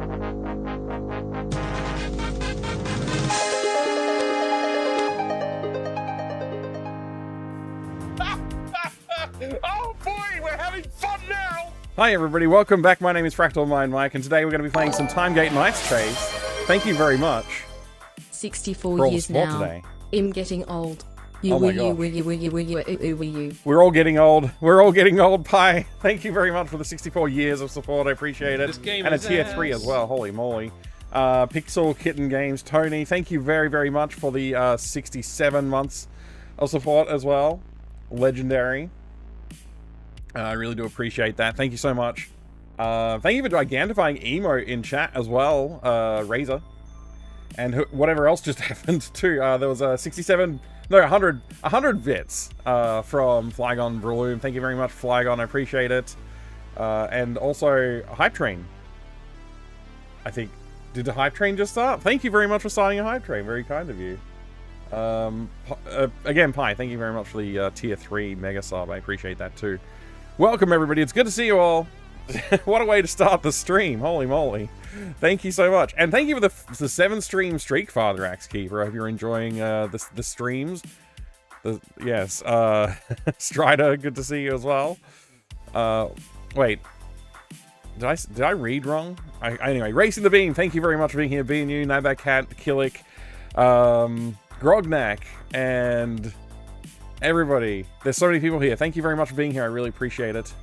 Oh boy, we're having fun now! Hi everybody, welcome back. My name is Fractal Mind Mike, and today we're going to be playing some Timegate Nights Chase. Thank you very much 64 for all the years support now. today. I'm getting old. Oh my You, gosh. you. We're all getting old. We're all getting old, Pi. Thank you very much for the 64 years of support. I appreciate it. This game And a is tier ass. 3 as well. Holy moly. Pixel Kitten Games, Tony, thank you very, very much for the 67 months of support as well. Legendary. I really do appreciate that. Thank you so much. Thank you for gigantifying Emo in chat as well, Razor. And whatever else just happened too. There was a 100 bits from Flygon Breloom. Thank you very much, Flygon. I appreciate it. And also Hype Train. I think, did the Hype Train just start? Thank you very much for starting a Hype Train. Very kind of you. Again, Pi, thank you very much for the tier 3 mega sub. I appreciate that too. Welcome everybody. It's good to see you all. What a way to start the stream. Holy moly. Thank you so much. And thank you for the 7 stream streak, Father Axe Keeper. I hope you're enjoying the streams. Yes. Strider, good to see you as well. Wait. Did I read wrong? Anyway, Racing the Beam, thank you very much for being here. Being you, Nabat Cat, Killick, Grognak, and everybody. There's so many people here. Thank you very much for being here. I really appreciate it.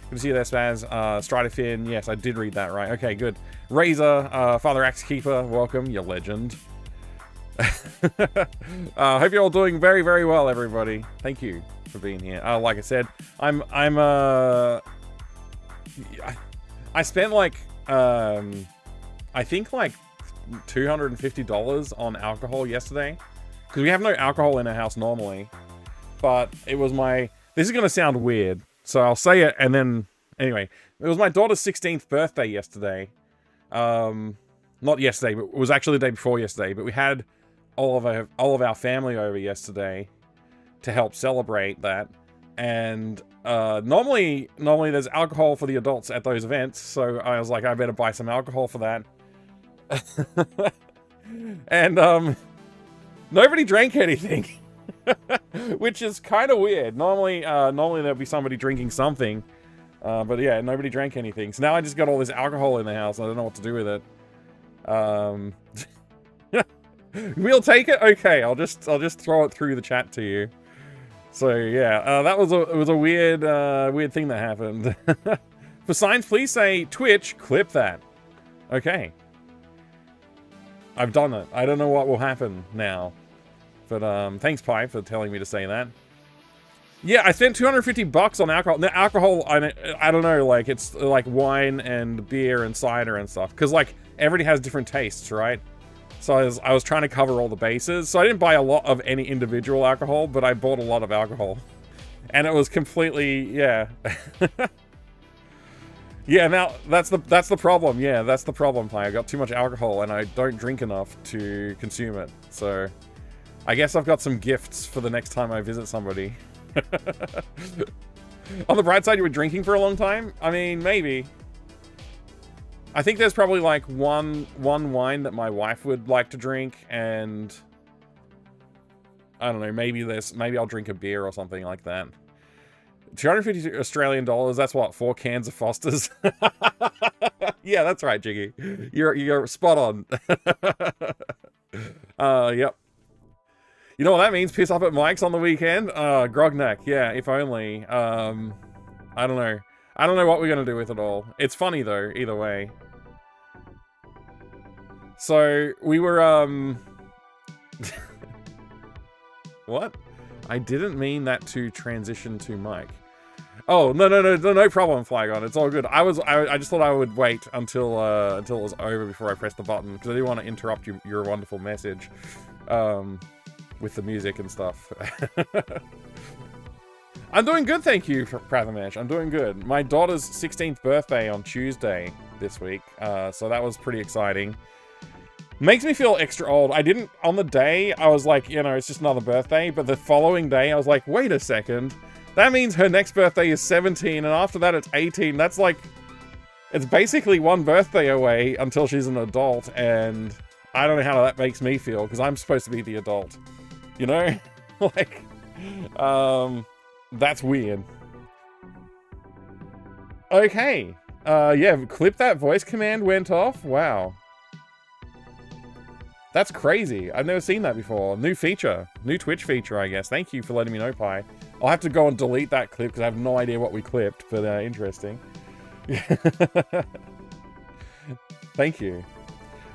Good to see you there, Spaz. Strider Finn. Yes, I did read that right. Okay, good. Razor, Father Axe Keeper, welcome, you legend. Hope you're all doing very, very well, everybody. Thank you for being here. Like I said, I spent like, I think like $250 on alcohol yesterday. Because we have no alcohol in our house normally. But it was this is going to sound weird. So I'll say it and then, anyway. It was my daughter's 16th birthday yesterday. Not yesterday, but it was actually the day before yesterday. But we had all of our family over yesterday to help celebrate that. And normally there's alcohol for the adults at those events. So I was like, I better buy some alcohol for that. And nobody drank anything. Which is kind of weird. Normally there'll be somebody drinking something. But yeah, nobody drank anything. So now I just got all this alcohol in the house. I don't know what to do with it. We'll take it? Okay, I'll just throw it through the chat to you. So yeah, it was a weird thing that happened. For signs, please say Twitch, clip that. Okay. I've done it. I don't know what will happen now. But thanks, Pi, for telling me to say that. Yeah, I spent $250 on alcohol. Now, alcohol, I don't know, like, it's like wine and beer and cider and stuff. Because, like, everybody has different tastes, right? So I was trying to cover all the bases. So I didn't buy a lot of any individual alcohol, but I bought a lot of alcohol. And it was completely, yeah. Yeah, now, that's the problem. Yeah, that's the problem, Pi. I got too much alcohol, and I don't drink enough to consume it. So I guess I've got some gifts for the next time I visit somebody. On the bright side, you were drinking for a long time? I mean, maybe. I think there's probably like one wine that my wife would like to drink, and I don't know, maybe I'll drink a beer or something like that. 250 Australian dollars, that's what, 4 cans of Foster's? Yeah, that's right, Jiggy. You're spot on. Yep. You know what that means? Piss up at Mike's on the weekend? Grognak, yeah, if only. I don't know. I don't know what we're gonna do with it all. It's funny though, either way. So, we were, What? I didn't mean that to transition to Mike. Oh, no problem, Flygon. It's all good. I just thought I would wait until it was over before I pressed the button, because I didn't want to interrupt your wonderful message. With the music and stuff. I'm doing good, thank you, Prathamesh. I'm doing good. My daughter's 16th birthday on Tuesday this week, so that was pretty exciting. Makes me feel extra old. I didn't, on the day, I was like, you know, it's just another birthday, but the following day, I was like, wait a second. That means her next birthday is 17, and after that, it's 18. That's like, It's basically one birthday away until she's an adult, and I don't know how that makes me feel, because I'm supposed to be the adult. You know? Like, that's weird. Okay. Yeah, clip that voice command went off. Wow. That's crazy. I've never seen that before. New feature. New Twitch feature, I guess. Thank you for letting me know, Pi. I'll have to go and delete that clip because I have no idea what we clipped, but interesting. Thank you.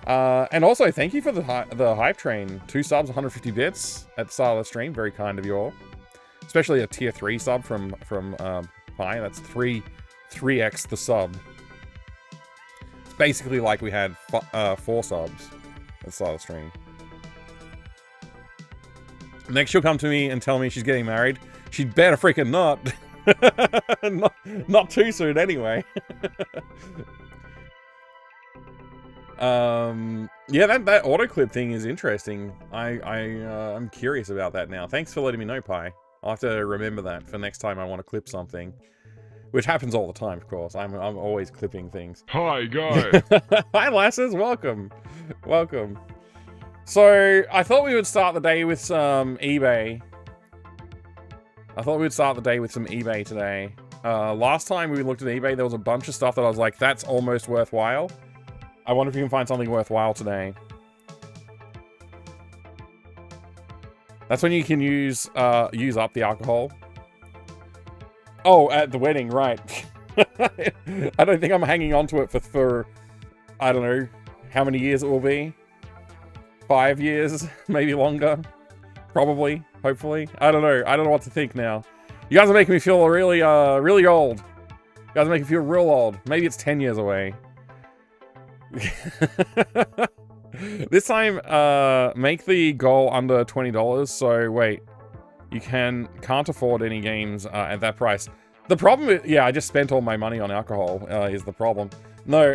And also, thank you for the hype train. 2 subs, 150 bits at the start of the stream. Very kind of you all. Especially a tier 3 sub from Pi. That's 3x the sub. It's basically like we had 4 subs at the start of the stream. Next, she'll come to me and tell me she's getting married. She'd better freaking not. not too soon, anyway. Yeah, that autoclip thing is interesting. I'm curious about that now. Thanks for letting me know, Pi. I'll have to remember that for next time I want to clip something. Which happens all the time, of course. I'm always clipping things. Hi, guys. Hi, lasses. Welcome. Welcome. So, I thought we would start the day with some eBay. Today. Last time we looked at eBay, there was a bunch of stuff that I was like, that's almost worthwhile. I wonder if you can find something worthwhile today. That's when you can use up the alcohol. Oh, at the wedding, right. I don't think I'm hanging on to it for I don't know how many years it will be. 5 years, maybe longer. Probably, hopefully. I don't know. I don't know what to think now. You guys are making me feel really, really old. You guys are making me feel real old. Maybe it's 10 years away. This time, make the goal under $20. So, wait. You can't afford any games at that price. The problem is, yeah, I just spent all my money on alcohol, is the problem. No,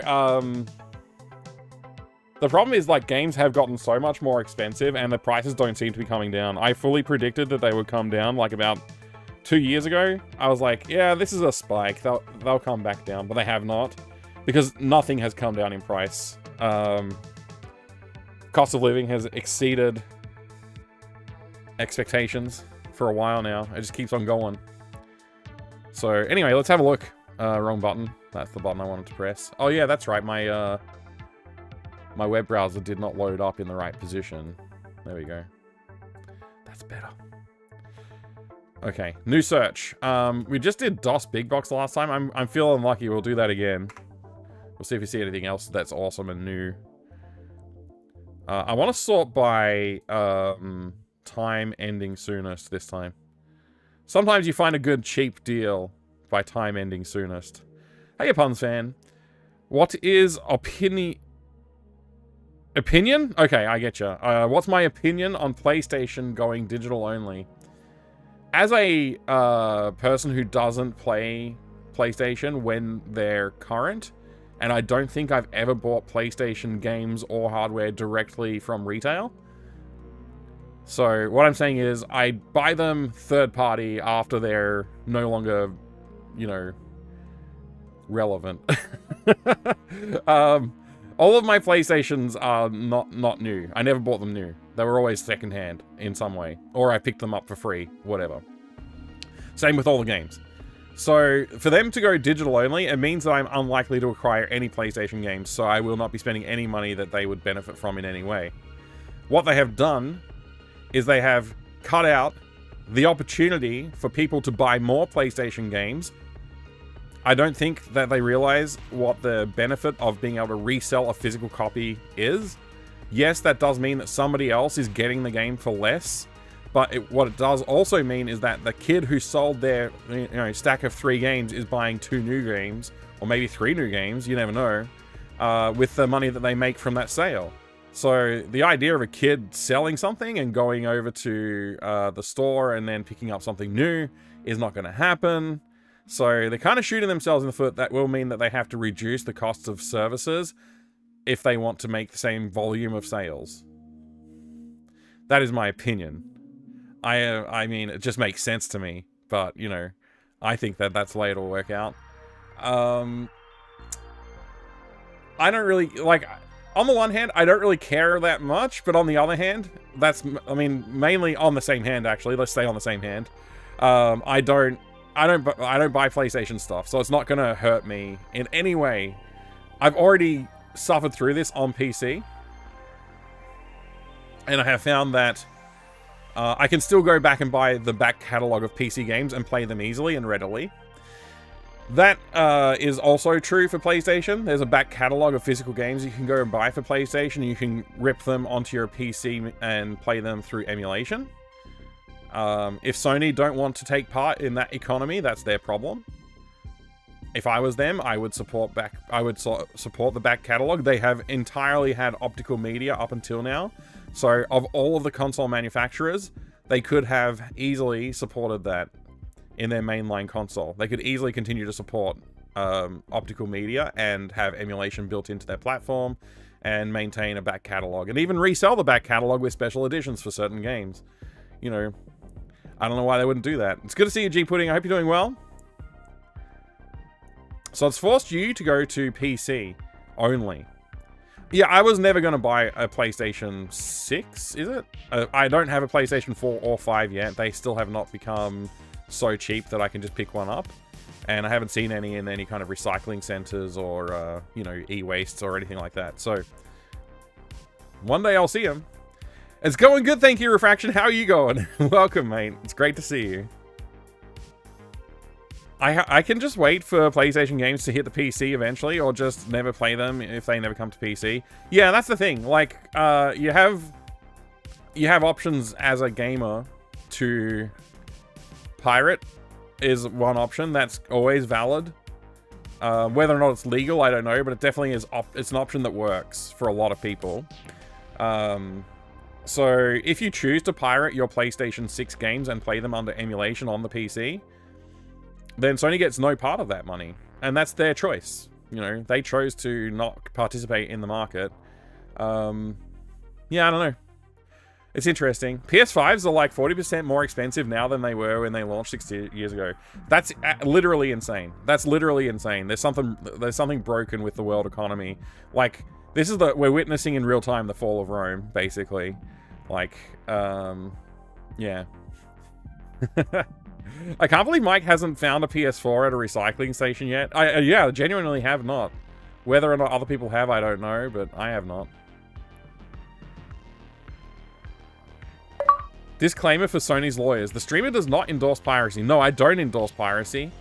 the problem is, like, games have gotten so much more expensive and the prices don't seem to be coming down. I fully predicted that they would come down, like, about 2 years ago. I was like, yeah, this is a spike. They'll come back down, but they have not. Because nothing has come down in price. Cost of living has exceeded expectations for a while now. It just keeps on going. So anyway, let's have a look. Wrong button. That's the button I wanted to press. Oh yeah, that's right. My my web browser did not load up in the right position. There we go. That's better. Okay, new search. We just did DOS Big Box last time. I'm feeling lucky. We'll do that again. We'll see if we see anything else that's awesome and new. I want to sort by time ending soonest this time. Sometimes you find a good cheap deal by time ending soonest. Hey, Puns fan. What is opinion? Okay, I get you. What's my opinion on PlayStation going digital only? As a person who doesn't play PlayStation when they're current, and I don't think I've ever bought PlayStation games or hardware directly from retail. So what I'm saying is I buy them third party after they're no longer, you know, relevant. All of my PlayStations are not new. I never bought them new. They were always secondhand in some way. Or I picked them up for free, whatever. Same with all the games. So, for them to go digital only, it means that I'm unlikely to acquire any PlayStation games, so I will not be spending any money that they would benefit from in any way. What they have done is they have cut out the opportunity for people to buy more PlayStation games. I don't think that they realize what the benefit of being able to resell a physical copy is. Yes, that does mean that somebody else is getting the game for less. But what it does also mean is that the kid who sold their stack of 3 games is buying 2 new games, or maybe 3 new games, you never know, with the money that they make from that sale. So the idea of a kid selling something and going over to the store and then picking up something new is not going to happen. So they're kind of shooting themselves in the foot. That will mean that they have to reduce the costs of services if they want to make the same volume of sales. That is my opinion. I mean, it just makes sense to me, but, you know, I think that that's the way it'll work out. I don't really, like, on the one hand, I don't really care that much, but on the other hand, that's, I mean, mainly on the same hand, actually. Let's stay on the same hand. I don't buy PlayStation stuff, so it's not gonna hurt me in any way. I've already suffered through this on PC, and I have found that I can still go back and buy the back catalog of PC games and play them easily and readily. That is also true for PlayStation. There's a back catalog of physical games you can go and buy for PlayStation. You can rip them onto your PC and play them through emulation. If Sony don't want to take part in that economy, that's their problem. If I was them, I would support the back catalog. They have entirely had optical media up until now. So of all of the console manufacturers, they could have easily supported that in their mainline console. They could easily continue to support optical media and have emulation built into their platform and maintain a back catalog and even resell the back catalog with special editions for certain games. You know, I don't know why they wouldn't do that. It's good to see you, G Pudding. I hope you're doing well. So it's forced you to go to PC only. Yeah, I was never going to buy a PlayStation 6, is it? I don't have a PlayStation 4 or 5 yet. They still have not become so cheap that I can just pick one up. And I haven't seen any in any kind of recycling centers or, you know, e-wastes or anything like that. So one day I'll see them. It's going good, thank you, Refraction. How are you going? Welcome, mate. It's great to see you. I can just wait for PlayStation games to hit the PC eventually, or just never play them if they never come to PC. Yeah, that's the thing. Like, you have options as a gamer to pirate is one option that's always valid. Whether or not it's legal, I don't know, but it definitely is. It's an option that works for a lot of people. So if you choose to pirate your PlayStation 6 games and play them under emulation on the PC, then Sony gets no part of that money. And that's their choice. You know, they chose to not participate in the market. Yeah, I don't know. It's interesting. PS5s are like 40% more expensive now than they were when they launched 6 years ago. That's literally insane. That's literally insane. There's something broken with the world economy. Like, this is we're witnessing in real time the fall of Rome, basically. Like, yeah. I can't believe Mike hasn't found a PS4 at a recycling station yet. Yeah, genuinely have not. Whether or not other people have, I don't know, but I have not. Disclaimer for Sony's lawyers. The streamer does not endorse piracy. No, I don't endorse piracy.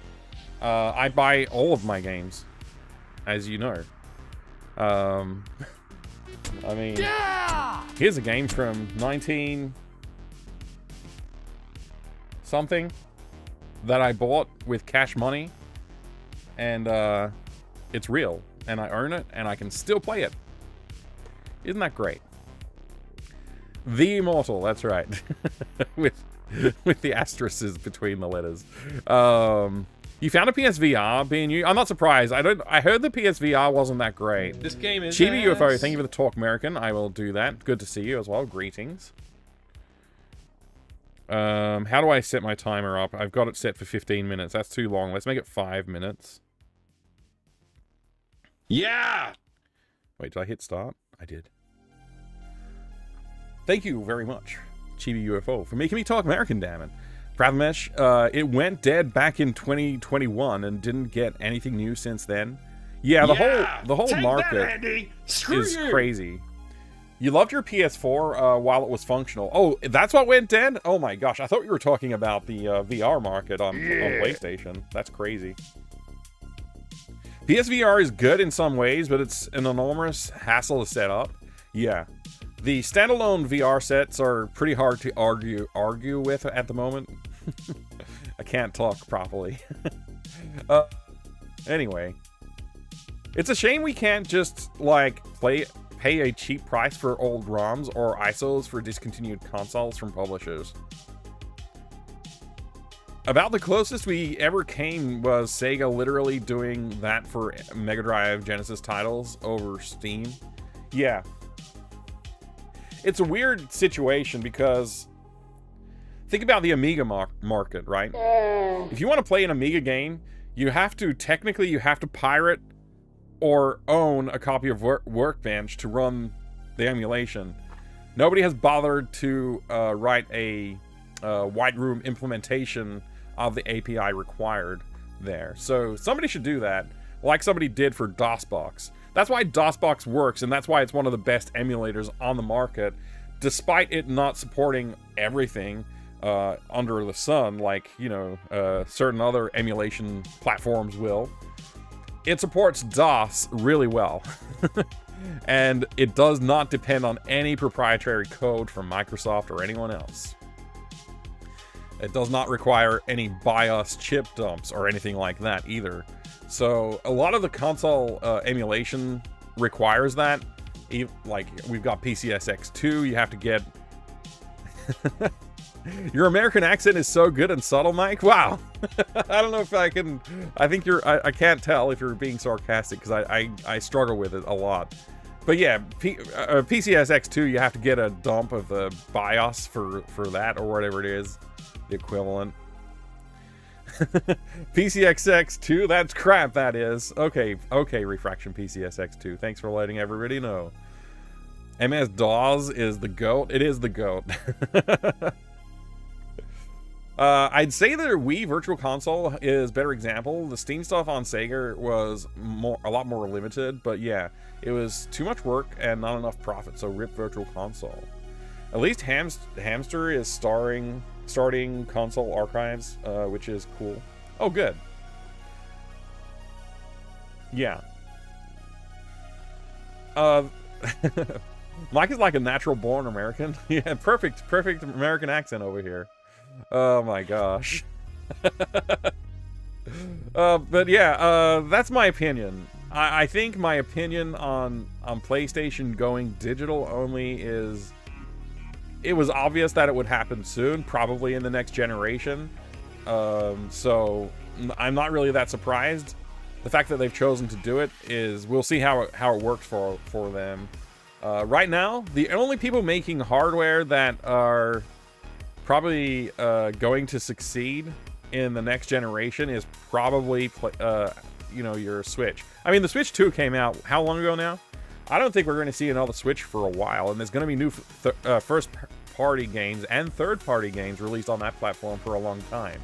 I buy all of my games, as you know. I mean, yeah! Here's a game from 19 something that I bought with cash money, and it's real, and I own it, and I can still play it. Isn't that great? The Immortal, that's right. with the asterisks between the letters. You found a PSVR, BNU? I'm not surprised. I heard the PSVR wasn't that great. This game is Chibi UFO, thank you for the talk, American. I will do that. Good to see you as well. Greetings. How do I set my timer up? I've got it set for 15 minutes. That's too long. Let's make it 5 minutes. Yeah! Wait, did I hit start? I did. Thank you very much, Chibi UFO, for making me talk American, damn it. Pravmesh, it went dead back in 2021 and didn't get anything new since then. Yeah, the whole market is crazy. You loved your PS4 while it was functional. Oh, that's what went dead? Oh my gosh, I thought you were talking about the VR market on PlayStation. That's crazy. PSVR is good in some ways, but it's an enormous hassle to set up. Yeah. The standalone VR sets are pretty hard to argue with at the moment. I can't talk properly. Anyway. It's a shame we can't just, like, pay a cheap price for old ROMs or ISOs for discontinued consoles from publishers. About the closest we ever came was Sega literally doing that for Mega Drive Genesis titles over Steam. Yeah. It's a weird situation because think about the Amiga market, right? If you want to play an Amiga game, you have to pirate or own a copy of Workbench to run the emulation. Nobody has bothered to write a white room implementation of the API required there. So somebody should do that, like somebody did for DOSBox. That's why DOSBox works, and that's why it's one of the best emulators on the market, despite it not supporting everything under the sun, like, you know, certain other emulation platforms will. It supports DOS really well. And it does not depend on any proprietary code from Microsoft or anyone else. It does not require any BIOS chip dumps or anything like that either. So a lot of the console emulation requires that. Like, we've got PCSX2, you have to get... Your American accent is so good and subtle, Mike. Wow. I don't know if I can... I think you're... I can't tell if you're being sarcastic, because I struggle with it a lot. But yeah, PCSX2, you have to get a dump of the BIOS for that, or whatever it is. The equivalent. PCSX2, that's crap, that is. Okay, Refraction PCSX2. Thanks for letting everybody know. MS-DOS is the GOAT. It is the GOAT. I'd say the Wii Virtual Console is a better example. The Steam stuff on Sega was a lot more limited, but yeah, it was too much work and not enough profit, so rip Virtual Console. At least Hamster is starting console archives, which is cool. Oh, good. Yeah. Mike is like a natural-born American. Yeah, perfect American accent over here. Oh my gosh. But yeah, that's my opinion. I think my opinion on PlayStation going digital only is... It was obvious that it would happen soon, probably in the next generation. So I'm not really that surprised. The fact that they've chosen to do it is... We'll see how it works for them. Right now, the only people making hardware that are... probably going to succeed in the next generation is probably, you know, your Switch. I mean, the Switch 2 came out how long ago now? I don't think we're going to see another Switch for a while, and there's going to be new first-party games and third-party games released on that platform for a long time.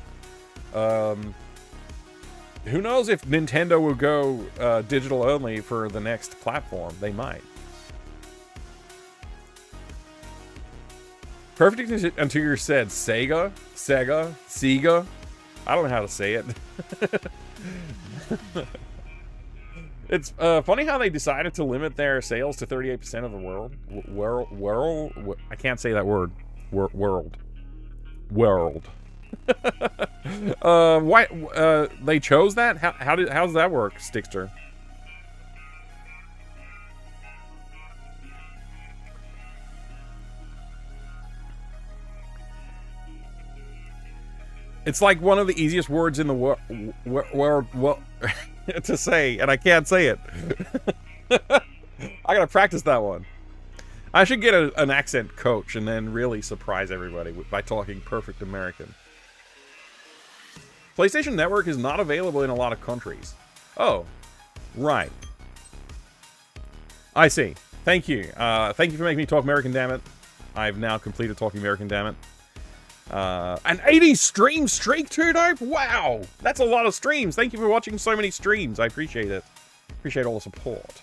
Who knows if Nintendo will go digital only for the next platform? They might. Perfect until you said Sega. I don't know how to say it. It's funny how they decided to limit their sales to 38% of the world. I can't say that word. World. Why? They chose that? How does that work, Stickster? It's like one of the easiest words in the world to say, and I can't say it. I gotta practice that one. I should get an accent coach and then really surprise everybody by talking perfect American. PlayStation Network is not available in a lot of countries. Oh, right. I see. Thank you. Thank you for making me talk American, damn it. I've now completed talking American, damn it. An 80 stream streak too, dope. Wow, that's a lot of streams. Thank you for watching so many streams. I appreciate it. Appreciate all the support.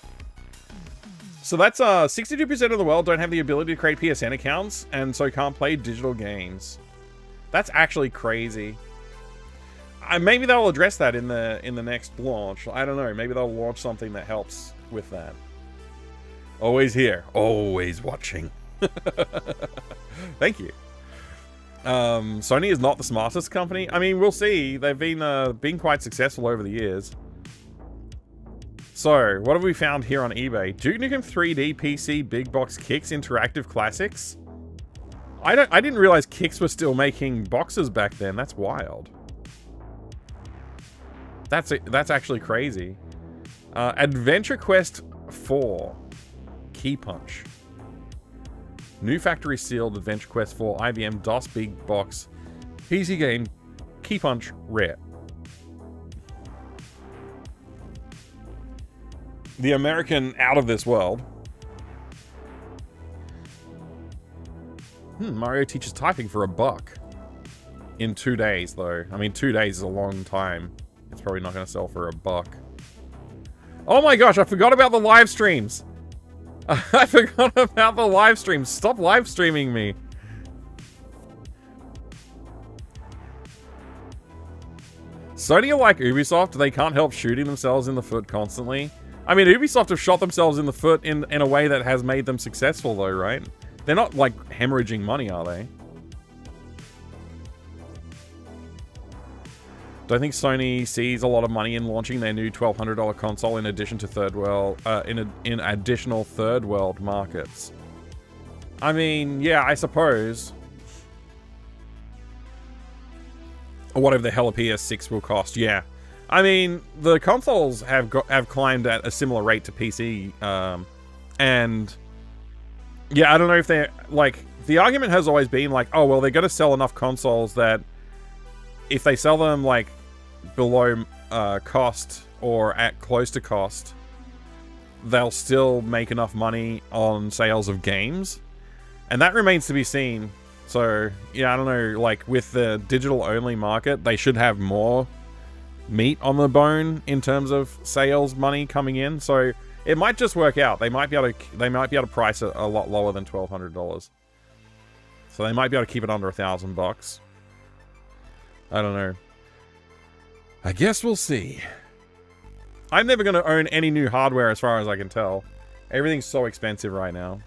So that's 62% of the world don't have the ability to create PSN accounts and so can't play digital games. That's actually crazy. Maybe they'll address that in the next launch. I don't know. Maybe they'll launch something that helps with that. Always here, always watching. Thank you. Sony is not the smartest company. I mean, we'll see. They've been quite successful over the years. So, what have we found here on eBay? Duke Nukem 3D PC Big Box Kicks Interactive Classics. I didn't realize Kicks were still making boxes back then. That's wild. That's actually crazy. Adventure Quest 4 Key Punch. New factory sealed Adventure Quest 4 IBM DOS Big Box PC game Key Punch rare. the American out of this world. Mario teaches typing for $1 in 2 days, though. I mean, 2 days is a long time. It's probably not going to sell for $1. Oh my gosh, I forgot about the live streams. I forgot about the live streams. Stop live streaming me. Sony are like Ubisoft. They can't help shooting themselves in the foot constantly. I mean, Ubisoft have shot themselves in the foot in a way that has made them successful, though, right? They're not, like, hemorrhaging money, are they? Do I think Sony sees a lot of money in launching their new $1,200 console in addition to third world, in additional third world markets? I mean, yeah, I suppose. Or whatever the hell a PS6 will cost, yeah. I mean, the consoles have climbed at a similar rate to PC, and yeah, I don't know if they're, like, the argument has always been like, oh, well, they're going to sell enough consoles that if they sell them, like, below cost or at close to cost, they'll still make enough money on sales of games. And that remains to be seen. So, yeah, I don't know, like, with the digital-only market, they should have more meat on the bone in terms of sales money coming in. So it might just work out. They might be able to price it a lot lower than $1,200. So they might be able to keep it under $1,000. I don't know. I guess we'll see. I'm never going to own any new hardware as far as I can tell. Everything's so expensive right now.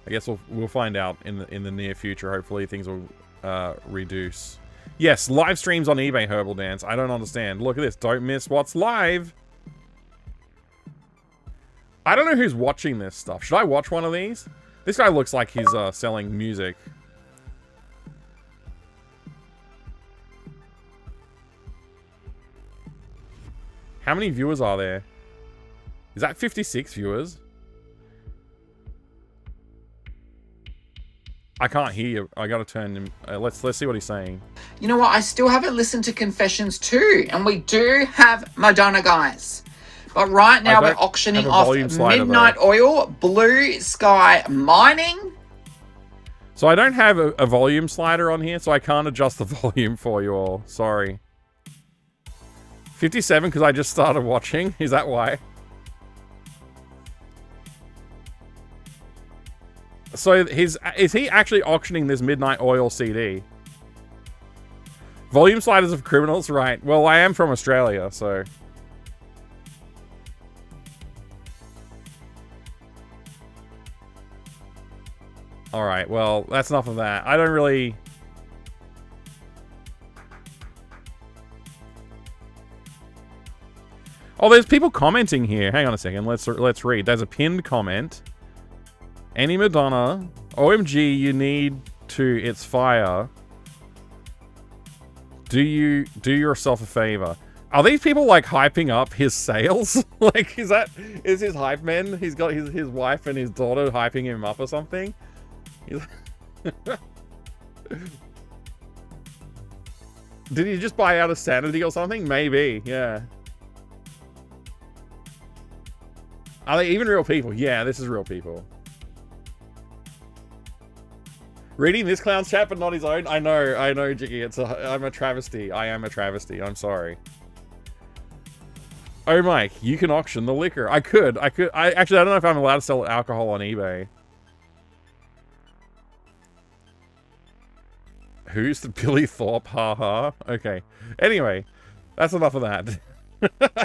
I guess we'll find out in the near future. Hopefully things will reduce. Yes, live streams on eBay, Herbal Dance. I don't understand. Look at this. Don't miss what's live. I don't know who's watching this stuff. Should I watch one of these? This guy looks like he's selling music. How many viewers are there? Is that 56 viewers? I can't hear you. I gotta turn him. Let's see what he's saying. You know what? I still haven't listened to Confessions 2, and we do have Madonna, guys. But right now we're auctioning off Midnight Oil, Blue Sky Mining. So I don't have a volume slider on here, so I can't adjust the volume for you all. Sorry. 57 because I just started watching. Is that why? So is he actually auctioning this Midnight Oil CD? Volume sliders of criminals, right? Well, I am from Australia, so. All right, well, that's enough of that. I don't really. Oh, there's people commenting here. Hang on a second. Let's read. There's a pinned comment. Any Madonna, OMG, you need to, it's fire. Do yourself a favor. Are these people like hyping up his sales? Like, is his hype man? He's got his wife and his daughter hyping him up or something? Did he just buy out of sanity or something? Maybe, yeah. Are they even real people? Yeah, this is real people. Reading this clown's chat, but not his own. I know, Jiggy. I'm a travesty. I am a travesty. I'm sorry. Oh, Mike, you can auction the liquor. I could. Actually, I don't know if I'm allowed to sell alcohol on eBay. Who's the Billy Thorpe? Haha. Okay. Anyway, that's enough of that.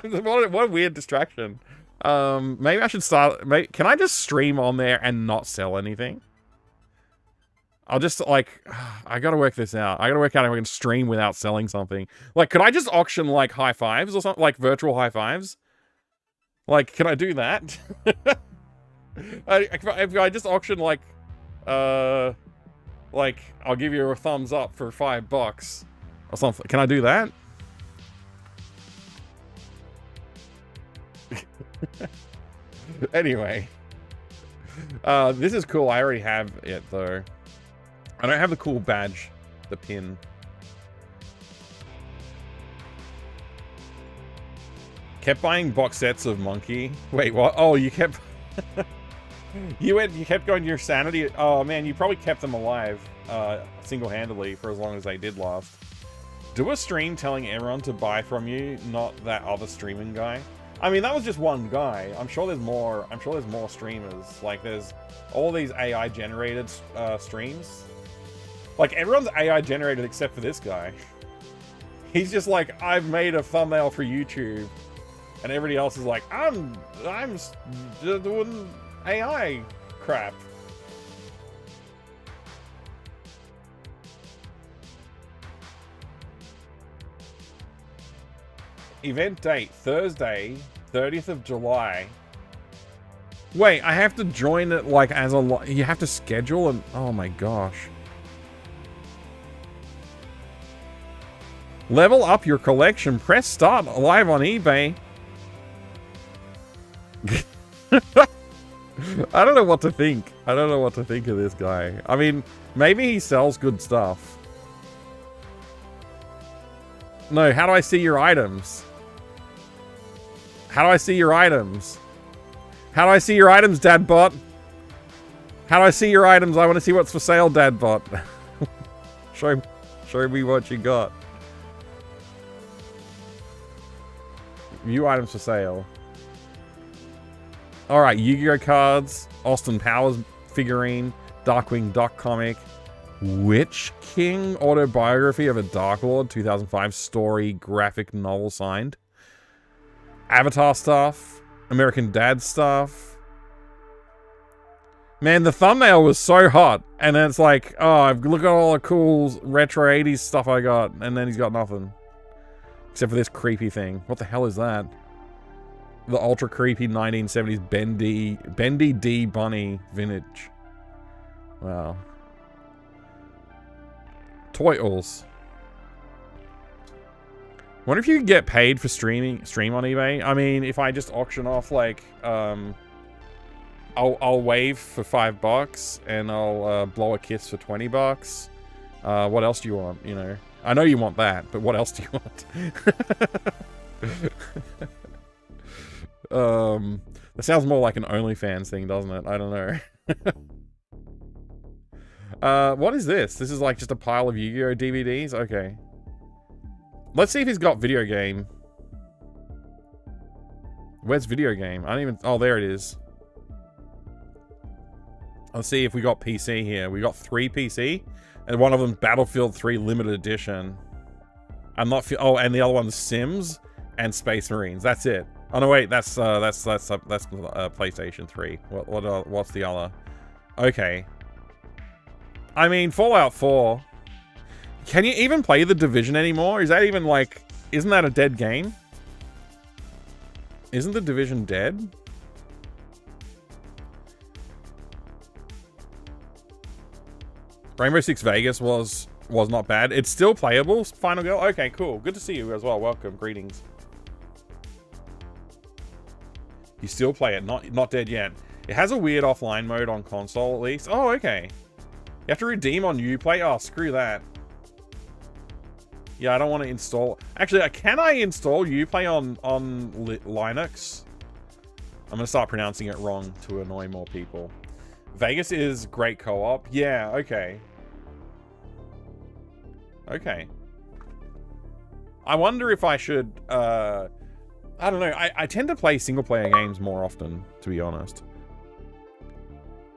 What a weird distraction. Maybe I should start. Can I just stream on there and not sell anything? I'll just, like, I gotta work this out. I gotta work out if I can stream without selling something. Like, could I just auction, like, high fives or something? Like, virtual high fives? Like, can I do that? If I just auction, like, I'll give you a thumbs up for $5 or something. Can I do that? Anyway. This is cool. I already have it, though. I don't have the cool badge, the pin. Kept buying box sets of Monkey. Wait, what? Oh, you kept... you kept going to your sanity? Oh, man, you probably kept them alive single-handedly for as long as they did last. Do a stream telling everyone to buy from you, not that other streaming guy. I mean, that was just one guy. I'm sure there's more. I'm sure there's more streamers. Like, there's all these AI-generated streams. Like, everyone's AI-generated except for this guy. He's just like, I've made a thumbnail for YouTube. And everybody else is like, I'm just doing AI crap. Event date, Thursday, 30th of July. Wait, I have to join it like as a... You have to schedule and... Oh my gosh. Level up your collection. Press start live on eBay. I don't know what to think. I don't know what to think of this guy. I mean, maybe he sells good stuff. No, how do I see your items? How do I see your items? How do I see your items, Dadbot? How do I see your items? I want to see what's for sale, Dadbot. Show me what you got. View items for sale. Alright, Yu-Gi-Oh cards, Austin Powers figurine, Darkwing Duck comic, Witch King autobiography of a Dark Lord 2005 story graphic novel signed, Avatar stuff, American Dad stuff. Man, the thumbnail was so hot, and then it's like, oh, look at all the cool retro 80s stuff I got, and then he's got nothing. Except for this creepy thing. What the hell is that? The ultra creepy 1970s Bendy D Bunny vintage. Wow. Toyles. Wonder if you could get paid for stream on eBay. I mean, if I just auction off like I'll wave for $5 and I'll blow a kiss for $20. What else do you want? You know, I know you want that, but what else do you want? That sounds more like an OnlyFans thing, doesn't it? I don't know. What is this? This is like just a pile of Yu-Gi-Oh DVDs? Okay. Let's see if he's got video game. Where's video game? I don't even... Oh, there it is. Let's see if we got PC here. We got 3 PC, and one of them Battlefield 3 Limited Edition. I'm not... Oh, and the other one's Sims and Space Marines. That's it. Oh no, wait, that's PlayStation 3. What's the other? Okay. I mean, Fallout 4. Can you even play The Division anymore? Is that even like... Isn't that a dead game? Isn't The Division dead? Rainbow Six Vegas was not bad. It's still playable, Final Girl? Okay, cool. Good to see you as well. Welcome. Greetings. You still play it, not dead yet. It has a weird offline mode on console, at least. Oh, okay. You have to redeem on Uplay? Oh, screw that. Yeah, I don't want to install... Actually, can I install Uplay on Linux? I'm going to start pronouncing it wrong to annoy more people. Vegas is great co-op? Yeah, okay. Okay. I wonder if I should... I don't know. I tend to play single-player games more often, to be honest.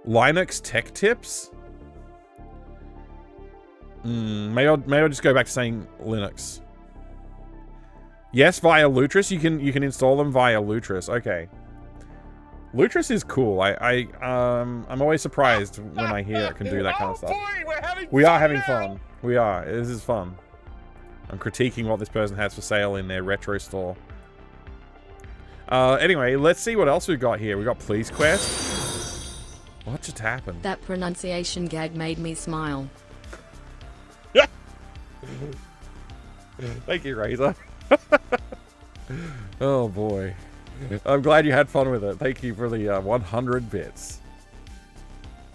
Linux tech tips? Maybe I'll just go back to saying Linux. Yes, via Lutris. You can install them via Lutris. Okay. Lutris is cool. I'm always surprised when I hear it can do that kind of stuff. Boy, we are having fun. We are. This is fun. I'm critiquing what this person has for sale in their retro store. Anyway, let's see what else we've got here. We got Please Quest. What just happened? That pronunciation gag made me smile. Thank you, Razor. Oh boy. I'm glad you had fun with it. Thank you for the 100 bits.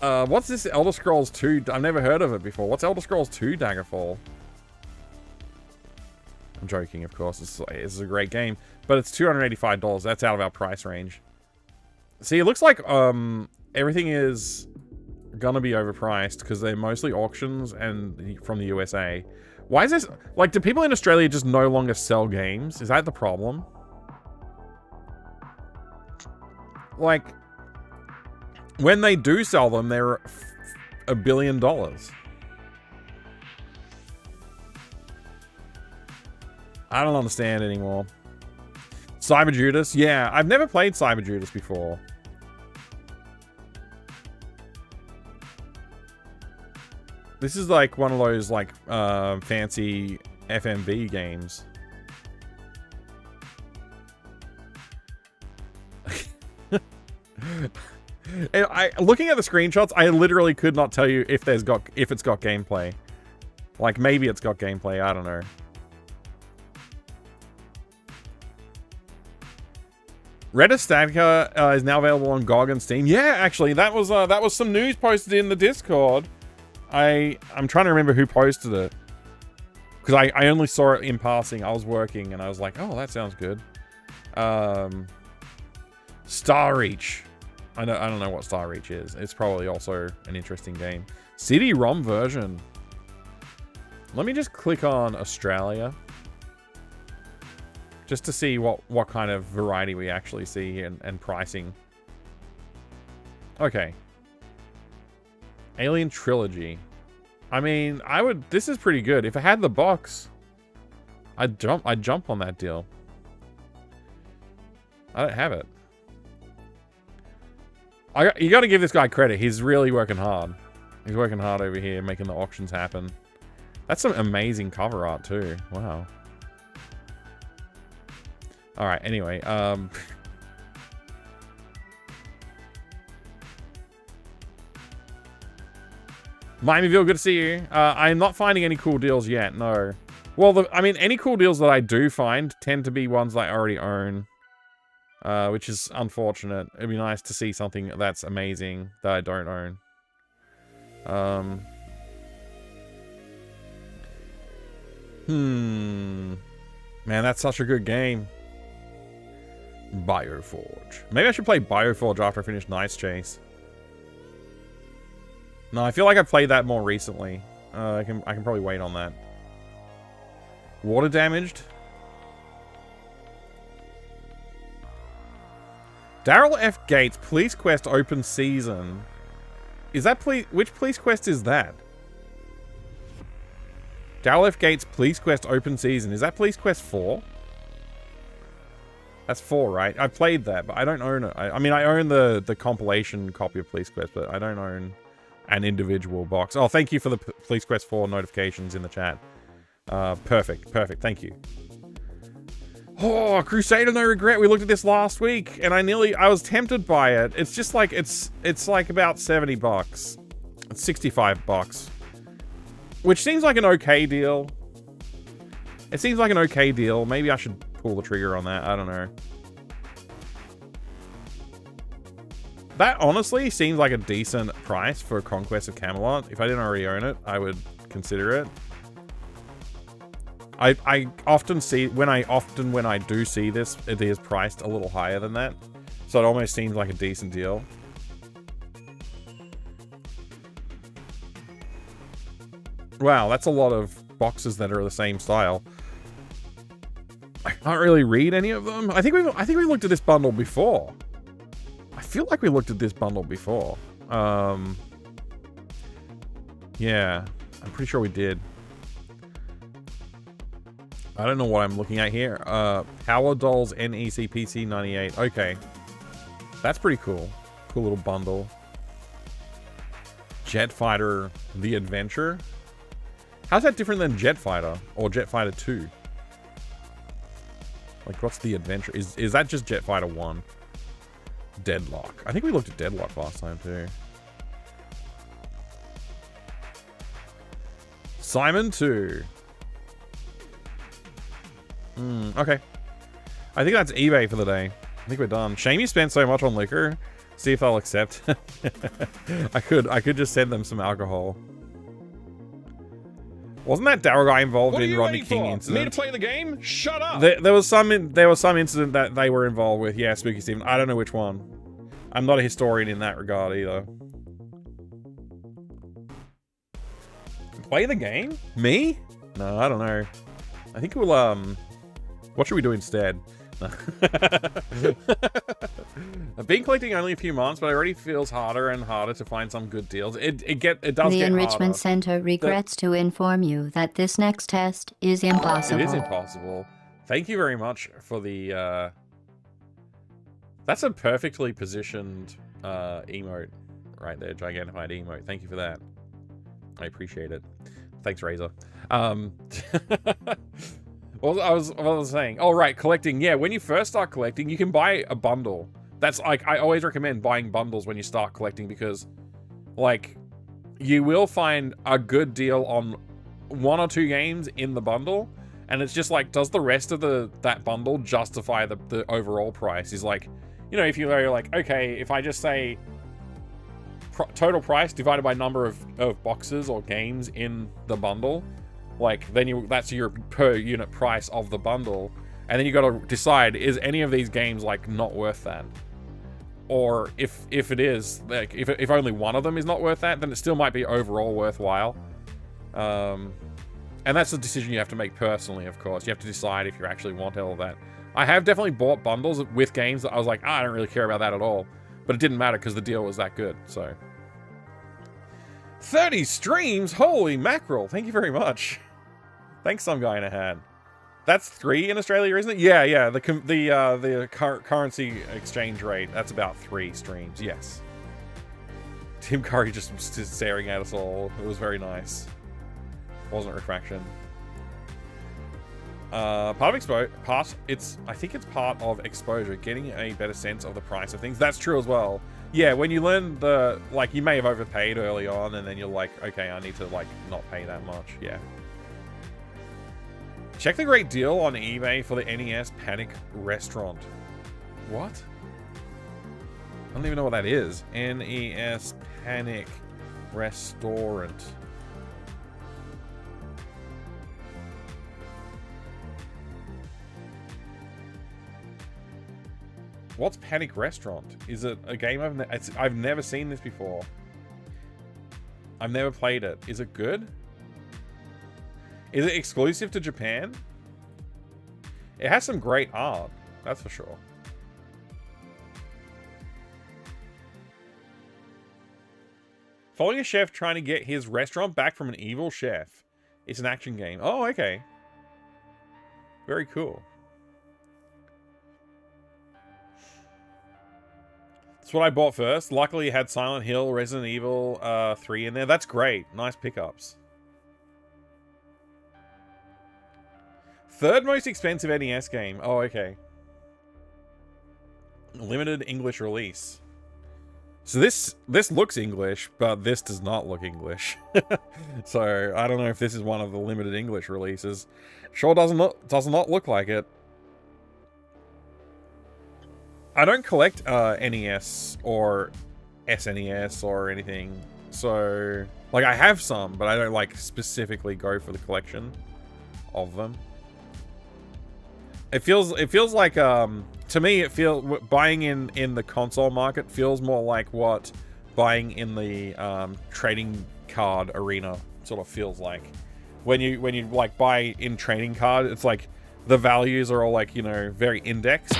What's this Elder Scrolls 2? I've never heard of it before. What's Elder Scrolls 2 Daggerfall? I'm joking, of course. It's a great game, but it's $285. That's out of our price range. See, it looks like everything is gonna be overpriced because they're mostly auctions and from the USA. Why is this? Like, do people in Australia just no longer sell games? Is that the problem? Like, when they do sell them, they're $1 billion. I don't understand anymore. Cyber Judas? Yeah, I've never played Cyber Judas before. This is like one of those like fancy FMV games. Looking at the screenshots, I literally could not tell you if it's got gameplay. Like, maybe it's got gameplay, I don't know. Red Estatica is now available on GOG and Steam. Yeah, actually, that was some news posted in the Discord. I'm trying to remember who posted it, because I only saw it in passing. I was working and I was like, oh, that sounds good. Star Reach. I don't know what Star Reach is. It's probably also an interesting game. CD-ROM version. Let me just click on Australia, just to see what kind of variety we actually see here and pricing. Okay. Alien Trilogy. I mean, this is pretty good. If I had the box, I'd jump on that deal. I don't have it. You got to give this guy credit. He's really working hard. He's working hard over here, making the auctions happen. That's some amazing cover art too. Wow. All right. Anyway, Miamiville, good to see you. I'm not finding any cool deals yet, no. Well, I mean, any cool deals that I do find tend to be ones that I already own, which is unfortunate. It'd be nice to see something that's amazing that I don't own. Man, that's such a good game. Bioforge. Maybe I should play Bioforge after I finish Nice Chase. No, I feel like I've played that more recently. I can probably wait on that. Water damaged. Daryl F. Gates, Police Quest open season. Is that which Police Quest is that? Daryl F. Gates, Police Quest open season. Is that Police Quest 4? That's 4, right? I played that, but I don't own it. I mean, I own the compilation copy of Police Quest, but I don't own an individual box. Oh, thank you for the Police Quest 4 notifications in the chat. Perfect. Thank you. Oh, Crusader No Regret. We looked at this last week, and I was tempted by it. It's just like, it's like about $70. It's $65. Which seems like an okay deal. It seems like an okay deal. Maybe I should pull the trigger on that. I don't know. That honestly seems like a decent price for Conquest of Camelot. If I didn't already own it, I would consider it. I often see, when I do see this, it is priced a little higher than that. So it almost seems like a decent deal. Wow, that's a lot of boxes that are the same style. I can't really read any of them. I think we looked at this bundle before. I feel like we looked at this bundle before. Yeah, I'm pretty sure we did. I don't know what I'm looking at here. Power Dolls NECPC 98. Okay. That's pretty cool. Cool little bundle. Jet Fighter The Adventure. How's that different than Jet Fighter or Jet Fighter 2? Like, what's The Adventure? Is that just Jet Fighter 1? Deadlock. I think we looked at Deadlock last time too. Simon 2. Okay. I think that's eBay for the day. I think we're done. Shame you spent so much on liquor. See if they'll accept. I could just send them some alcohol. Wasn't that Daryl guy involved What are in you Rodney waiting King for? Me to incident? play the game? Shut up. There was some incident that they were involved with. Yeah, Spooky Steven. I don't know which one. I'm not a historian in that regard either. Play the game? Me? No, I don't know. I think we'll what should we do instead? I've been collecting only a few months, but it already feels harder and harder to find some good deals. It does get harder. The Enrichment Center regrets to inform you that this next test is impossible. It is impossible. Thank you very much for the that's a perfectly positioned emote right there, Gigantified emote. Thank you for that. I appreciate it. Thanks, Razor. What was I saying? Oh, right, collecting. Yeah, when you first start collecting, you can buy a bundle. That's like, I always recommend buying bundles when you start collecting because, like, you will find a good deal on 1 or 2 games in the bundle, and it's just like, does the rest of that bundle justify the overall price? Is like, you know, if you go like, okay, if I just say total price divided by number of boxes or games in the bundle, like, then that's your per unit price of the bundle. And then you got to decide, is any of these games, like, not worth that? Or if it is, like, if only one of them is not worth that, then it still might be overall worthwhile. And that's a decision you have to make personally, of course. You have to decide if you actually want all of that. I have definitely bought bundles with games that I was like, I don't really care about that at all. But it didn't matter because the deal was that good, so. 30 streams? Holy mackerel. Thank you very much. Thanks, some guy in a hat. That's 3 in Australia, isn't it? Yeah. The currency exchange rate, that's about 3 streams, yes. Tim Curry just staring at us all. It was very nice. Wasn't refraction. I think it's part of exposure, getting a better sense of the price of things. That's true as well. Yeah, when you learn like, you may have overpaid early on, and then you're like, okay, I need to, like, not pay that much. Yeah. Check the great deal on eBay for the NES Panic Restaurant. What? I don't even know what that is. NES Panic Restaurant. What's Panic Restaurant? Is it a game I've never seen this before. I've never played it. Is it good? Is it exclusive to Japan? It has some great art, that's for sure. Following a chef trying to get his restaurant back from an evil chef. It's an action game. Oh, okay. Very cool. That's what I bought first. Luckily, it had Silent Hill, Resident Evil 3 in there. That's great. Nice pickups. Third most expensive NES game. Oh, okay. Limited English release. So this looks English, but this does not look English. So I don't know if this is one of the limited English releases. Sure does not look like it. I don't collect NES or SNES or anything. So, like, I have some, but I don't, like, specifically go for the collection of them. It feels like, to me, buying in the console market feels more like what buying in the trading card arena sort of feels like. When you like buy in trading card, it's like the values are all, like, you know, very indexed.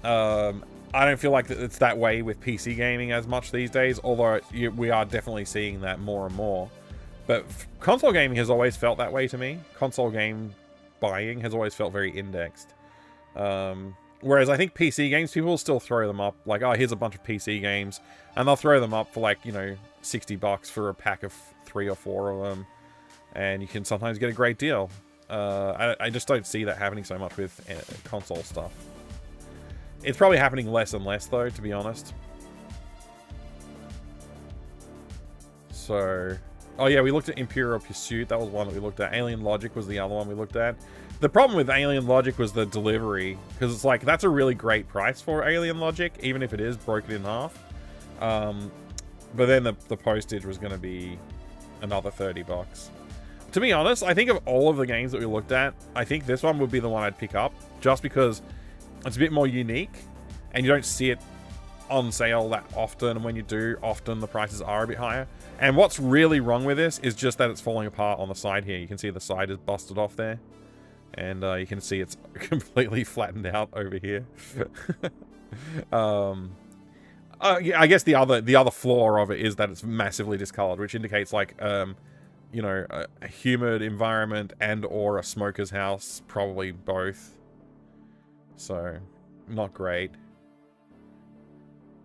I don't feel like it's that way with PC gaming as much these days, although we are definitely seeing that more and more. But console gaming has always felt that way to me. Console game buying has always felt very indexed. Whereas I think PC games, people will still throw them up. Like, oh, here's a bunch of PC games. And they'll throw them up for, like, you know, $60 for a pack of 3 or 4 of them. And you can sometimes get a great deal. I just don't see that happening so much with console stuff. It's probably happening less and less, though, to be honest. So... Oh, yeah, we looked at Imperial Pursuit. That was one that we looked at. Alien Logic was the other one we looked at. The problem with Alien Logic was the delivery. Because it's like, that's a really great price for Alien Logic, even if it is broken in half. But then the postage was going to be another $30. To be honest, I think of all of the games that we looked at, I think this one would be the one I'd pick up, just because it's a bit more unique, and you don't see it on sale that often, and when you do, often the prices are a bit higher. And what's really wrong with this is just that it's falling apart on the side here. You can see the side is busted off there, and you can see it's completely flattened out over here. Yeah, I guess the other flaw of it is that it's massively discolored, which indicates like you know, a humid environment and or a smoker's house, probably both. So, not great.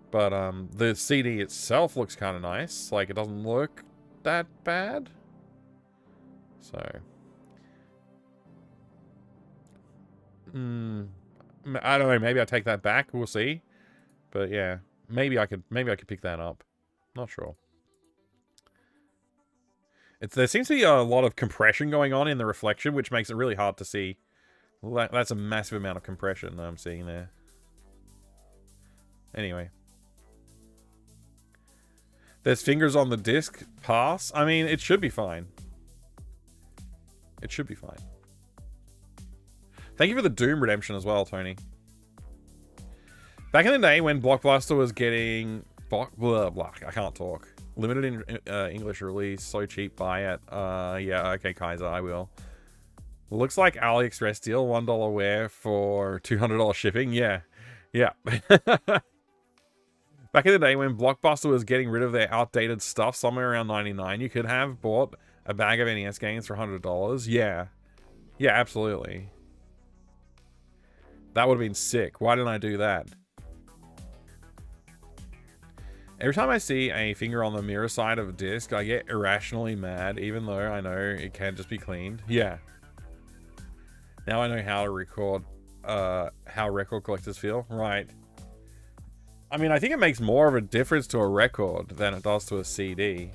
But the CD itself looks kind of nice. Like, it doesn't look that bad. So, I don't know. Maybe I take that back. We'll see. But yeah, maybe I could pick that up. Not sure. There seems to be a lot of compression going on in the reflection, which makes it really hard to see. That's a massive amount of compression I'm seeing there. Anyway. There's fingers on the disc. Pass. I mean, it should be fine. It should be fine. Thank you for the Doom redemption as well, Tony. Back in the day when Blockbuster was getting... Blah, blah, I can't talk. Limited in English release, so cheap, buy it. Yeah, okay, Kaiser, I will. Looks like AliExpress deal, $1 wear for $200 shipping. Yeah, yeah. Back in the day when Blockbuster was getting rid of their outdated stuff, somewhere around 99, you could have bought a bag of NES games for $100. Yeah, yeah, absolutely. That would have been sick. Why didn't I do that? Every time I see a finger on the mirror side of a disc, I get irrationally mad, even though I know it can just be cleaned. Yeah. Now I know how to record, how record collectors feel. Right. I mean, I think it makes more of a difference to a record than it does to a CD.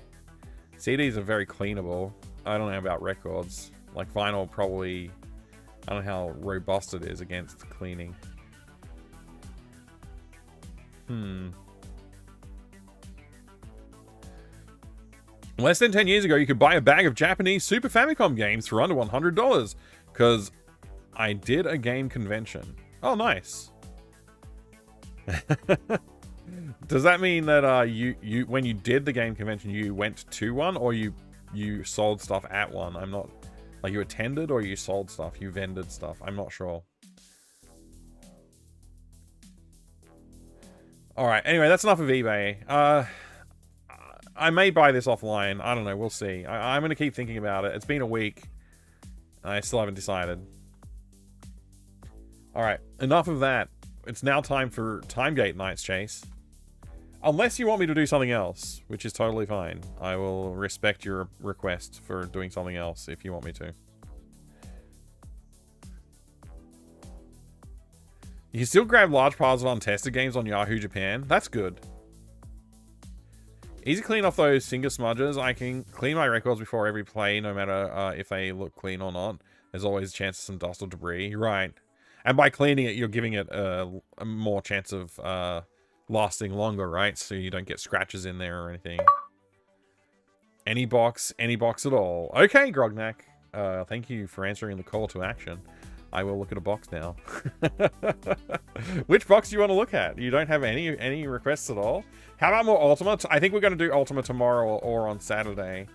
CDs are very cleanable. I don't know about records. Like vinyl probably, I don't know how robust it is against cleaning. Less than 10 years ago, you could buy a bag of Japanese Super Famicom games for under $100, because I did a game convention. Oh, nice. Does that mean that you when you did the game convention, you went to one, or you sold stuff at one? I'm not... Like, you attended, or you sold stuff? You vended stuff? I'm not sure. Alright, anyway, that's enough of eBay. I may buy this offline. I don't know. We'll see. I'm going to keep thinking about it. It's been a week. I still haven't decided. Alright, enough of that. It's now time for Timegate Nights, Chase. Unless you want me to do something else, which is totally fine. I will respect your request for doing something else if you want me to. You can still grab large piles of untested games on Yahoo Japan. That's good. Easy clean off those finger smudges. I can clean my records before every play, no matter if they look clean or not. There's always a chance of some dust or debris. Right. And by cleaning it, you're giving it a more chance of lasting longer, right? So you don't get scratches in there or anything. Any box at all. Okay, Grognak. Thank you for answering the call to action. I will look at a box now. Which box do you want to look at? You don't have any requests at all? How about more Ultima? I think we're going to do Ultima tomorrow or on Saturday.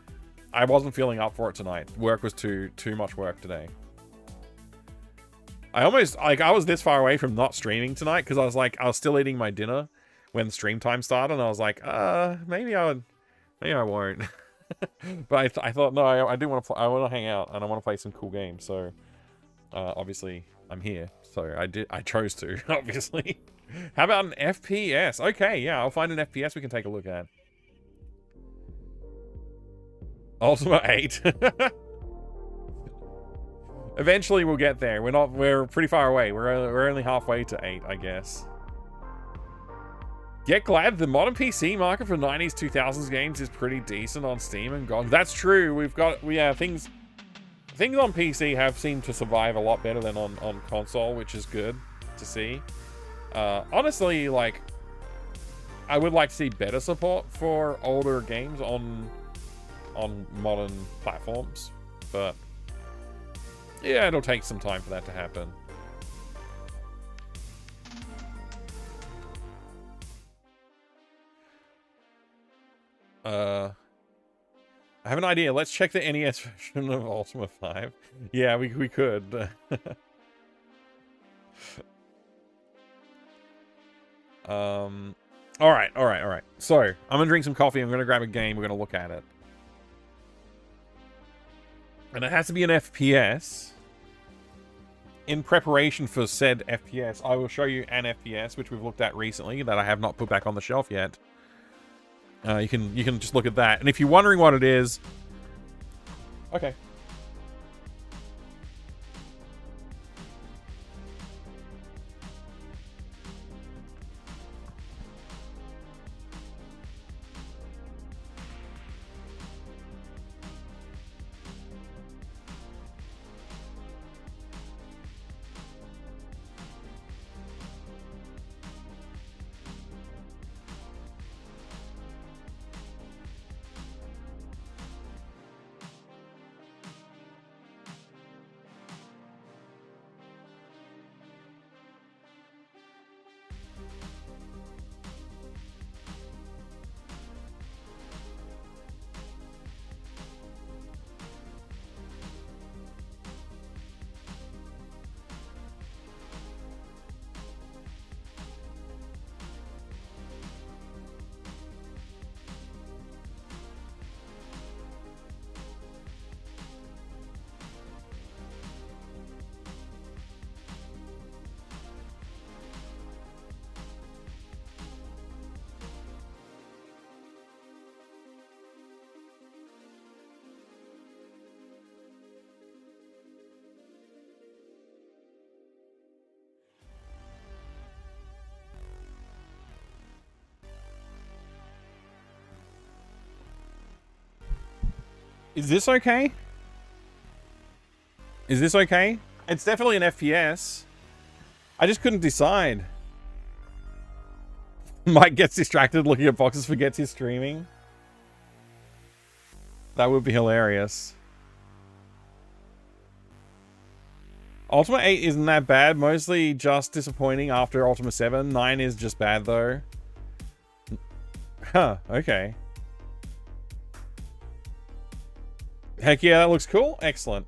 I wasn't feeling up for it tonight. Work was too much work today. I was this far away from not streaming tonight because I was still eating my dinner when stream time started, and I was like, maybe I won't. But I thought, no, I do want to play. I want to hang out and I want to play some cool games. So obviously I'm here, so I chose to, obviously. How about an FPS? Okay, yeah, I'll find an FPS we can take a look at. Ultima 8. Eventually we'll get there. We're pretty far away. We're only halfway to 8, I guess. Get glad the modern PC market for 90s, 2000s games is pretty decent on Steam and GOG. That's true. Things on PC have seemed to survive a lot better than on console, which is good to see. Honestly, like, I would like to see better support for older games on modern platforms, but yeah, it'll take some time for that to happen. I have an idea. Let's check the NES version of Ultima 5. Yeah, we could. All right. So, I'm gonna drink some coffee. I'm gonna grab a game. We're gonna look at it. And it has to be an FPS. In preparation for said FPS, I will show you an FPS, which we've looked at recently, that I have not put back on the shelf yet. You can just look at that. And if you're wondering what it is... Okay. Is this okay? Is this okay? It's definitely an FPS. I just couldn't decide. Mike gets distracted looking at boxes, forgets he's streaming. That would be hilarious. Ultima 8 isn't that bad. Mostly just disappointing after Ultima 7. 9 is just bad though. Huh, okay. Heck yeah, that looks cool. Excellent.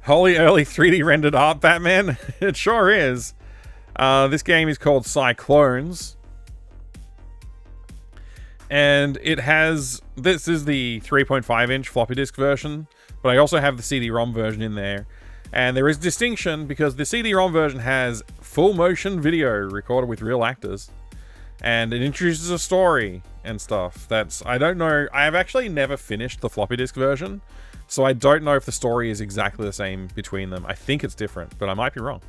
Holy early 3D rendered art, Batman. It sure is. This game is called Cyclones. And it has... This is the 3.5-inch floppy disk version. But I also have the CD-ROM version in there. And there is distinction because the CD-ROM version has full motion video recorded with real actors. And it introduces a story and stuff. That's... I don't know... I have actually never finished the floppy disk version. So I don't know if the story is exactly the same between them. I think it's different, but I might be wrong.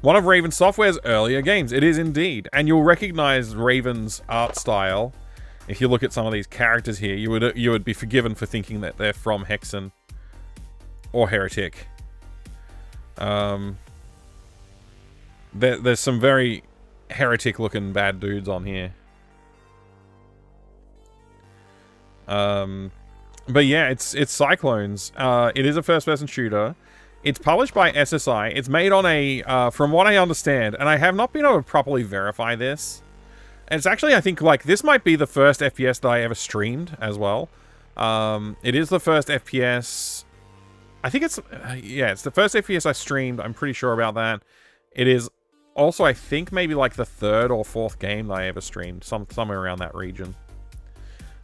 One of Raven Software's earlier games. It is indeed. And you'll recognize Raven's art style. If you look at some of these characters here, you would be forgiven for thinking that they're from Hexen or Heretic. There's some very Heretic-looking bad dudes on here. But yeah, it's Cyclones. It is a first-person shooter. It's published by SSI. It's made on a, from what I understand, and I have not been able to properly verify this. And it's actually, I think, like, this might be the first FPS that I ever streamed as well. It is the first FPS... I think it's... yeah, it's the first FPS I streamed. I'm pretty sure about that. It is also, I think, maybe like the third or fourth game that I ever streamed. Somewhere around that region.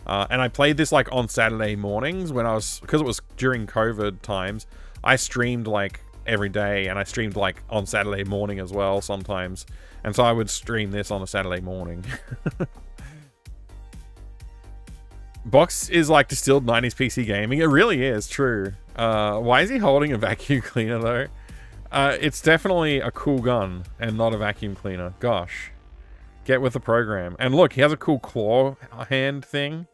And I played this, like, on Saturday mornings when I was... Because it was during COVID times. I streamed, like, every day. And I streamed, like, on Saturday morning as well sometimes. And so I would stream this on a Saturday morning. Box is like distilled 90s PC gaming. It really is, true. Why is he holding a vacuum cleaner, though? It's definitely a cool gun and not a vacuum cleaner. Gosh. Get with the program. And look, he has a cool claw hand thing.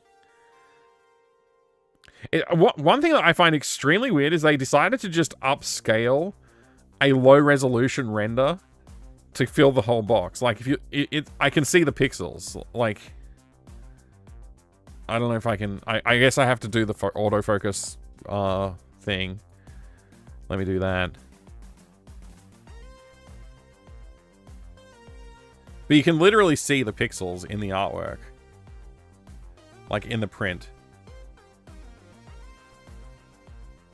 One thing that I find extremely weird is they decided to just upscale a low-resolution render to fill the whole box. Like, if you... I can see the pixels. Like... I don't know if I can... I guess I have to do the autofocus thing. Let me do that. But you can literally see the pixels in the artwork. Like in the print.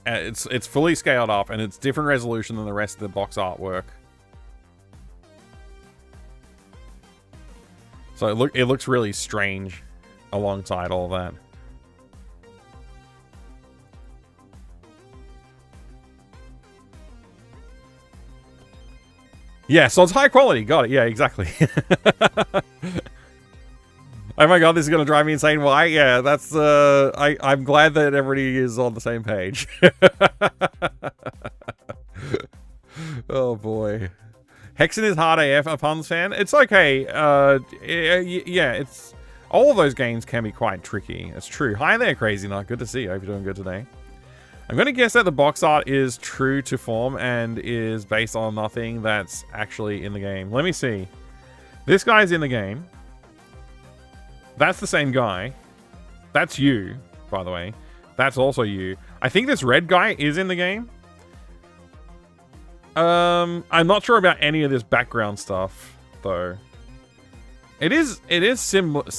It's fully scaled up and it's different resolution than the rest of the box artwork. So it looks really strange alongside all that. Yeah, so it's high quality. Got it. Yeah, exactly. Oh my god, this is gonna drive me insane. Why? Yeah, that's I'm glad that everybody is on the same page. Oh boy. Hexen is hard AF, a Puns fan. It's okay. Yeah, it's all of those games can be quite tricky. It's true. Hi there, Crazy Nut. Good to see you. Hope you're doing good today. I'm going to guess that the box art is true to form and is based on nothing that's actually in the game. Let me see. This guy's in the game. That's the same guy. That's you, by the way. That's also you. I think this red guy is in the game. I'm not sure about any of this background stuff, though. It is symbolic.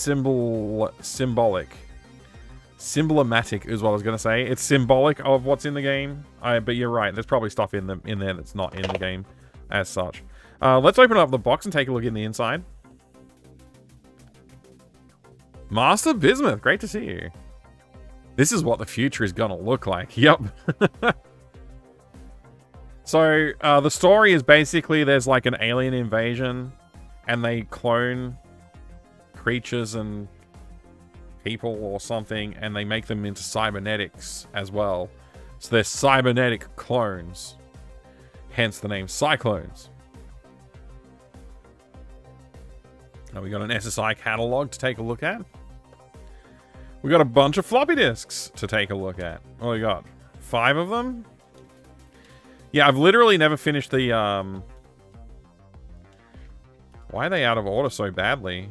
Symbolic is what I was gonna say. It's symbolic of what's in the game. But you're right. There's probably stuff in there that's not in the game, as such. Let's open up the box and take a look in the inside. Master Bismuth, great to see you. This is what the future is gonna look like. Yep. So the story is basically there's like an alien invasion, and they clone creatures and people or something, and they make them into cybernetics as well. So they're cybernetic clones, hence the name Cyclones. Now we got an SSI catalog to take a look at. We got a bunch of floppy disks to take a look at. What we got? 5 of them? Yeah, I've literally never finished the Why are they out of order so badly?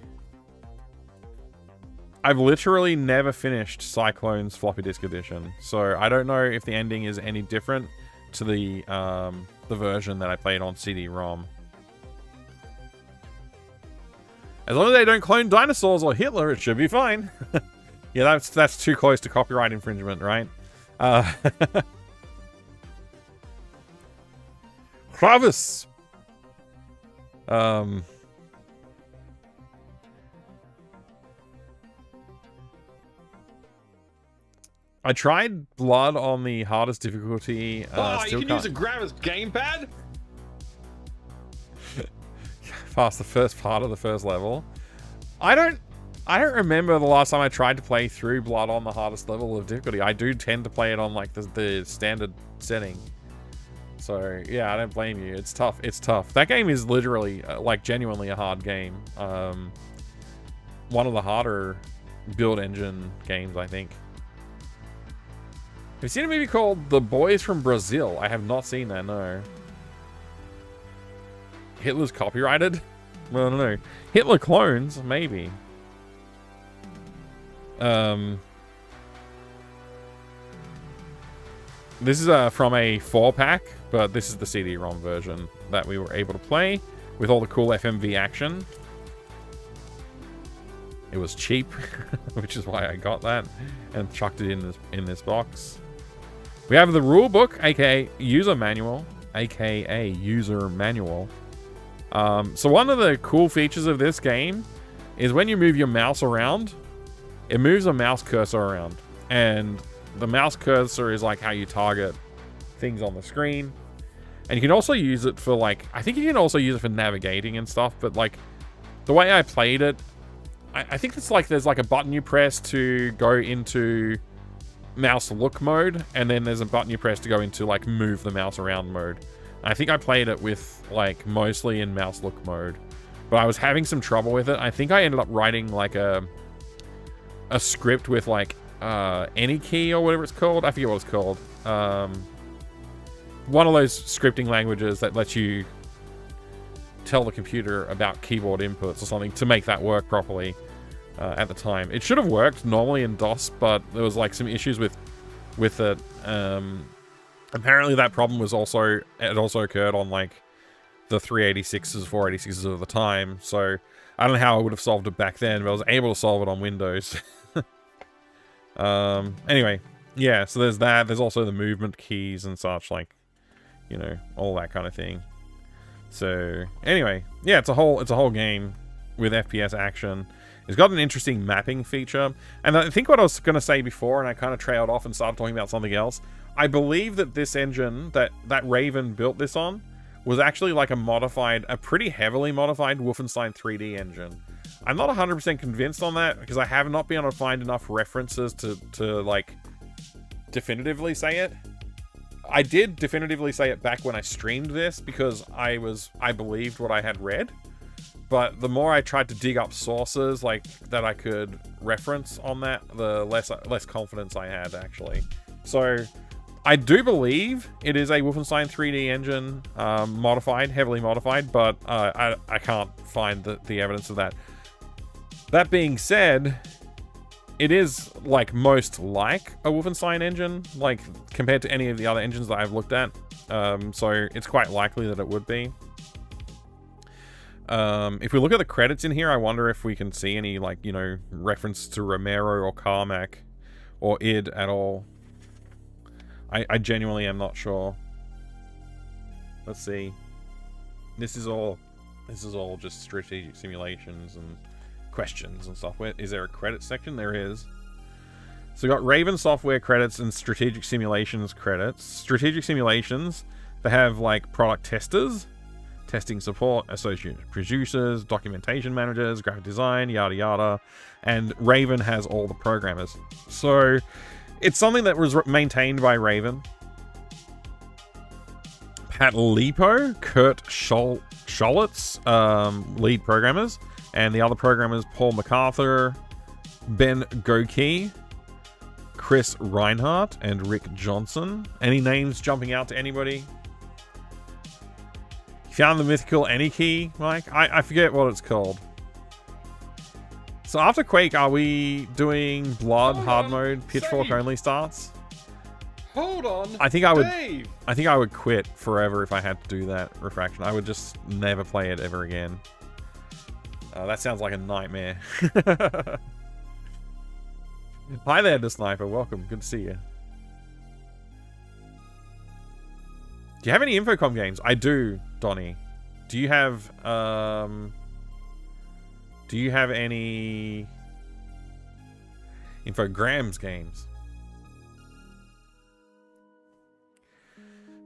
I've literally never finished Cyclones Floppy Disk Edition, so I don't know if the ending is any different to the version that I played on CD-ROM. As long as they don't clone dinosaurs or Hitler, it should be fine. Yeah, that's too close to copyright infringement, right? Kravis! I tried Blood on the hardest difficulty. You can use a Gravis gamepad? Past the first part of the first level. I don't remember the last time I tried to play through Blood on the hardest level of difficulty. I do tend to play it on like the standard setting. So yeah, I don't blame you. It's tough. It's tough. That game is literally like genuinely a hard game. One of the harder build engine games, I think. Have you seen a movie called The Boys from Brazil? I have not seen that, no. Hitler's copyrighted? Well, I don't know. Hitler clones, maybe. This is from a 4-pack, but this is the CD-ROM version that we were able to play with all the cool FMV action. It was cheap, which is why I got that and chucked it in this box. We have the rule book, aka user manual, aka user manual. So one of the cool features of this game is when you move your mouse around, it moves a mouse cursor around, and the mouse cursor is like how you target things on the screen. And you can also use it for like, I think you can also use it for navigating and stuff, but like the way I played it, I think it's like there's like a button you press to go into mouse look mode, and then there's a button you press to go into like move the mouse around mode. I think I played it with like mostly in mouse look mode, but I was having some trouble with it. I think I ended up writing like a script with like any key or whatever it's called. I forget what it's called. One of those scripting languages that lets you tell the computer about keyboard inputs or something to make that work properly. at the time. It should have worked normally in DOS, but there was like some issues with it. Apparently that problem was also occurred on like the 386s, 486s of the time. So I don't know how I would have solved it back then, but I was able to solve it on Windows. Anyway, yeah, so there's that. There's also the movement keys and such, like, you know, all that kind of thing. So anyway, yeah, it's a whole game with FPS action. It's got an interesting mapping feature. And I think what I was going to say before, and I kind of trailed off and started talking about something else, I believe that this engine that Raven built this on was actually like a pretty heavily modified Wolfenstein 3D engine. I'm not 100% convinced on that, because I have not been able to find enough references to like, definitively say it. I did definitively say it back when I streamed this, because I believed what I had read. But the more I tried to dig up sources like that I could reference on that, the less confidence I had, actually. So I do believe it is a Wolfenstein 3D engine, heavily modified, but I can't find the evidence of that. That being said, it is like most like a Wolfenstein engine, like compared to any of the other engines that I've looked at. So it's quite likely that it would be. If we look at the credits in here, I wonder if we can see any, like, you know, reference to Romero or Carmack or id at all. I genuinely am not sure. Let's see. This is all just strategic simulations and questions and stuff. Is there a credit section? There is. So we got Raven Software credits and Strategic Simulations credits. Strategic Simulations, they have like product testers, testing support, associate producers, documentation managers, graphic design, yada yada. And Raven has all the programmers. So it's something that was maintained by Raven. Pat Lipo, Kurt Scholitz, lead programmers. And the other programmers, Paul MacArthur, Ben Goki, Chris Reinhardt, and Rick Johnson. Any names jumping out to anybody? Found the mythical Any-Key, Mike? I forget what it's called. So after Quake, are we doing Blood, hard mode, Pitchfork only starts? Hold on, I think I would. Dave. I think I would quit forever if I had to do that refraction. I would just never play it ever again. That sounds like a nightmare. Hi there, the Sniper. Welcome. Good to see you. Do you have any Infocom games? I do, Donnie. Do you have any Infograms games?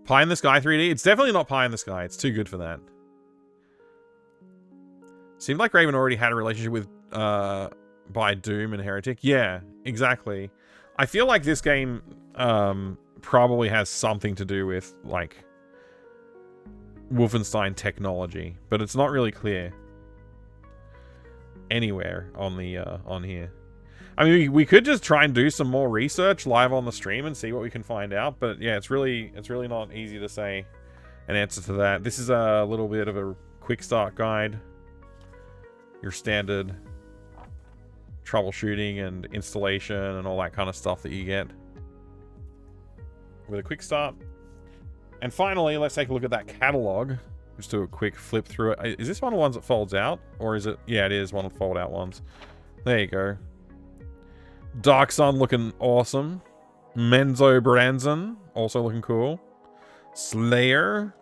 Pie in the Sky 3D? It's definitely not Pie in the Sky. It's too good for that. Seemed like Raven already had a relationship with by Doom and Heretic. Yeah, exactly. I feel like this game probably has something to do with like Wolfenstein technology, but it's not really clear anywhere on the on here. I mean, we could just try and do some more research live on the stream and see what we can find out, but yeah, it's really not easy to say an answer to that. This is a little bit of a quick start guide. Your standard troubleshooting and installation and all that kind of stuff that you get with a quick start. And finally, let's take a look at that catalog. Just do a quick flip through it. Is this one of the ones that folds out? Or is it? Yeah, it is one of the fold out ones. There you go. Dark Sun looking awesome. Menzo Branson also looking cool. Slayer.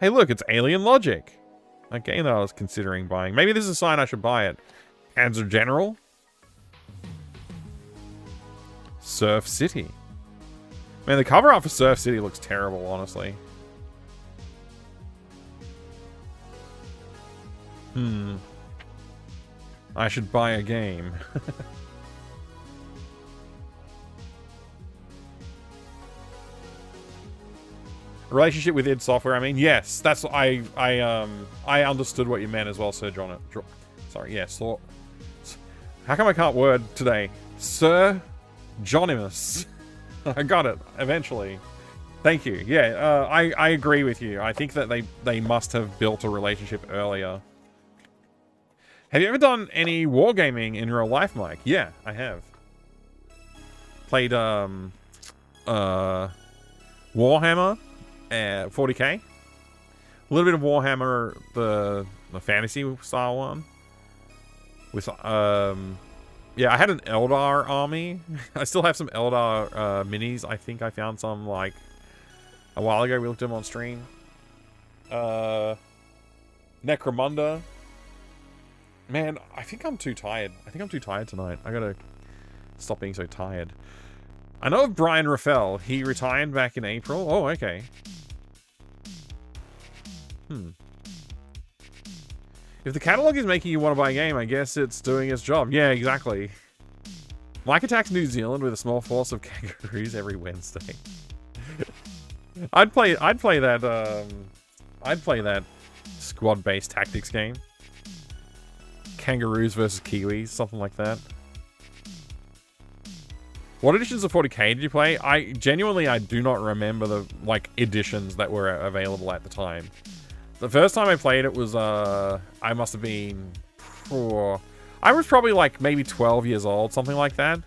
Hey, look, it's Alien Logic. A game that I was considering buying. Maybe this is a sign I should buy it. Panzer General. Surf City. Man, the cover art for Surf City looks terrible, honestly. I should buy a game. Relationship with id Software, I mean, yes, that's I understood what you meant as well, Sir John. Sorry, yes. Yeah, how come I can't word today? Sir Johnimus. I got it eventually. Thank you. Yeah, I agree with you. I think that they must have built a relationship earlier. Have you ever done any wargaming in real life, Mike? Yeah, I have. Played Warhammer 40k. A little bit of Warhammer, the fantasy style one. With yeah, I had an Eldar army. I still have some Eldar minis. I think I found some like a while ago. We looked at them on stream. Necromunda. Man, I think I'm too tired. I think I'm too tired tonight. I gotta stop being so tired. I know of Brian Raffel. He retired back in April. Oh, okay. If the catalog is making you want to buy a game, I guess it's doing its job. Yeah, exactly. Mike attacks New Zealand with a small force of kangaroos every Wednesday. I'd play that squad-based tactics game. Kangaroos versus Kiwis, something like that. What editions of 40k did you play? I do not remember the editions that were available at the time. The first time I played it was I must have been I was probably like maybe 12 years old, something like that.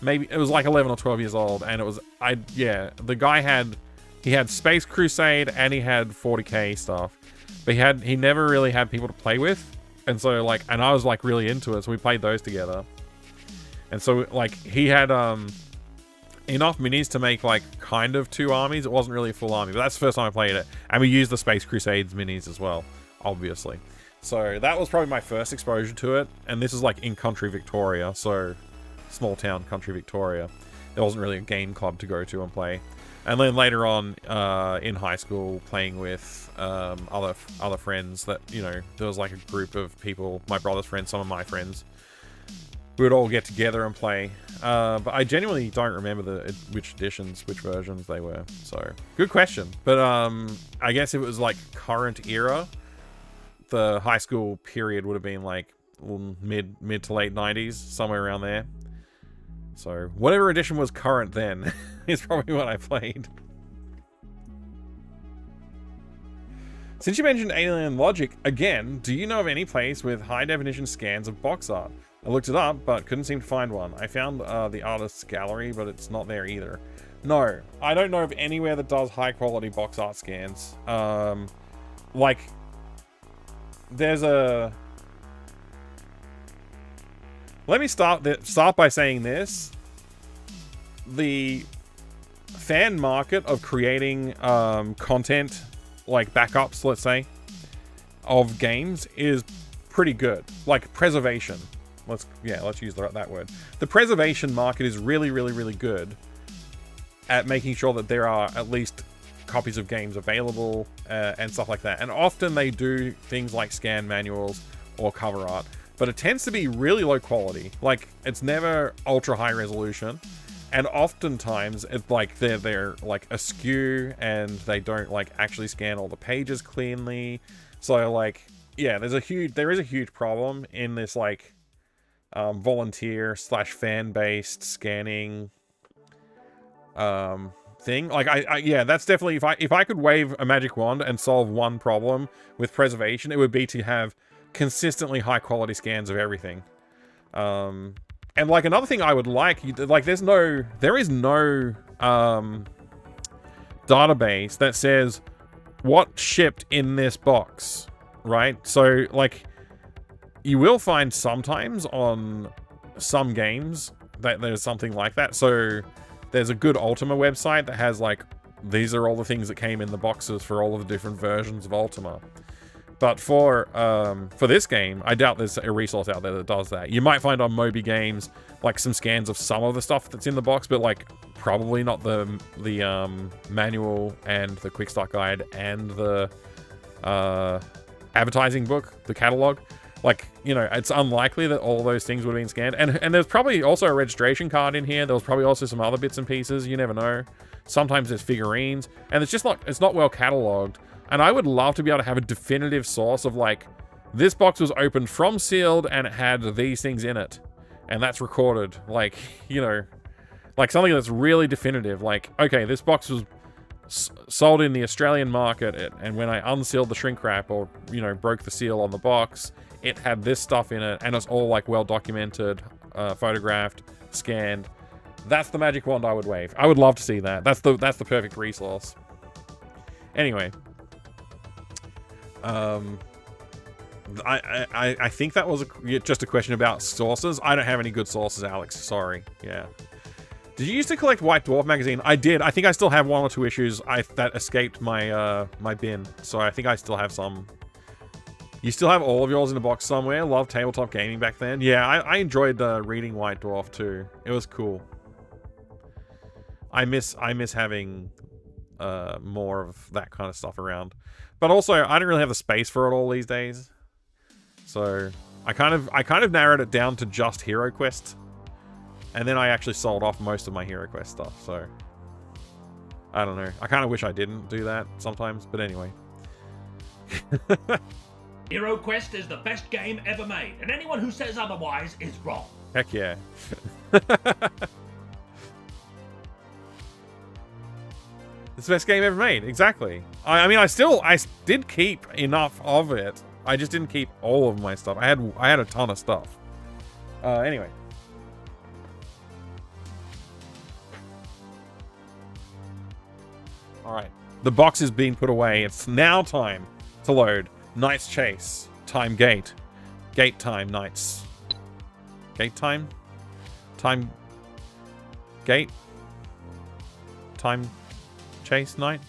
Maybe it was like 11 or 12 years old, and it was the guy had Space Crusade and he had 40k stuff. But he never really had people to play with. And so and I was like really into it, so we played those together. And so he had enough minis to make kind of 2 armies. It wasn't really a full army, but that's the first time I played it. And we used the Space Crusades minis as well, obviously. So that was probably my first exposure to it. And this is in country Victoria, so small town country Victoria. There wasn't really a game club to go to and play. And then later on in high school, playing with other friends that, there was a group of people, my brother's friends, some of my friends. We would all get together and play. But I genuinely don't remember which editions, which versions they were. So, good question. But I guess if it was current era, the high school period would have been mid to late 90s, somewhere around there. So, whatever edition was current then is probably what I played. Since you mentioned Alien Logic, again, do you know of any place with high-definition scans of box art? I looked it up, but couldn't seem to find one. I found the artist's gallery, but it's not there either. No, I don't know of anywhere that does high-quality box art scans. There's a... Let me start by saying this. The fan market of creating content, backups, let's say, of games is pretty good. Preservation. Let's use that word. The preservation market is really, really, really good at making sure that there are at least copies of games available and stuff like that. And often they do things like scan manuals or cover art, but it tends to be really low quality. It's never ultra high resolution, and oftentimes it's they're askew and they don't actually scan all the pages cleanly. So yeah, there is a huge problem in this volunteer / fan based scanning thing. Yeah, that's definitely, if I could wave a magic wand and solve one problem with preservation, it would be to have consistently high quality scans of everything. And another thing I would there is no database that says what shipped in this box, right? So you will find sometimes on some games that there's something like that. So there's a good Ultima website that has these are all the things that came in the boxes for all of the different versions of Ultima. But for this game, I doubt there's a resource out there that does that. You might find on Moby Games some scans of some of the stuff that's in the box, but probably not the manual and the quick start guide and the advertising book, the catalog. It's unlikely that all those things would have been scanned. And there's probably also a registration card in here. There was probably also some other bits and pieces. You never know. Sometimes there's figurines. And it's not well cataloged. And I would love to be able to have a definitive source of this box was opened from sealed and it had these things in it. And that's recorded. Something that's really definitive. Okay, this box was sold in the Australian market, and when I unsealed the shrink wrap or, you know, broke the seal on the box, it had this stuff in it, and it's all like well documented, photographed, scanned. That's the magic wand I would wave. I would love to see that. That's the perfect resource. Anyway, I think that was just a question about sources. I don't have any good sources, Alex. Sorry. Yeah. Did you used to collect White Dwarf magazine? I did. I think I still have 1 or 2 issues that escaped my my bin. So I think I still have some. You still have all of yours in a box somewhere? Loved tabletop gaming back then. Yeah, I enjoyed reading White Dwarf too. It was cool. I miss having more of that kind of stuff around. But also, I don't really have the space for it all these days. So I kind of narrowed it down to just Hero Quest. And then I actually sold off most of my Hero Quest stuff, so I don't know. I kind of wish I didn't do that sometimes, but anyway. Hero Quest is the best game ever made, and anyone who says otherwise is wrong. Heck yeah. It's the best game ever made, exactly. I mean, I did keep enough of it. I just didn't keep all of my stuff. I had a ton of stuff. Anyway. Alright. The box is being put away. It's now time to load Knight's Chase. Time gate. Gate time, Knights. Gate time? Time... Gate? Time... Chase, Knight?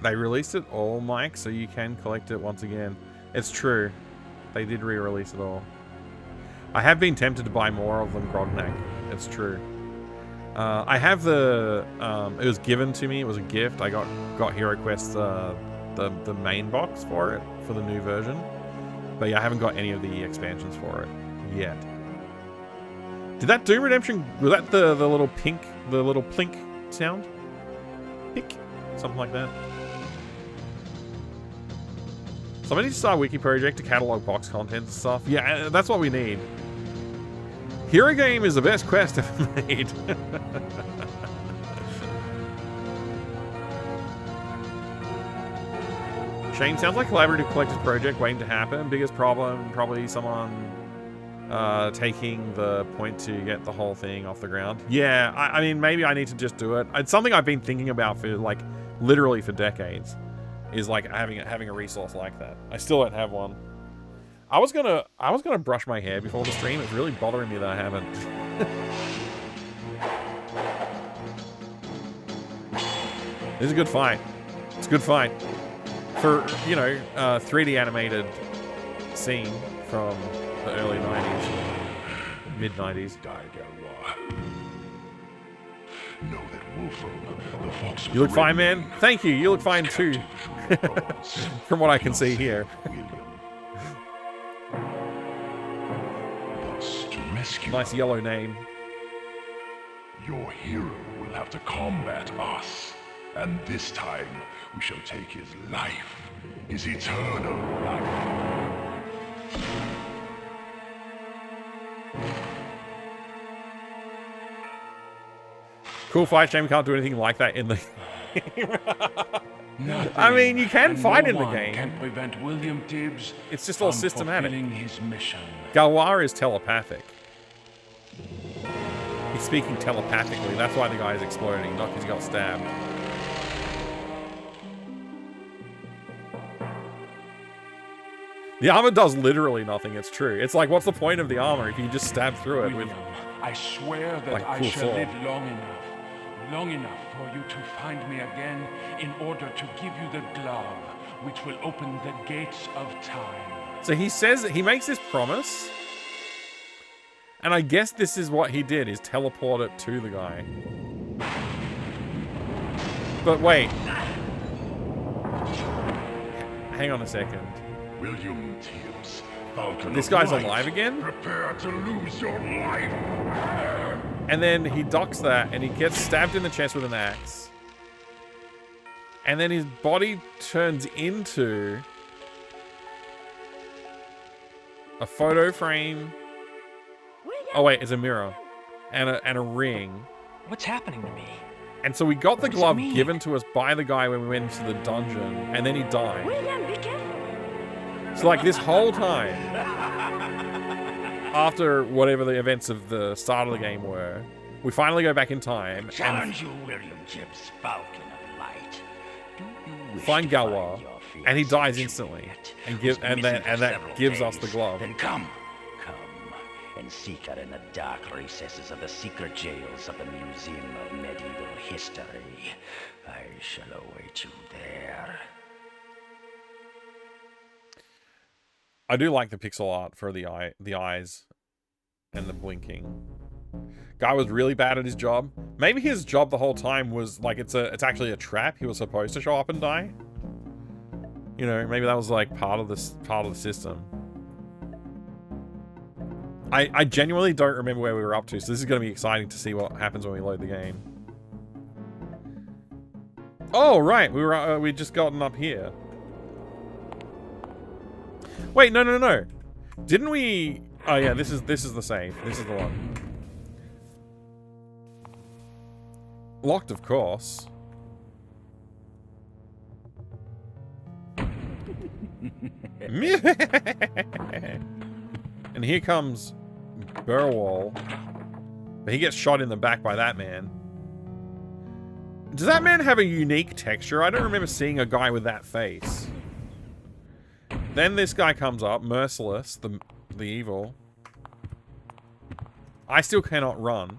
They released it all, Mike, so you can collect it once again. It's true. They did re-release it all. I have been tempted to buy more of them, Grognak. It's true. I have the... it was given to me. It was a gift. I got Hero Quest, the main box for it, for the new version. But yeah, I haven't got any of the expansions for it yet. Did that do Redemption? Was that the little pink, the little plink sound? Pink? Something like that. Somebody needs to start a wiki project to catalog box content and stuff. Yeah, that's what we need. Hero Game is the best quest ever made. Shame, sounds like collaborative collector's project waiting to happen. Biggest problem, probably someone taking the point to get the whole thing off the ground. Yeah, I mean, maybe I need to just do it. It's something I've been thinking about for, like, literally for decades. Is like having a resource like that. I still don't have one. I was gonna brush my hair before the stream. It's really bothering me that I haven't. This is a good fight. It's a good fight for, you know, 3D animated scene from the early 90s, mid 90s. You look fine, man. Thank you. You look fine too. From what I can see here. Nice yellow name. Your hero will have to combat us. And this time, we shall take his life. His eternal life. Cool fight. Shame we can't do anything like that in the game. I mean, you can fight in the game. Can prevent William Tibbs. It's just all systematic. His mission. Galwar is telepathic. He's speaking telepathically. That's why the guy is exploding, not because he got stabbed. The armor does literally nothing. It's true. It's like, what's the point of the armor if you just stab through it with? I swear that like I cool shall sword. live long enough for you to find me again in order to give you the glove which will open the gates of time. So he says, he makes this promise, And I guess this is what he did, is teleport it to the guy. But wait. Hang on a second. William Tibbs, Falcon This of guy's Light, alive again? Prepare to lose your life. And then he docks that, and he gets stabbed in the chest with an axe. And then his body turns into a photo frame. Oh wait, it's a mirror. And a ring. What's happening to me? And so we got the What does it glove mean? given to us by the guy when we went into the dungeon, and then he died. So like this whole time, after whatever the events of the start of the game were, we finally go back in time Challenge you, William Tibbs, Falcon of Light. Do you wish find to Galwa, your fiancé and he dies instantly, Juliet, and who's that missing for several gives us days? the glove. Then come and seek her in the dark recesses of the secret jails of the Museum of Medieval History. I shall await you there. I do like the pixel art for the eyes and the blinking. Guy was really bad at his job. Maybe his job the whole time was like it's actually a trap. He was supposed to show up and die. You know, maybe that was like part of the system. I genuinely don't remember where we were up to, so this is going to be exciting to see what happens when we load the game. Oh right, we just gotten up here. Wait, no. Didn't we? Oh yeah, this is the save. This is the one. Locked, of course. And here comes Burwell. But he gets shot in the back by that man. Does that man have a unique texture? I don't remember seeing a guy with that face. Then this guy comes up, Merciless, the evil. I still cannot run.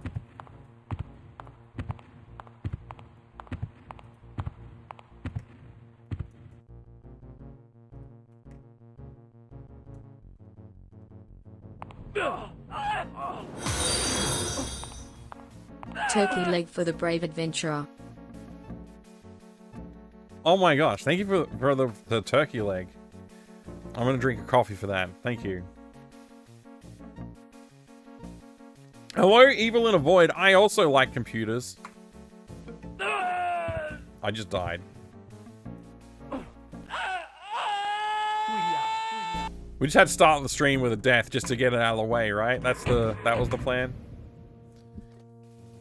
Turkey leg for the brave adventurer. Oh my gosh, thank you for the turkey leg. I'm gonna drink a coffee for that. Thank you. Hello, Evil in a Void. I also like computers. I just died. We just had to start the stream with a death just to get it out of the way, right? That was the plan.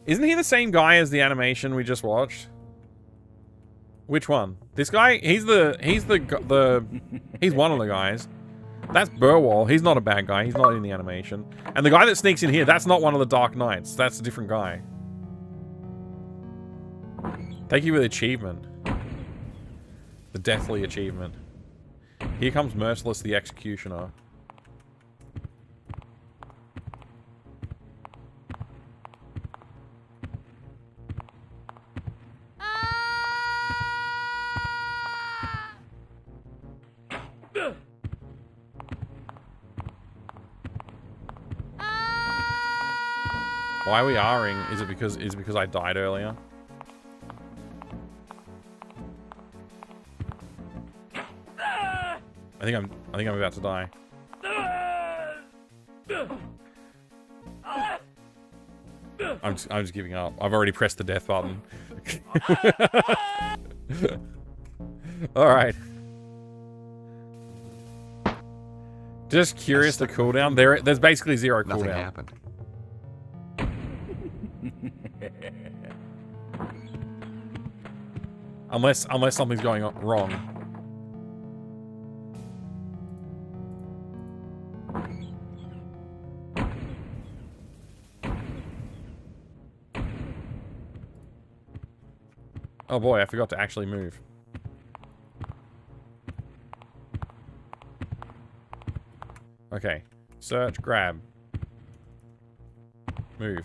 Isn't he the same guy as the animation we just watched? Which one? This guy? He's one of the guys. That's Burwell. He's not a bad guy. He's not in the animation. And the guy that sneaks in here, that's not one of the Dark Knights. That's a different guy. Thank you for the achievement. The deathly achievement. Here comes Merciless the Executioner. Why are we R-ing? Is it because I died earlier? I think I'm about to die. I'm just giving up. I've already pressed the death button. All right. Just curious, the cooldown. There's basically zero cooldown. Nothing happened. Unless something's going wrong. Oh boy, I forgot to actually move. Okay. Search, grab. Move.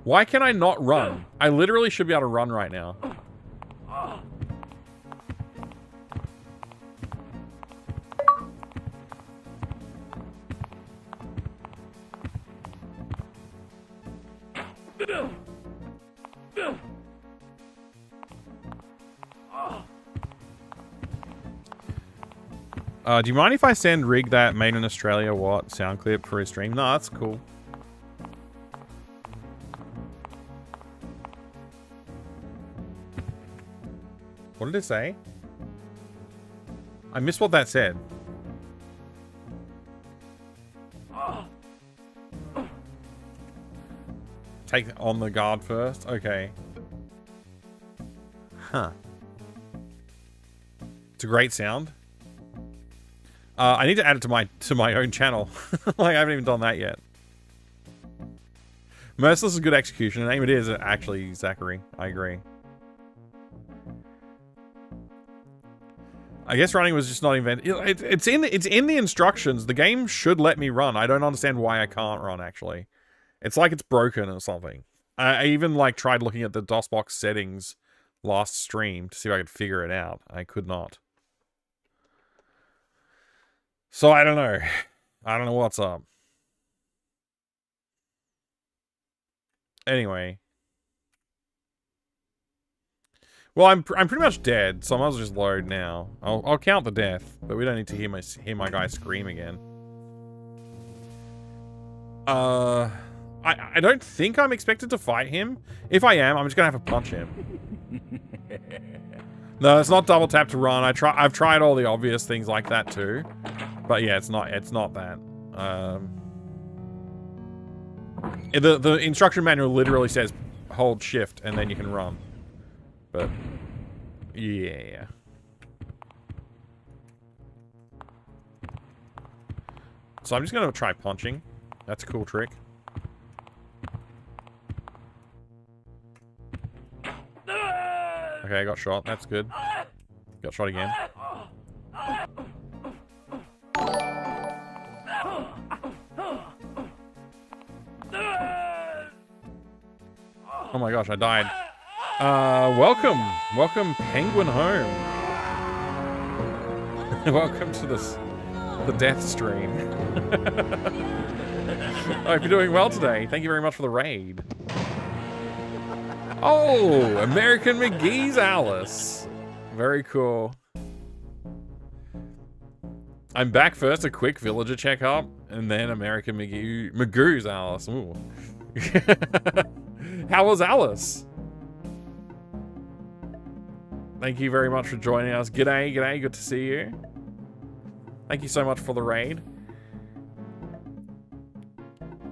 Why can I not run? I literally should be able to run right now. Do you mind if I send Rig that Made in Australia what sound clip for his stream? No, that's cool. What did it say? I missed what that said. Take on the guard first? Okay. Huh. It's a great sound. I need to add it to my own channel. Like, I haven't even done that yet. Merciless is good execution. The name it is actually Zachary. I agree. I guess running was just not invented. It's in the instructions. The game should let me run. I don't understand why I can't run, actually. It's like it's broken or something. I even like tried looking at the DOSBox settings last stream to see if I could figure it out. I could not. So I don't know. I don't know what's up. Anyway. Well, I'm pretty much dead, so I might as well just load now. I'll count the death, but we don't need to hear my guy scream again. I don't think I'm expected to fight him. If I am, I'm just gonna have to punch him. No, it's not double tap to run. I've tried all the obvious things like that too. But yeah, it's not that. The instruction manual literally says hold shift and then you can run. But yeah. So I'm just gonna try punching. That's a cool trick. Okay, I got shot. That's good. Got shot again. Oh my gosh, I died. Welcome Penguin home. Welcome to the death stream. I hope you're doing well today. Thank you very much for the raid. Oh, American McGee's Alice. Very cool. I'm back first, a quick villager checkup, and then American Magoo's Alice. Ooh. How was Alice? Thank you very much for joining us. G'day, g'day, good to see you. Thank you so much for the raid.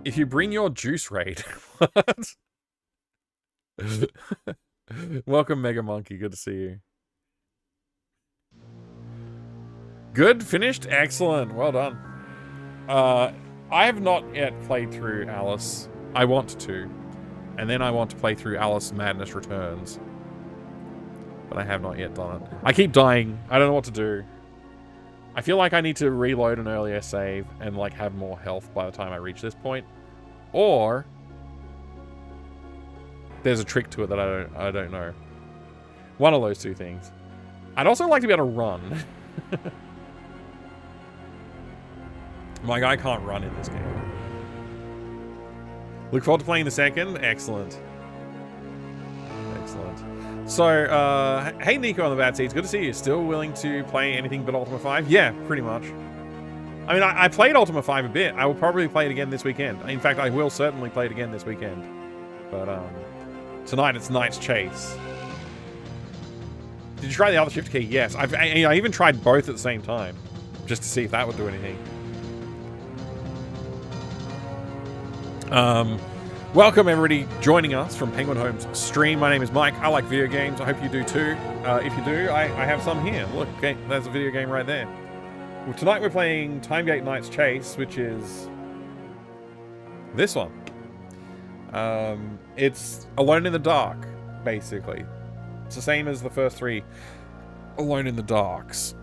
If you bring your juice raid. What? Welcome, Mega Monkey. Good to see you. Good, finished, excellent. Well done. I have not yet played through Alice. I want to. And then I want to play through Alice Madness Returns. But I have not yet done it. I keep dying. I don't know what to do. I feel like I need to reload an earlier save and like have more health by the time I reach this point. Or there's a trick to it that I don't know. One of those two things. I'd also like to be able to run. My guy can't run in this game. Look forward to playing the second. Excellent. Excellent. So, hey Nico on the Bad Seeds. Good to see you. Still willing to play anything but Ultima 5? Yeah, pretty much. I mean, I played Ultima 5 a bit. I will probably play it again this weekend. In fact, I will certainly play it again this weekend. But, tonight it's Knight's Chase. Did you try the other shift key? Yes. I even tried both at the same time. Just to see if that would do anything. Welcome everybody joining us from Penguin Home's stream. My name is Mike. I like video games. I hope you do too. If you do, I have some here. Look, okay, there's a video game right there. Well, tonight we're playing Timegate Knight's Chase, which is this one. It's Alone in the Dark, basically. It's the same as the first three Alone in the Darks.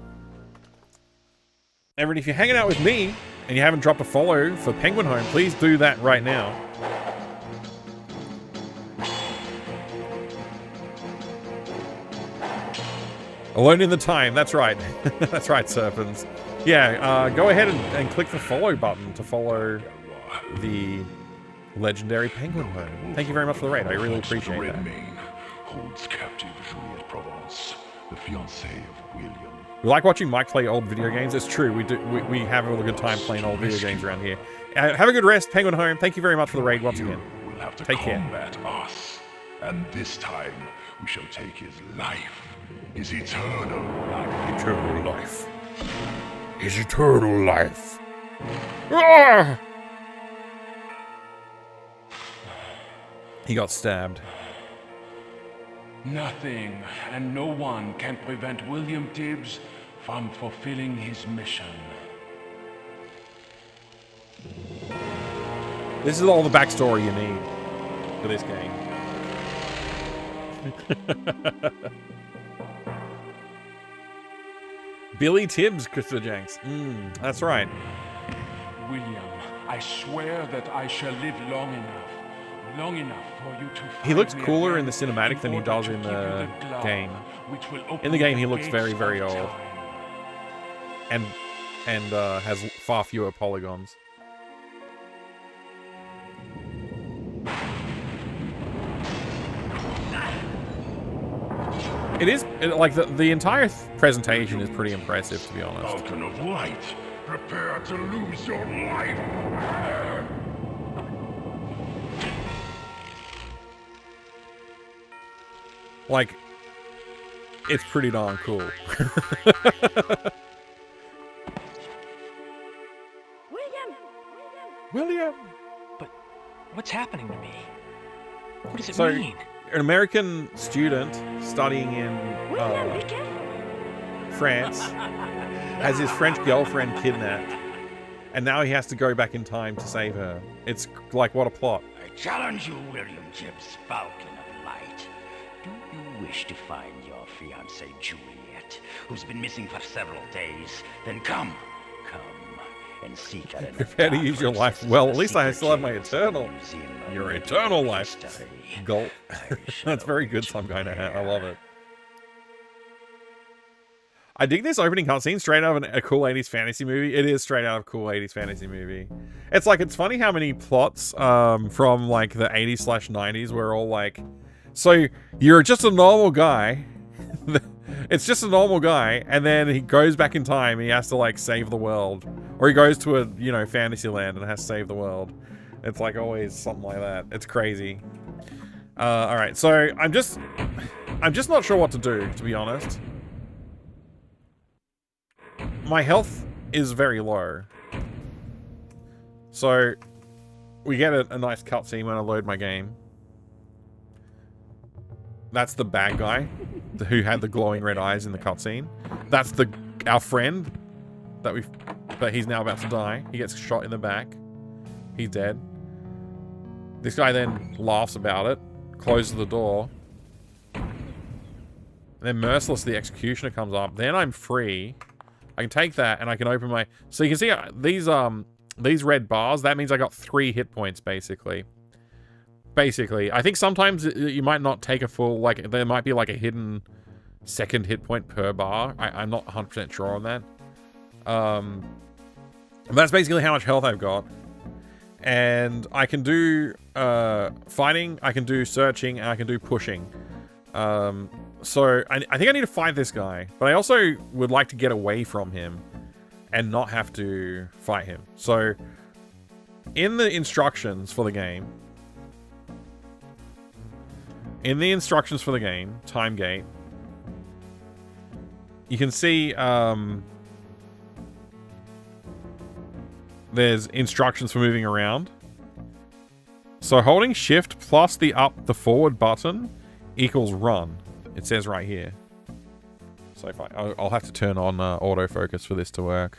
Everybody, if you're hanging out with me and you haven't dropped a follow for Penguin Home, please do that right now. Alone in the Time, that's right. That's right, Serpents. Yeah, go ahead and click the follow button to follow the legendary Penguin Home. Thank you very much for the raid. I really appreciate that. Holds captive Juliet Provence. the fiancée of William. We like watching Mike play old video games. It's true. We have a really good time playing old video games around here. Have a good rest, Penguin Home. Thank you very much for the raid once again. Will have to Take care. combat us, and this time we shall take his life, his eternal life. Eternal life. His eternal life. Ah! He got stabbed. Nothing and no one can prevent William Tibbs from fulfilling his mission. This is all the backstory you need for this game. Billy Tibbs, Christopher Jenks. That's right. William, I swear that I shall live long enough for you to find He looks me cooler again in the cinematic than he order does to in give you the glove, game. which will open In the game, the he looks very, gates very of old. time. And has far fewer polygons. It is, like, the entire presentation is pretty impressive, to be honest. Fountain of light, prepare to lose your life. Like, it's pretty darn cool. William! But what's happening to me? What does it So, mean? an American student studying in France has his French girlfriend kidnapped, and now he has to go back in time to save her. It's like, what a plot. I challenge you, William Tibbs, Falcon of Light. Do you wish to find your fiancée Juliet, who's been missing for several days? Then come and seek her in the Prepare to dark use your life recesses well. of At the least I secret still have my jails of eternal. the Museum of Your Medieval eternal life. History. Gulp. I That's very shall good, await some you kind of hat. I there. love it. I dig this opening cutscene straight out of a cool 80s fantasy movie. It is straight out of a cool 80s fantasy movie. It's like, it's funny how many plots from like the 80s/90s were all like, so you're just a normal guy. It's just a normal guy, and then he goes back in time and he has to like save the world. Or he goes to a, you know, fantasy land and has to save the world. It's like always something like that. It's crazy. Alright, so I'm just not sure what to do, to be honest. My health is very low. So we get a nice cutscene when I load my game. That's the bad guy who had the glowing red eyes in the cutscene. That's our friend that he's now about to die. He gets shot in the back. He's dead. This guy then laughs about it, closes the door. And then merciless, the executioner comes up. Then I'm free. I can take that and I can open my... So you can see these red bars. That means I got 3 hit points, basically. I think sometimes you might not take a full... Like, there might be like a hidden second hit point per bar. I'm not 100% sure on that. That's basically how much health I've got. And I can do fighting, I can do searching, and I can do pushing. So I think I need to fight this guy, but I also would like to get away from him and not have to fight him. So in the instructions for the game, Time Gate, you can see there's instructions for moving around. So holding shift plus the forward button equals run. It says right here. So if I'll have to turn on autofocus for this to work.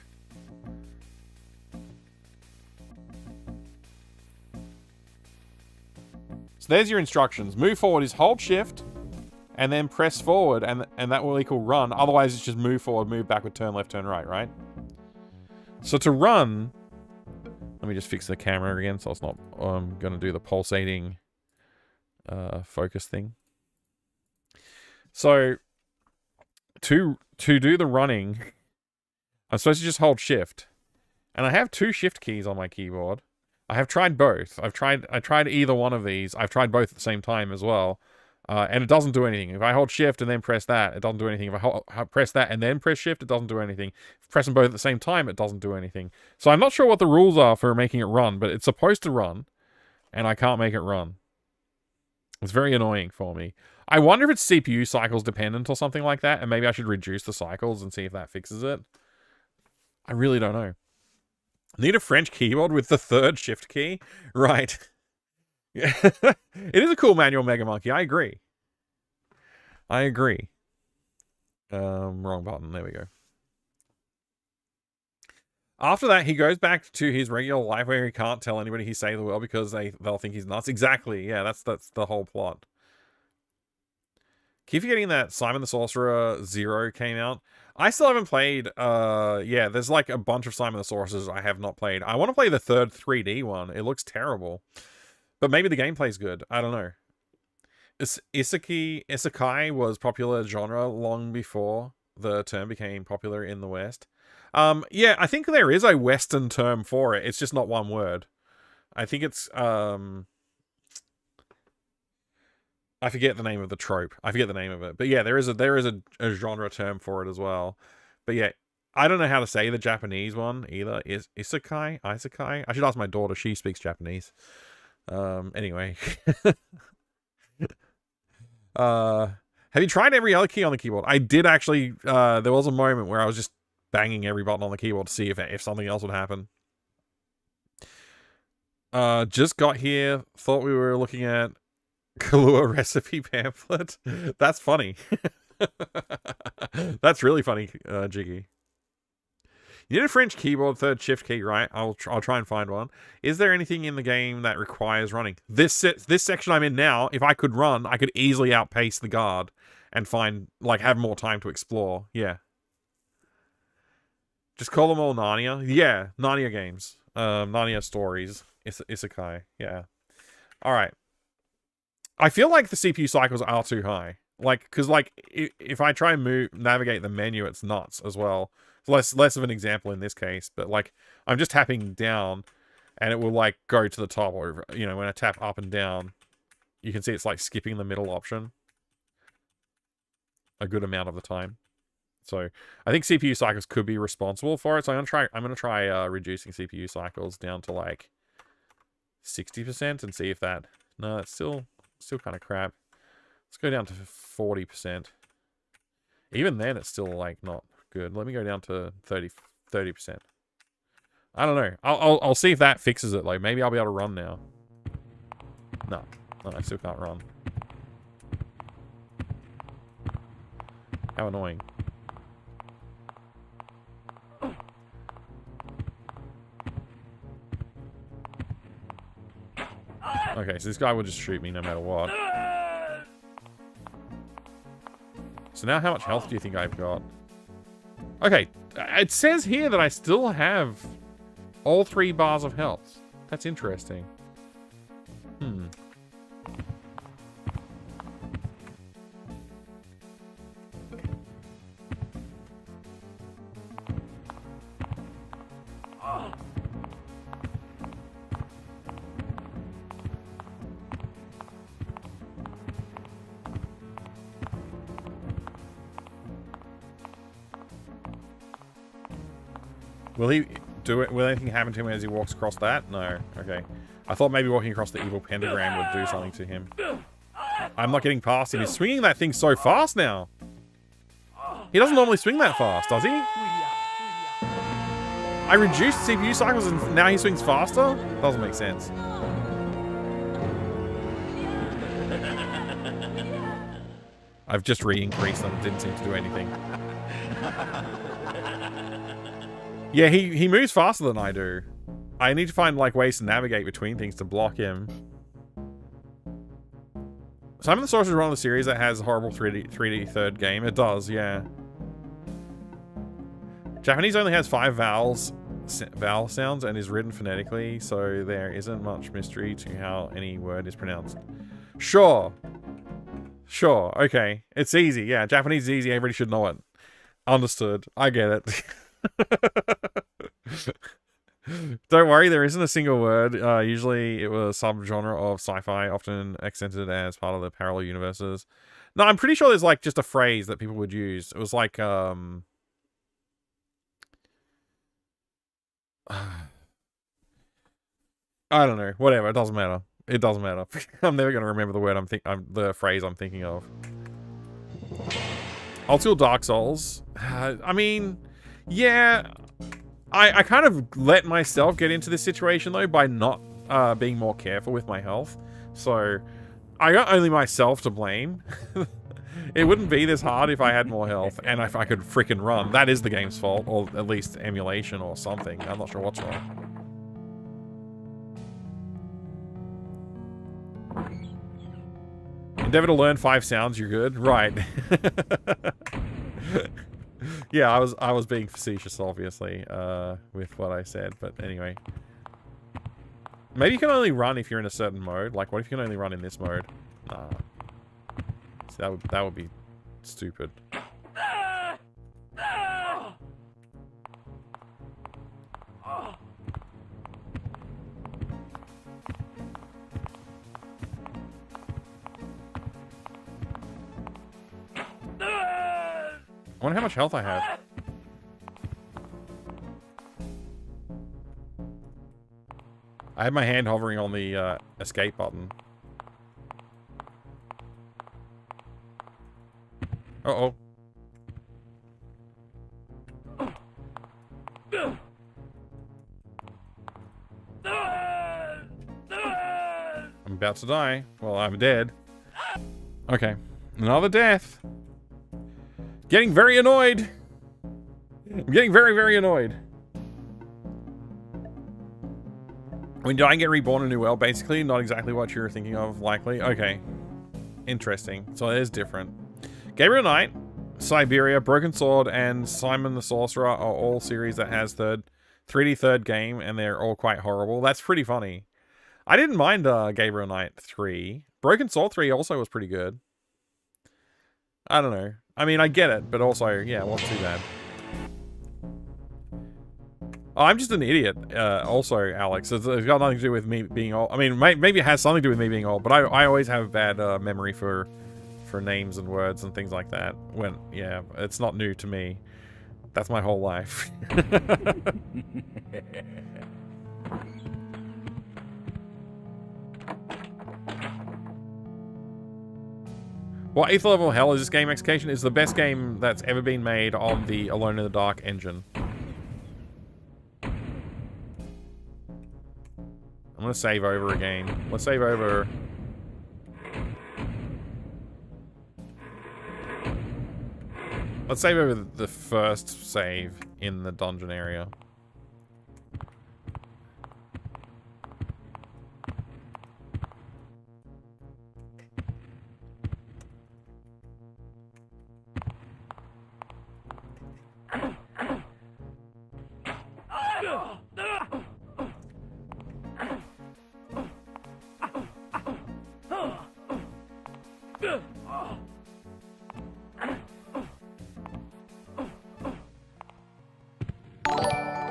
So there's your instructions. Move forward is hold shift and then press forward, and that will equal run. Otherwise it's just move forward, move backward, turn left, turn right? So to run, let me just fix the camera again so it's not going to do the pulsating focus thing. So to do the running, I'm supposed to just hold shift. And I have 2 shift keys on my keyboard. I have tried both. I tried either one of these. I've tried both at the same time as well. And it doesn't do anything. If I hold shift and then press that, it doesn't do anything. If I press that and then press shift, it doesn't do anything. If I press them both at the same time, it doesn't do anything. So I'm not sure what the rules are for making it run, but it's supposed to run, and I can't make it run. It's very annoying for me. I wonder if it's CPU cycles dependent or something like that, and maybe I should reduce the cycles and see if that fixes it. I really don't know. Need a French keyboard with the third shift key? Right. Yeah. It is a cool manual Mega Monkey. I agree. I agree. Wrong button. There we go. After that, he goes back to his regular life where he can't tell anybody he saved the world because they'll think he's nuts. Exactly. Yeah, that's the whole plot. Keep forgetting that Simon the Sorcerer 0 came out. I still haven't played, yeah, there's like a bunch of Simon the Sorcerers I have not played. I want to play the third 3D one. It looks terrible. But maybe the gameplay's good. I don't know. Isekai was popular genre long before the term became popular in the West. Yeah, I think there is a Western term for it. It's just not one word. I think it's, I forget the name of the trope. I forget the name of it. But yeah, there is a genre term for it as well. But yeah, I don't know how to say the Japanese one either. Is Isekai? Isekai? I should ask my daughter. She speaks Japanese. Anyway. Have you tried every other key on the keyboard? I did actually. There was a moment where I was just banging every button on the keyboard to see if something else would happen. Just got here. Thought we were looking at Kahlua recipe pamphlet. That's funny. That's really funny, Jiggy. You need a French keyboard, third shift key, right? I'll try and find one. Is there anything in the game that requires running? This section I'm in now, if I could run, I could easily outpace the guard and find, like, have more time to explore. Yeah. Just call them all Narnia. Yeah, Narnia games. Narnia stories. Isekai. Yeah. All right. I feel like the CPU cycles are too high. Like, because, like, if I try and navigate the menu, it's nuts as well. Less of an example in this case, but, like, I'm just tapping down, and it will, like, go to the top, or, you know, when I tap up and down, you can see it's, like, skipping the middle option a good amount of the time. So, I think CPU cycles could be responsible for it, so I'm gonna try reducing CPU cycles down to, like, 60% and see if that... No, it's still kind of crap. Let's go down to 40%. Even then, it's still, like, not good. Let me go down to 30%. I don't know. I'll see if that fixes it. Like, maybe I'll be able to run now. No, I still can't run. How annoying. Okay, so this guy will just shoot me no matter what. So now how much health do you think I've got? Okay, it says here that I still have all 3 bars of health. That's interesting. Will he do it? Will anything happen to him as he walks across that? No. Okay. I thought maybe walking across the evil pentagram would do something to him. I'm not getting past him. He's swinging that thing so fast now. He doesn't normally swing that fast, does he? I reduced CPU cycles and now he swings faster? Doesn't make sense. I've just re-increased them. It didn't seem to do anything. Yeah, he moves faster than I do. I need to find, like, ways to navigate between things to block him. Simon the Sorcerer is one of the series that has a horrible 3D third game. It does, yeah. Japanese only has 5 vowel sounds and is written phonetically, so there isn't much mystery to how any word is pronounced. Sure. Sure, okay. It's easy, yeah. Japanese is easy, everybody should know it. Understood. I get it. Don't worry, there isn't a single word. Usually it was subgenre of sci-fi, often accented as part of the parallel universes. No, I'm pretty sure there's like just a phrase that people would use. It was like, I don't know. Whatever. It doesn't matter. It doesn't matter. I'm never gonna remember the word the phrase I'm thinking of. I'll steal Dark Souls. I mean, yeah. I kind of let myself get into this situation though by not being more careful with my health. So I got only myself to blame. It wouldn't be this hard if I had more health and if I could freaking run. That is the game's fault, or at least emulation or something. I'm not sure what's wrong. Endeavor to learn 5 sounds, you're good. Right. Yeah, I was being facetious, obviously, with what I said, but anyway. Maybe you can only run if you're in a certain mode. Like, what if you can only run in this mode? Nah. So that would be stupid. I wonder how much health I have. I had my hand hovering on the escape button. Uh-oh. I'm about to die. Well, I'm dead. Okay. Another death. Getting very annoyed. I'm getting very, very annoyed. When do I get reborn in a new world? Basically, not exactly what you're thinking of, likely. Okay. Interesting. So it is different. Gabriel Knight, Siberia, Broken Sword, and Simon the Sorcerer are all series that has 3D third game, and they're all quite horrible. That's pretty funny. I didn't mind Gabriel Knight 3. Broken Sword 3 also was pretty good. I don't know. I mean, I get it, but also, yeah, it wasn't too bad. Oh, I'm just an idiot, also, Alex. It's got nothing to do with me being old. I mean, maybe it has something to do with me being old, but I always have bad memory for names and words and things like that. When, yeah, it's not new to me. That's my whole life. What 8th level hell is this game? Execution is the best game that's ever been made on the Alone in the Dark engine. I'm gonna save over again. Let's save over. Let's save over the first save in the dungeon area.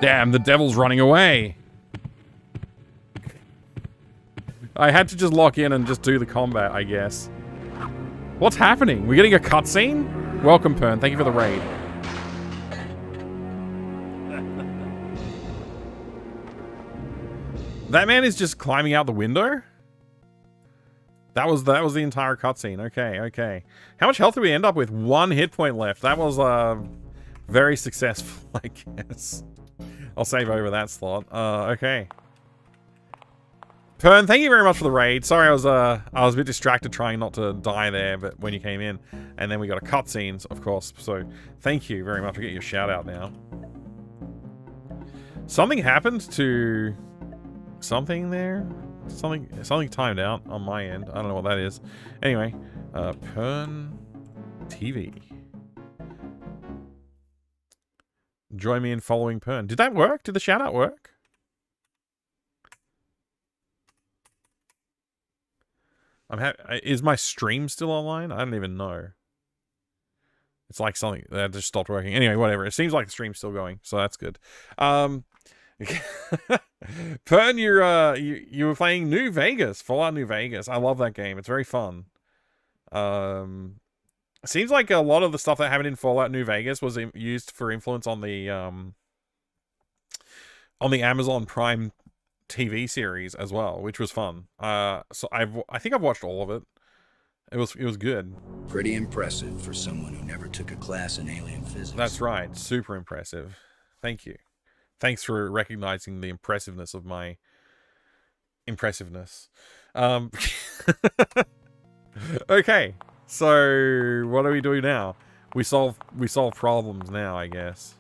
Damn, the devil's running away. I had to just lock in and just do the combat, I guess. What's happening? We're getting a cutscene? Welcome, Pern. Thank you for the raid. That man is just climbing out the window? That was the entire cutscene. Okay, okay. How much health did we end up with? 1 hit point left. That was very successful, I guess. I'll save over that slot. Okay. Pern, thank you very much for the raid. Sorry, I was a bit distracted trying not to die there, but when you came in, and then we got a cutscenes, of course. So thank you very much. I'll get your shout out now. Something happened to something there. Something timed out on my end. I don't know what that is. Anyway, Pern TV. Join me in following Pern. Did that work? Did the shout out work? Is my stream still online? I don't even know. It's like something that just stopped working. Anyway, whatever. It seems like the stream's still going, so that's good. Pern, you were playing New Vegas, Fallout New Vegas. I love that game. It's very fun. Seems like a lot of the stuff that happened in Fallout New Vegas was used for influence on the Amazon Prime TV series as well, which was fun. So I think I've watched all of it. It was good. Pretty impressive for someone who never took a class in alien physics. That's right. Super impressive. Thank you. Thanks for recognizing the impressiveness of my impressiveness. Okay. So what do we do now? We solve problems now, I guess.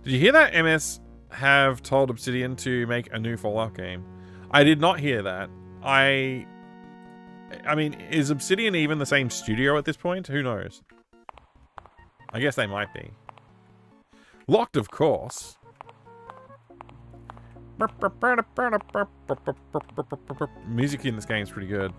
Did you hear that MS have told Obsidian to make a new Fallout game? I did not hear that. I mean, is Obsidian even the same studio at this point? Who knows? I guess they might be. Locked, of course. Music in this game is pretty good.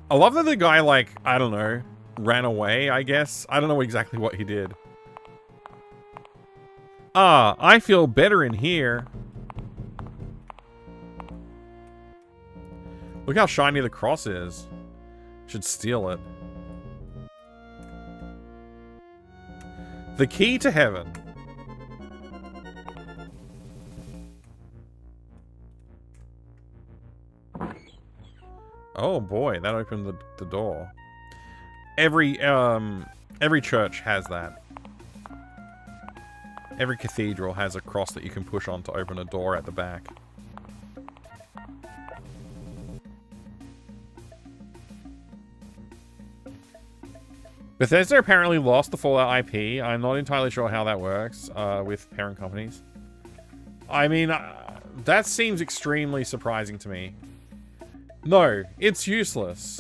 I love that the guy, like, I don't know, ran away, I guess. I don't know exactly what he did. Ah, I feel better in here. Look how shiny the cross is. Should steal it. The key to heaven. Oh boy, that opened the door. Every church has that. Every cathedral has a cross that you can push on to open a door at the back. Bethesda apparently lost the Fallout IP. I'm not entirely sure how that works with parent companies. I mean, that seems extremely surprising to me. No, it's useless.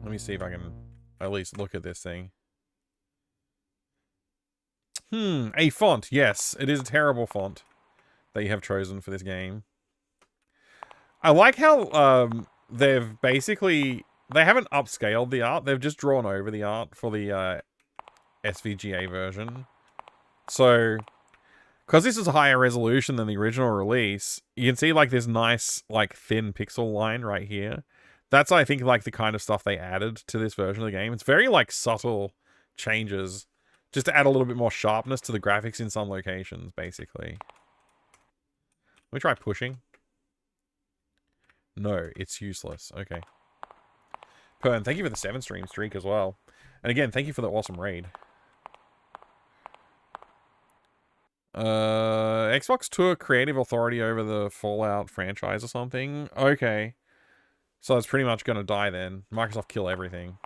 Let me see if I can at least look at this thing. A font. Yes, it is a terrible font that you have chosen for this game. I like how they've basically... They haven't upscaled the art. They've just drawn over the art for the SVGA version. So, because this is a higher resolution than the original release, you can see like this nice, like thin pixel line right here. That's, I think, like the kind of stuff they added to this version of the game. It's very like subtle changes, just to add a little bit more sharpness to the graphics in some locations, basically. Let me try pushing. No, it's useless. Okay. Pern, thank you for the 7-stream streak as well. And again, thank you for the awesome raid. Xbox took creative authority over the Fallout franchise or something. Okay. So it's pretty much going to die then. Microsoft kill everything.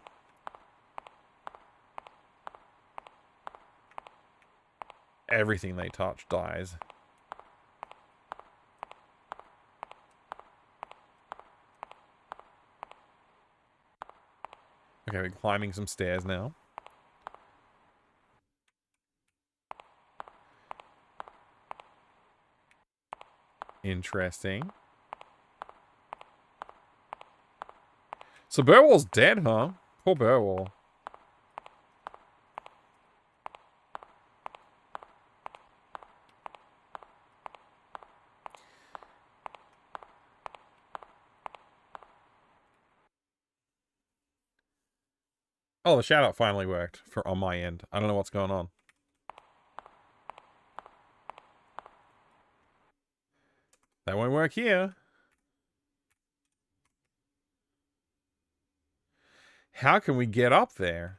Everything they touch dies. Okay, we're climbing some stairs now. Interesting. So Burwell's dead, huh? Poor Burwell. Oh, the shout out finally worked on my end. I don't know what's going on. That won't work here. How can we get up there?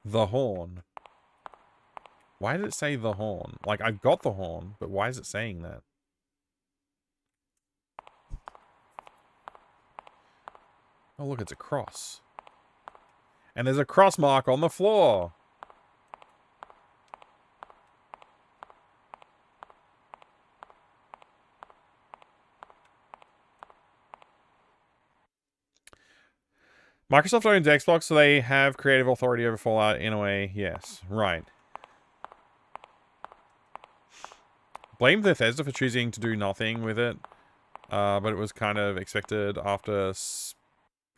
The horn. Why did it say the horn? Like, I've got the horn, but why is it saying that? Oh, look, it's a cross. And there's a cross mark on the floor. Microsoft owns Xbox, so they have creative authority over Fallout in a way. Yes, right. Blame Bethesda for choosing to do nothing with it. But it was kind of expected after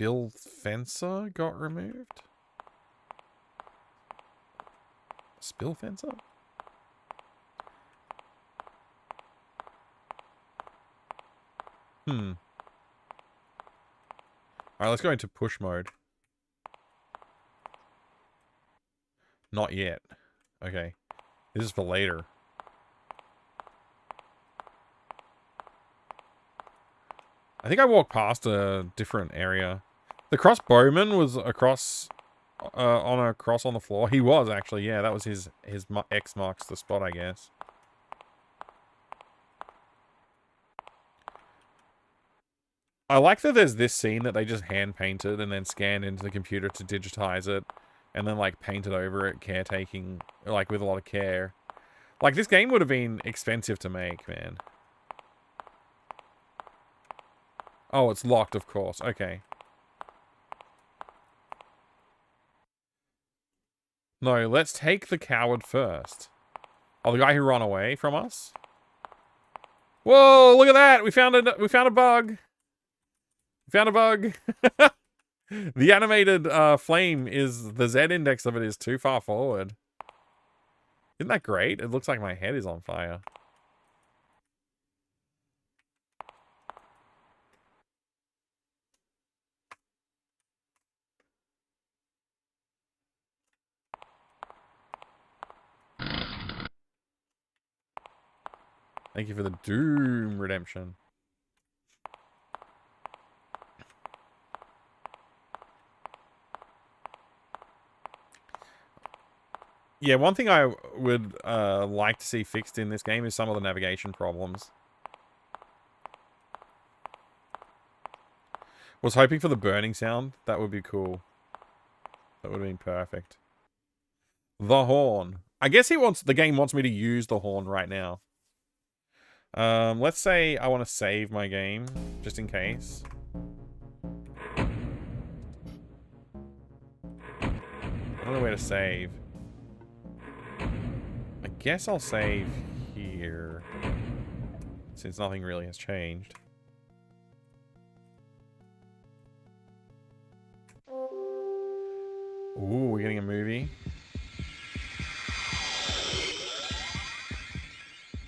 Spill Fencer got removed? Spill Fencer? Alright, let's go into push mode. Not yet. Okay. This is for later. I think I walked past a different area. The crossbowman was across on a cross on the floor. He was actually, yeah. That was his X marks the spot, I guess. I like that there's this scene that they just hand painted and then scanned into the computer to digitize it, and then like painted over it, caretaking, like with a lot of care. Like this game would have been expensive to make, man. Oh, it's locked, of course. Okay. No, let's take the coward first. Oh, the guy who ran away from us? Whoa, look at that! We found a bug! We found a bug! The animated flame is... The Z index of it is too far forward. Isn't that great? It looks like my head is on fire. Thank you for the Doom redemption. Yeah, one thing I would like to see fixed in this game is some of the navigation problems. Was hoping for the burning sound. That would be cool. That would have been perfect. The horn. I guess the game wants me to use the horn right now. Let's say I want to save my game, just in case. I don't know where to save. I guess I'll save here, since nothing really has changed. Ooh, we're getting a movie.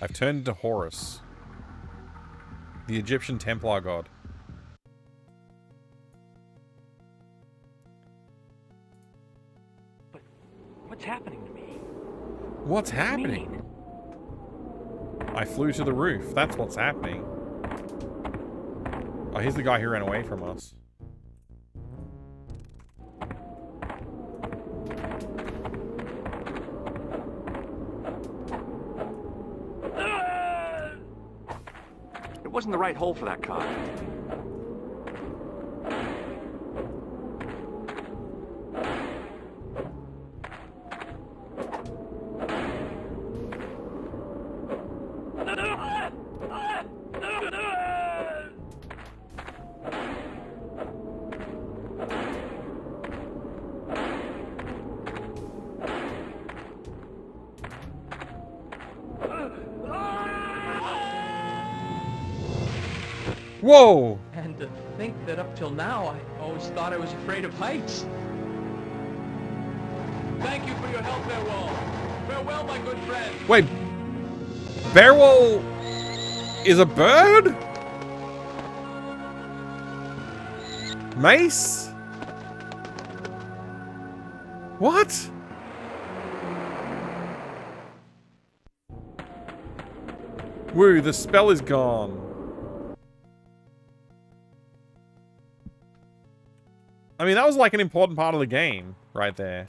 I've turned into Horus, the Egyptian Templar god. But what's happening to me? What's happening? I flew to the roof. That's what's happening. Oh, here's the guy who ran away from us. It wasn't the right hole for that car. Whoa! And to think that up till now, I always thought I was afraid of heights. Thank you for your help, Bearwall. Farewell, my good friend. Wait, Bearwall is a bird? Mace? What? Woo, the spell is gone. I mean, that was like an important part of the game right there.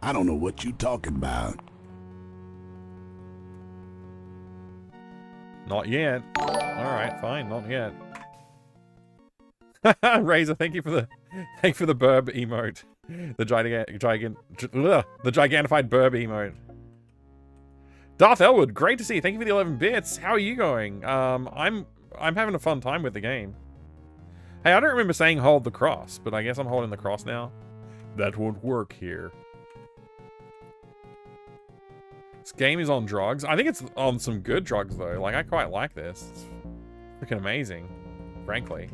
I don't know what you talking about. Not yet. Alright, fine, not yet. Razor, thank you for the burb emote. The gigantified burb emote. Darth Elwood, great to see you. Thank you for the 11 bits. How are you going? I'm having a fun time with the game. Hey, I don't remember saying hold the cross, but I guess I'm holding the cross now. That won't work here. This game is on drugs. I think it's on some good drugs, though. Like, I quite like this. It's freaking amazing, frankly.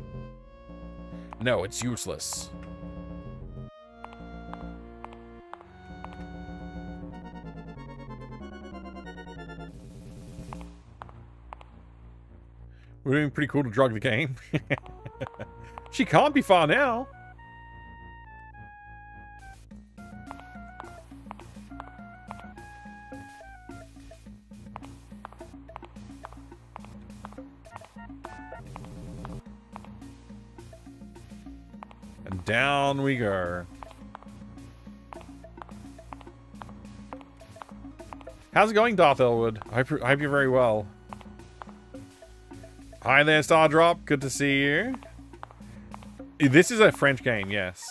No, it's useless. We're doing pretty cool to drug the game. She can't be far now. And down we go. How's it going, Darth Elwood? I hope you're very well. Hi there, Stardrop. Good to see you. This is a French game, yes.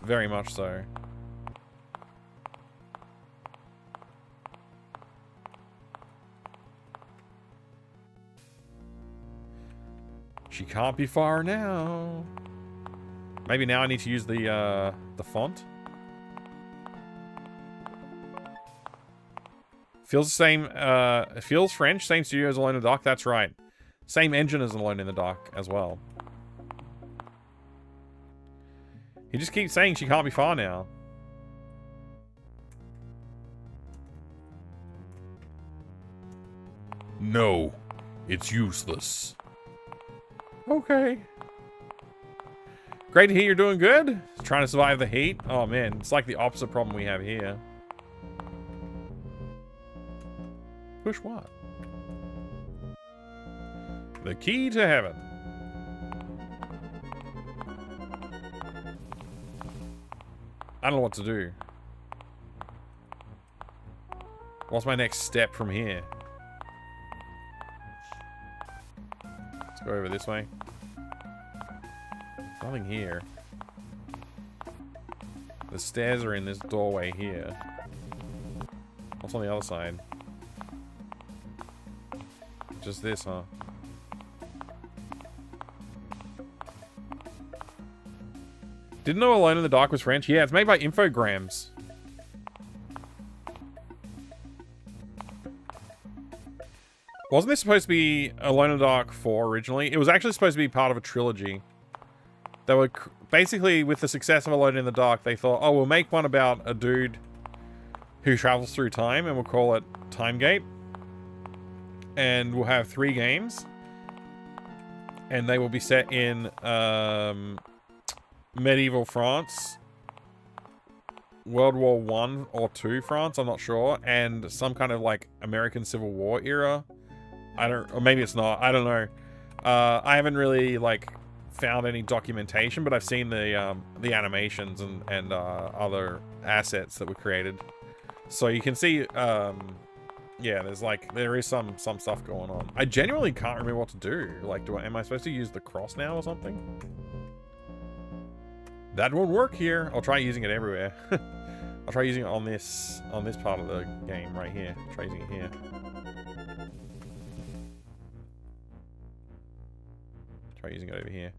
Very much so. She can't be far now. Maybe now I need to use the font. Feels the same. It feels French. Same studio as Alone in the Dark. That's right. Same engine as Alone in the Dark as well. He just keeps saying she can't be far now. No, it's useless. Okay. Great to hear you're doing good. Trying to survive the heat. Oh man, it's like the opposite problem we have here. Push what? The key to heaven. I don't know what to do. What's my next step from here? Let's go over this way. There's nothing here. The stairs are in this doorway here. What's on the other side? Just this, huh? Didn't know Alone in the Dark was French. Yeah, it's made by Infogrames. Wasn't this supposed to be Alone in the Dark 4 originally? It was actually supposed to be part of a trilogy. They were basically, with the success of Alone in the Dark, they thought, oh, we'll make one about a dude who travels through time, and we'll call it Timegate. And we'll have 3 games. And they will be set in medieval France, World War I or II France, I'm not sure, and some kind of like American Civil War era. Or maybe it's not, I don't know. I haven't really like found any documentation, but I've seen the animations and other assets that were created. So you can see, yeah, there is some stuff going on. I genuinely can't remember what to do. Like, am I supposed to use the cross now or something? That won't work here. I'll try using it everywhere. I'll try using it on this part of the game right here. Try using it here. Try using it over here.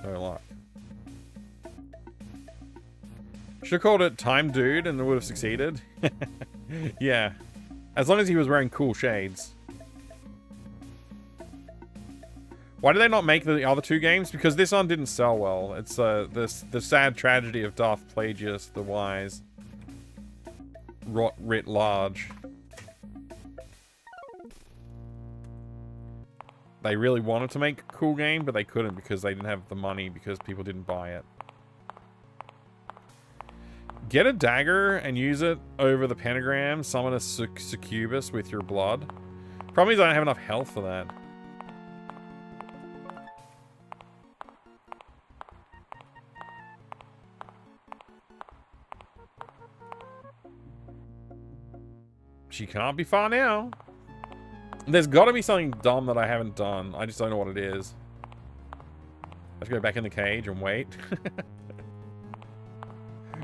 No luck. Should have called it Time Dude and it would have succeeded. Yeah. As long as he was wearing cool shades. Why did they not make the other 2 games? Because this one didn't sell well. It's the sad tragedy of Darth Plagueis the Wise. Writ large. They really wanted to make a cool game, but they couldn't because they didn't have the money because people didn't buy it. Get a dagger and use it over the pentagram. Summon a succubus with your blood. Problem is I don't have enough health for that. She can't be far now. There's got to be something dumb that I haven't done. I just don't know what it is. Let's go back in the cage and wait.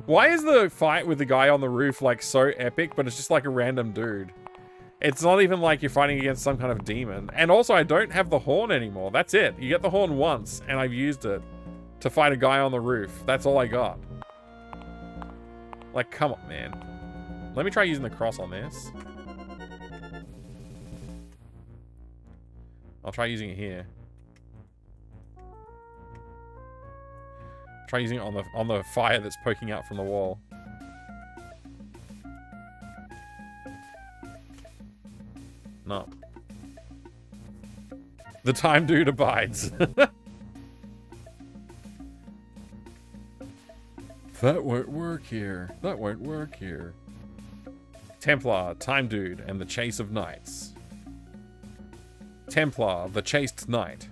Why is the fight with the guy on the roof like so epic, but it's just like a random dude? It's not even like you're fighting against some kind of demon. And also, I don't have the horn anymore. That's it. You get the horn once, and I've used it to fight a guy on the roof. That's all I got. Like, come on, man. Let me try using the cross on this. I'll try using it here. Try using it on the fire that's poking out from the wall. No. The time dude abides. That won't work here. That won't work here. Templar, time dude, and the chase of knights. Templar, the chased knight.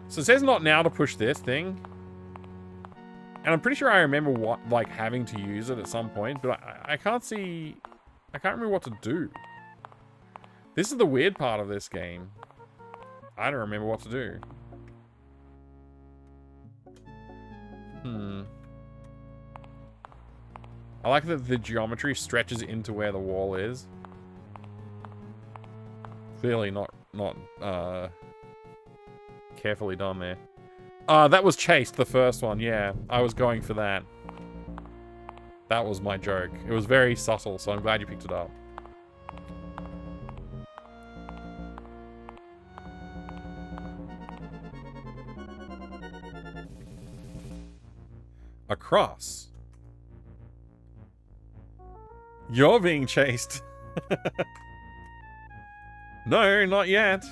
So it says not now to push this thing. And I'm pretty sure I remember what, like, having to use it at some point, but I can't see... I can't remember what to do. This is the weird part of this game. I don't remember what to do. I like that the geometry stretches into where the wall is. Clearly not carefully done there. That was chased, the first one, yeah. I was going for that. That was my joke. It was very subtle, so I'm glad you picked it up. A cross. You're being chased. No, not yet.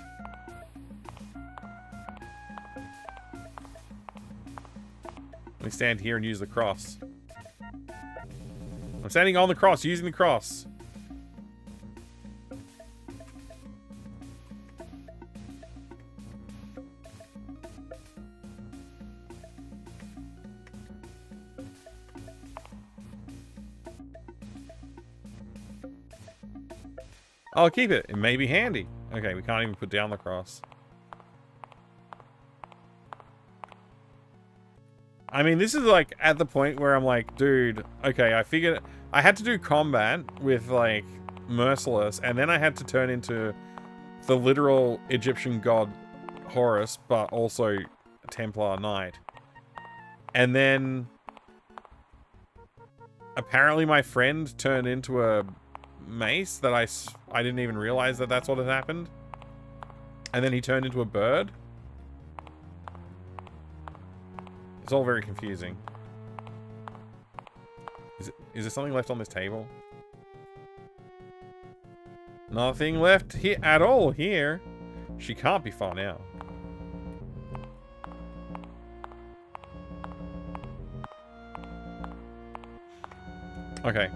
Let me stand here and use the cross. I'm standing on the cross, using the cross. I'll keep it. It may be handy. Okay, we can't even put down the cross. I mean, this is like at the point where I'm like, dude, okay, I figured I had to do combat with like Merciless, and then I had to turn into the literal Egyptian god Horus, but also a Templar Knight. And then apparently my friend turned into a mace that I didn't even realize that that's what had happened. And then he turned into a bird. It's all very confusing. Is there something left on this table? Nothing left here at all here. She can't be far now. Okay.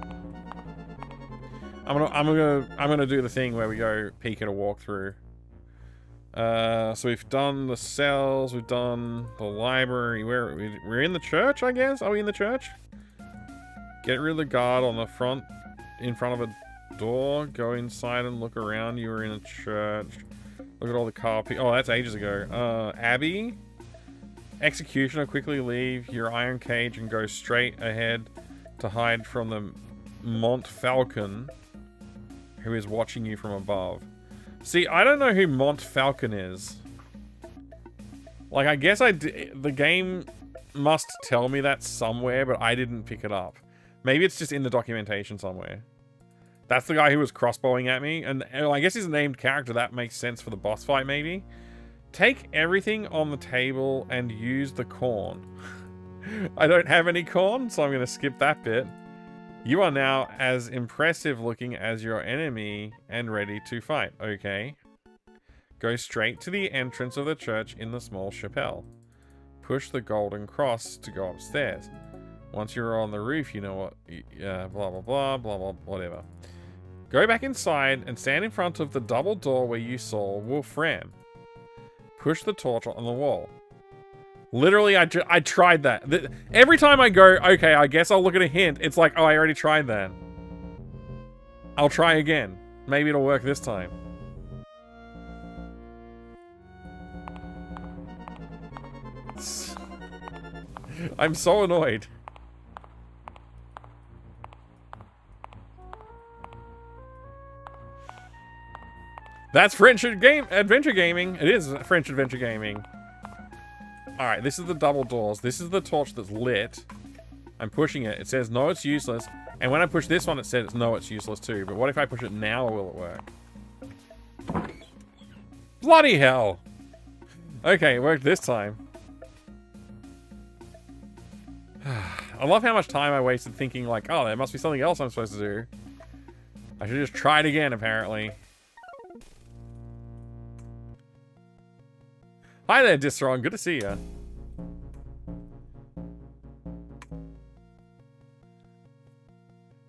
I'm gonna do the thing where we go peek at a walkthrough. So we've done the cells, we've done the library. We're in the church, I guess. Are we in the church? Get rid of the guard on the front, in front of a door. Go inside and look around. You were in a church. Look at all the carpet. Oh, that's ages ago. Abbey. Executioner, quickly leave your iron cage and go straight ahead to hide from the Mont Falcon, who is watching you from above. See, I don't know who Mont Falcon is. Like, I guess the game must tell me that somewhere, but I didn't pick it up. Maybe it's just in the documentation somewhere. That's the guy who was crossbowing at me, and I guess he's a named character. That makes sense for the boss fight, maybe. Take everything on the table and use the corn. I don't have any corn, so I'm going to skip that bit. You are now as impressive looking as your enemy and ready to fight. Okay. Go straight to the entrance of the church in the small chapel. Push the golden cross to go upstairs. Once you're on the roof, you know what... blah, blah, blah, blah, blah, whatever. Go back inside and stand in front of the double door where you saw Wolfram. Push the torch on the wall. Literally, I tried that. Every time I go, okay, I guess I'll look at a hint, it's like, oh, I already tried that. I'll try again. Maybe it'll work this time. I'm so annoyed. That's French Adventure Gaming. It is French Adventure Gaming. Alright, this is the double doors. This is the torch that's lit. I'm pushing it. It says, no, it's useless. And when I push this one, it says, no, it's useless too. But what if I push it now, or will it work? Bloody hell! Okay, it worked this time. I love how much time I wasted thinking like, oh, there must be something else I'm supposed to do. I should just try it again, apparently. Hi there, Disron. Good to see you.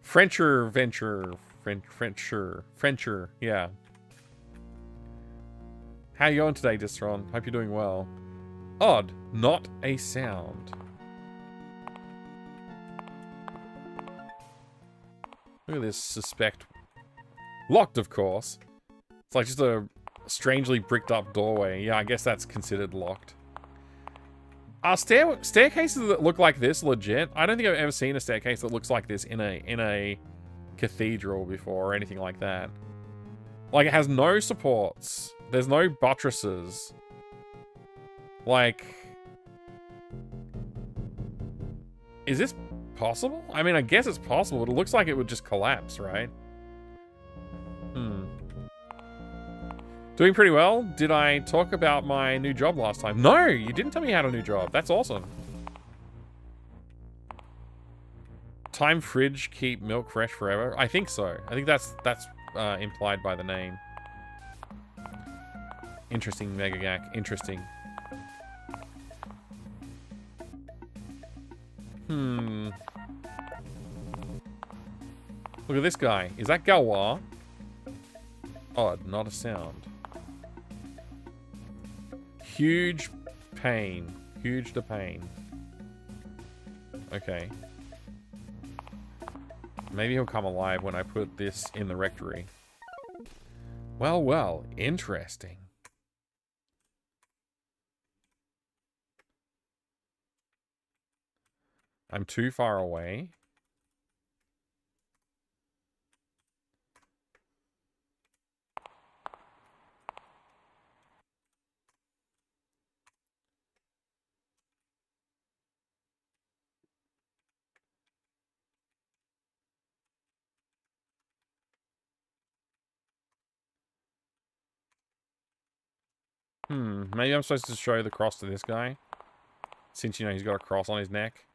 Frencher, yeah. How you going today, Disron? Hope you're doing well. Odd, not a sound. Look at this suspect. Locked, of course. It's like just a strangely bricked up doorway. Yeah, I guess that's considered locked. Are staircases that look like this legit? I don't think I've ever seen a staircase that looks like this in a cathedral before or anything like that. Like, it has no supports. There's no buttresses. Like, is this possible? I mean, I guess it's possible, but it looks like it would just collapse, right? Doing pretty well. Did I talk about my new job last time? No, you didn't tell me you had a new job. That's awesome. Time fridge, keep milk fresh forever. I think so. I think that's implied by the name. Interesting, Megagak. Interesting. Look at this guy. Is that Galwa? Odd, not a sound. Huge pain. Huge to pain. Okay. Maybe he'll come alive when I put this in the rectory. Well, well, interesting. I'm too far away. Maybe I'm supposed to show the cross to this guy. Since, you know, he's got a cross on his neck.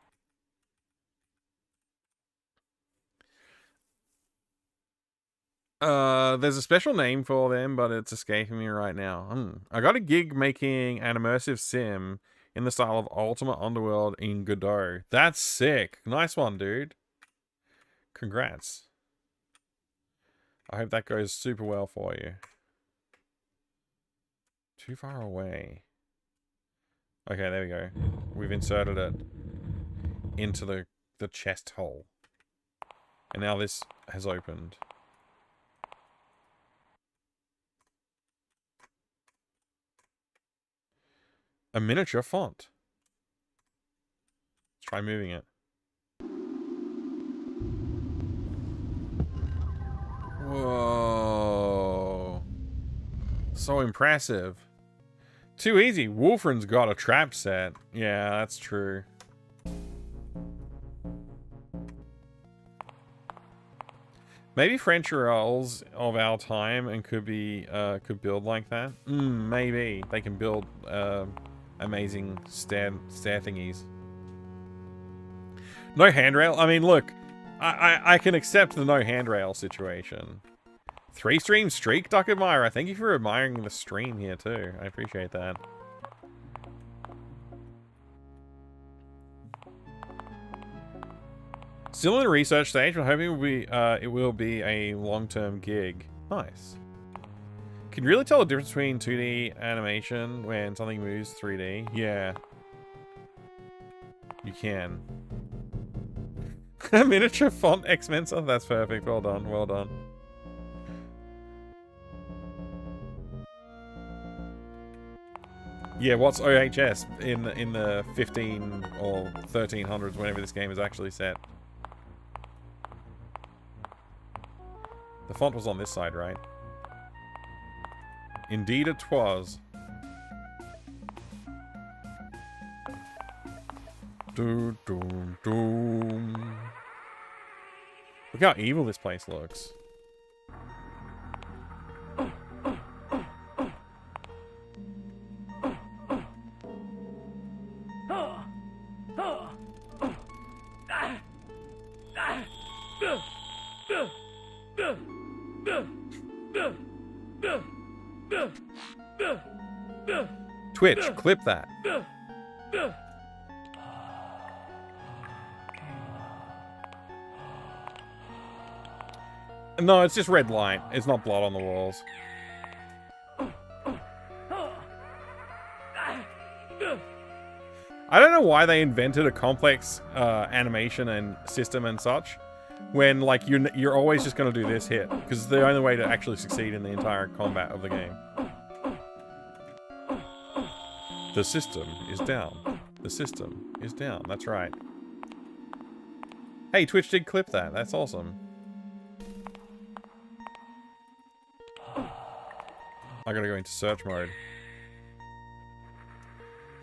There's a special name for them, but it's escaping me right now. I got a gig making an immersive sim in the style of Ultimate Underworld in Godot. That's sick. Nice one, dude. Congrats. I hope that goes super well for you. Too far away. Okay, there we go. We've inserted it into the chest hole. And now this has opened. A miniature font. Let's try moving it. Whoa. So impressive. Too easy. Wolfrin's got a trap set. Yeah, that's true. Maybe French Earls of our time and could build like that. Maybe they can build amazing stair thingies. No handrail. I mean, look, I can accept the no handrail situation. 3-stream streak, Duck Admirer. Thank you for admiring the stream here too. I appreciate that. Still in the research stage, but hoping it will be a long-term gig. Nice. Can you really tell the difference between 2D animation when something moves 3D? Yeah. You can. Miniature font X-Mensa? That's perfect. Well done. Well done. Yeah, what's OHS in the 15 or 1300s, whenever this game is actually set? The font was on this side, right? Indeed it was. Doom, doom, doom. Look how evil this place looks. Twitch, clip that. No, it's just red light. It's not blood on the walls. I don't know why they invented a complex animation and system and such, when like you're always just going to do this hit, because it's the only way to actually succeed in the entire combat of the game. The system is down. The system is down. That's right. Hey, Twitch did clip that. That's awesome. I gotta go into search mode.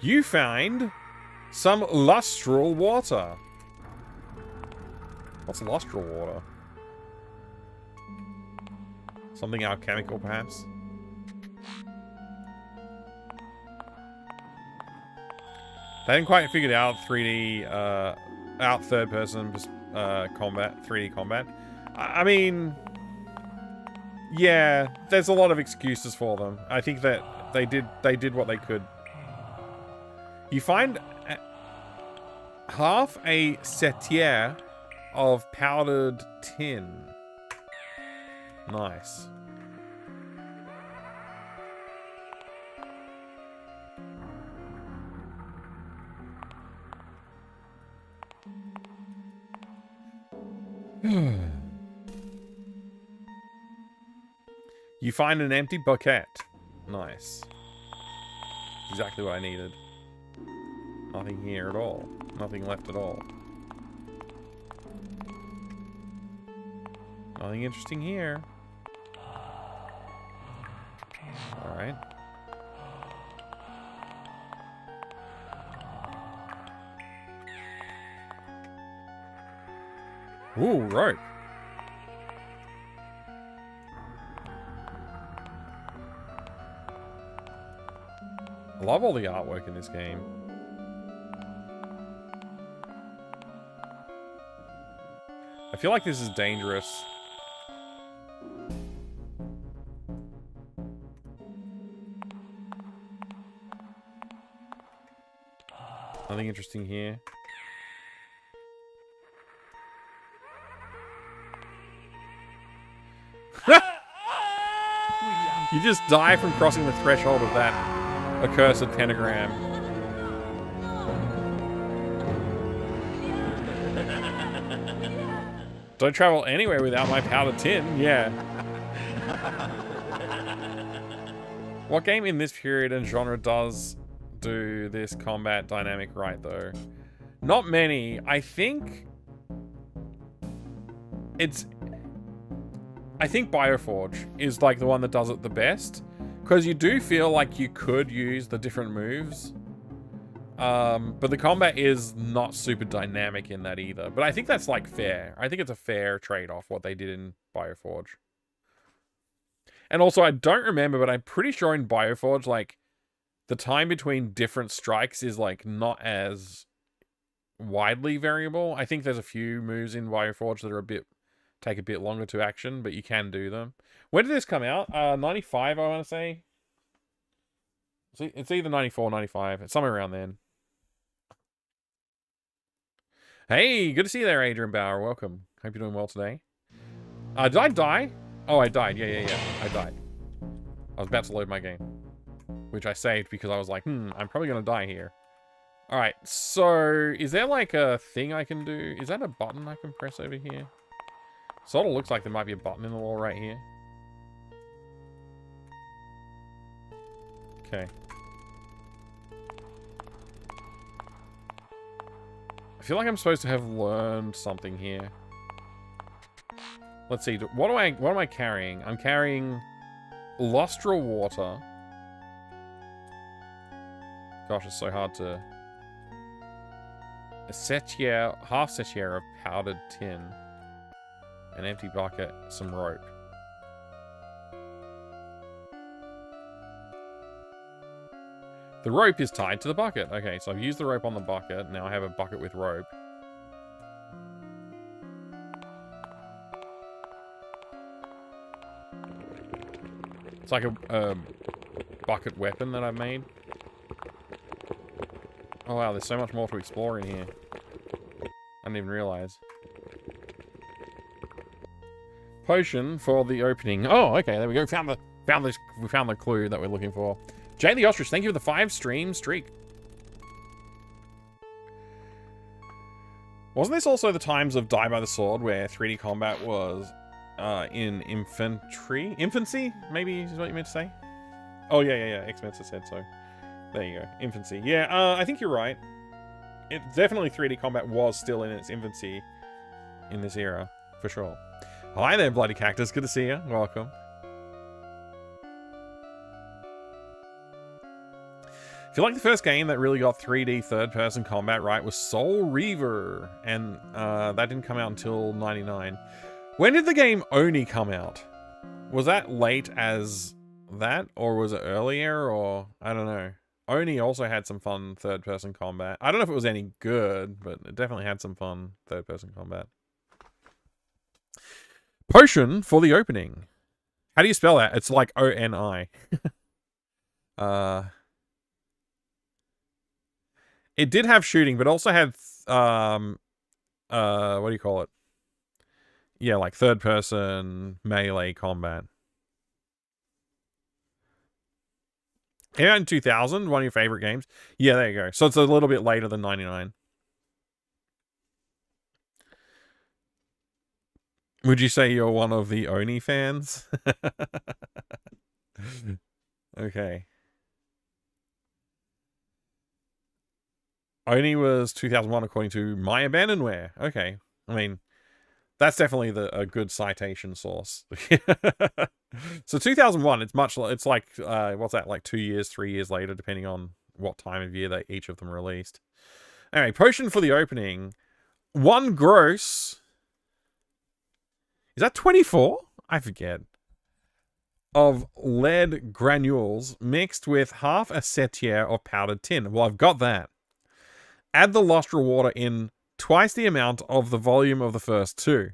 You find some lustral water. What's lustral water? Something alchemical, perhaps? They hadn't quite figured out 3D, out third-person combat, 3D combat. I mean, yeah, there's a lot of excuses for them. I think that they did what they could. You find half a setier of powdered tin. Nice. You find an empty bucket. Nice. Exactly what I needed. Nothing here at all. Nothing left at all. Nothing interesting here. Alright. Ooh, rope. I love all the artwork in this game. I feel like this is dangerous. Nothing interesting here. You just die from crossing the threshold of that accursed pentagram. Don't travel anywhere without my powdered tin. Yeah. What game in this period and genre does do this combat dynamic right, though? Not many. I think Bioforge is like the one that does it the best, because you do feel like you could use the different moves, but the combat is not super dynamic in that either. But I think that's like fair. I think it's a fair trade-off what they did in Bioforge. And also, I don't remember, but I'm pretty sure in Bioforge, like, the time between different strikes is like not as widely variable. I think there's a few moves in Bioforge that are take a bit longer to action, but you can do them. When did this come out? 95, I want to say. It's either 94 or 95. It's somewhere around then. Hey, good to see you there, Adrian Bauer. Welcome. Hope you're doing well today. Did I die? Oh, I died. Yeah. I died. I was about to load my game, which I saved because I was like, I'm probably going to die here. All right, so is there like a thing I can do? Is that a button I can press over here? Sort of looks like there might be a button in the wall right here. Okay. I feel like I'm supposed to have learned something here. Let's see. What am I carrying? I'm carrying Lustral water. Gosh, it's so hard to... A setier, half setier of powdered tin. An empty bucket, some rope. The rope is tied to the bucket. Okay, so I've used the rope on the bucket. Now I have a bucket with rope. It's like a bucket weapon that I've made. Oh wow, there's so much more to explore in here. I didn't even realize. Potion for the opening. Oh, okay, there we go. We found the clue that we're looking for. Jay the Ostrich, thank you for the 5-stream streak. Wasn't this also the times of Die by the Sword where 3D combat was in infancy? Maybe is what you meant to say? Oh yeah. X-Mensa said so. There you go. Infancy. Yeah, I think you're right. It definitely 3D combat was still in its infancy in this era, for sure. Hi there, Bloody Cactus. Good to see you. Welcome. I feel like the first game that really got 3D third-person combat right was Soul Reaver, and that didn't come out until 99. When did the game Oni come out? Was that late as that, or was it earlier, or I don't know. Oni also had some fun third-person combat. I don't know if it was any good, but it definitely had some fun third-person combat. Potion for the opening. How do you spell that? It's like O-N-I. It did have shooting, but also had, what do you call it? Yeah, like third-person melee combat. Yeah, in 2000, one of your favorite games. Yeah, there you go. So it's a little bit later than 99. Would you say you're one of the Oni fans? Okay. Oni was 2001 according to My Abandonware. Okay. I mean, that's definitely a good citation source. So 2001, it's like, what's that, like 2 years, 3 years later, depending on what time of year each of them released. Anyway, potion for the opening. 1 gross. Is that 24? I forget. Of lead granules mixed with half a setier of powdered tin. Well, I've got that. Add the lustral water in twice the amount of the volume of the first 2.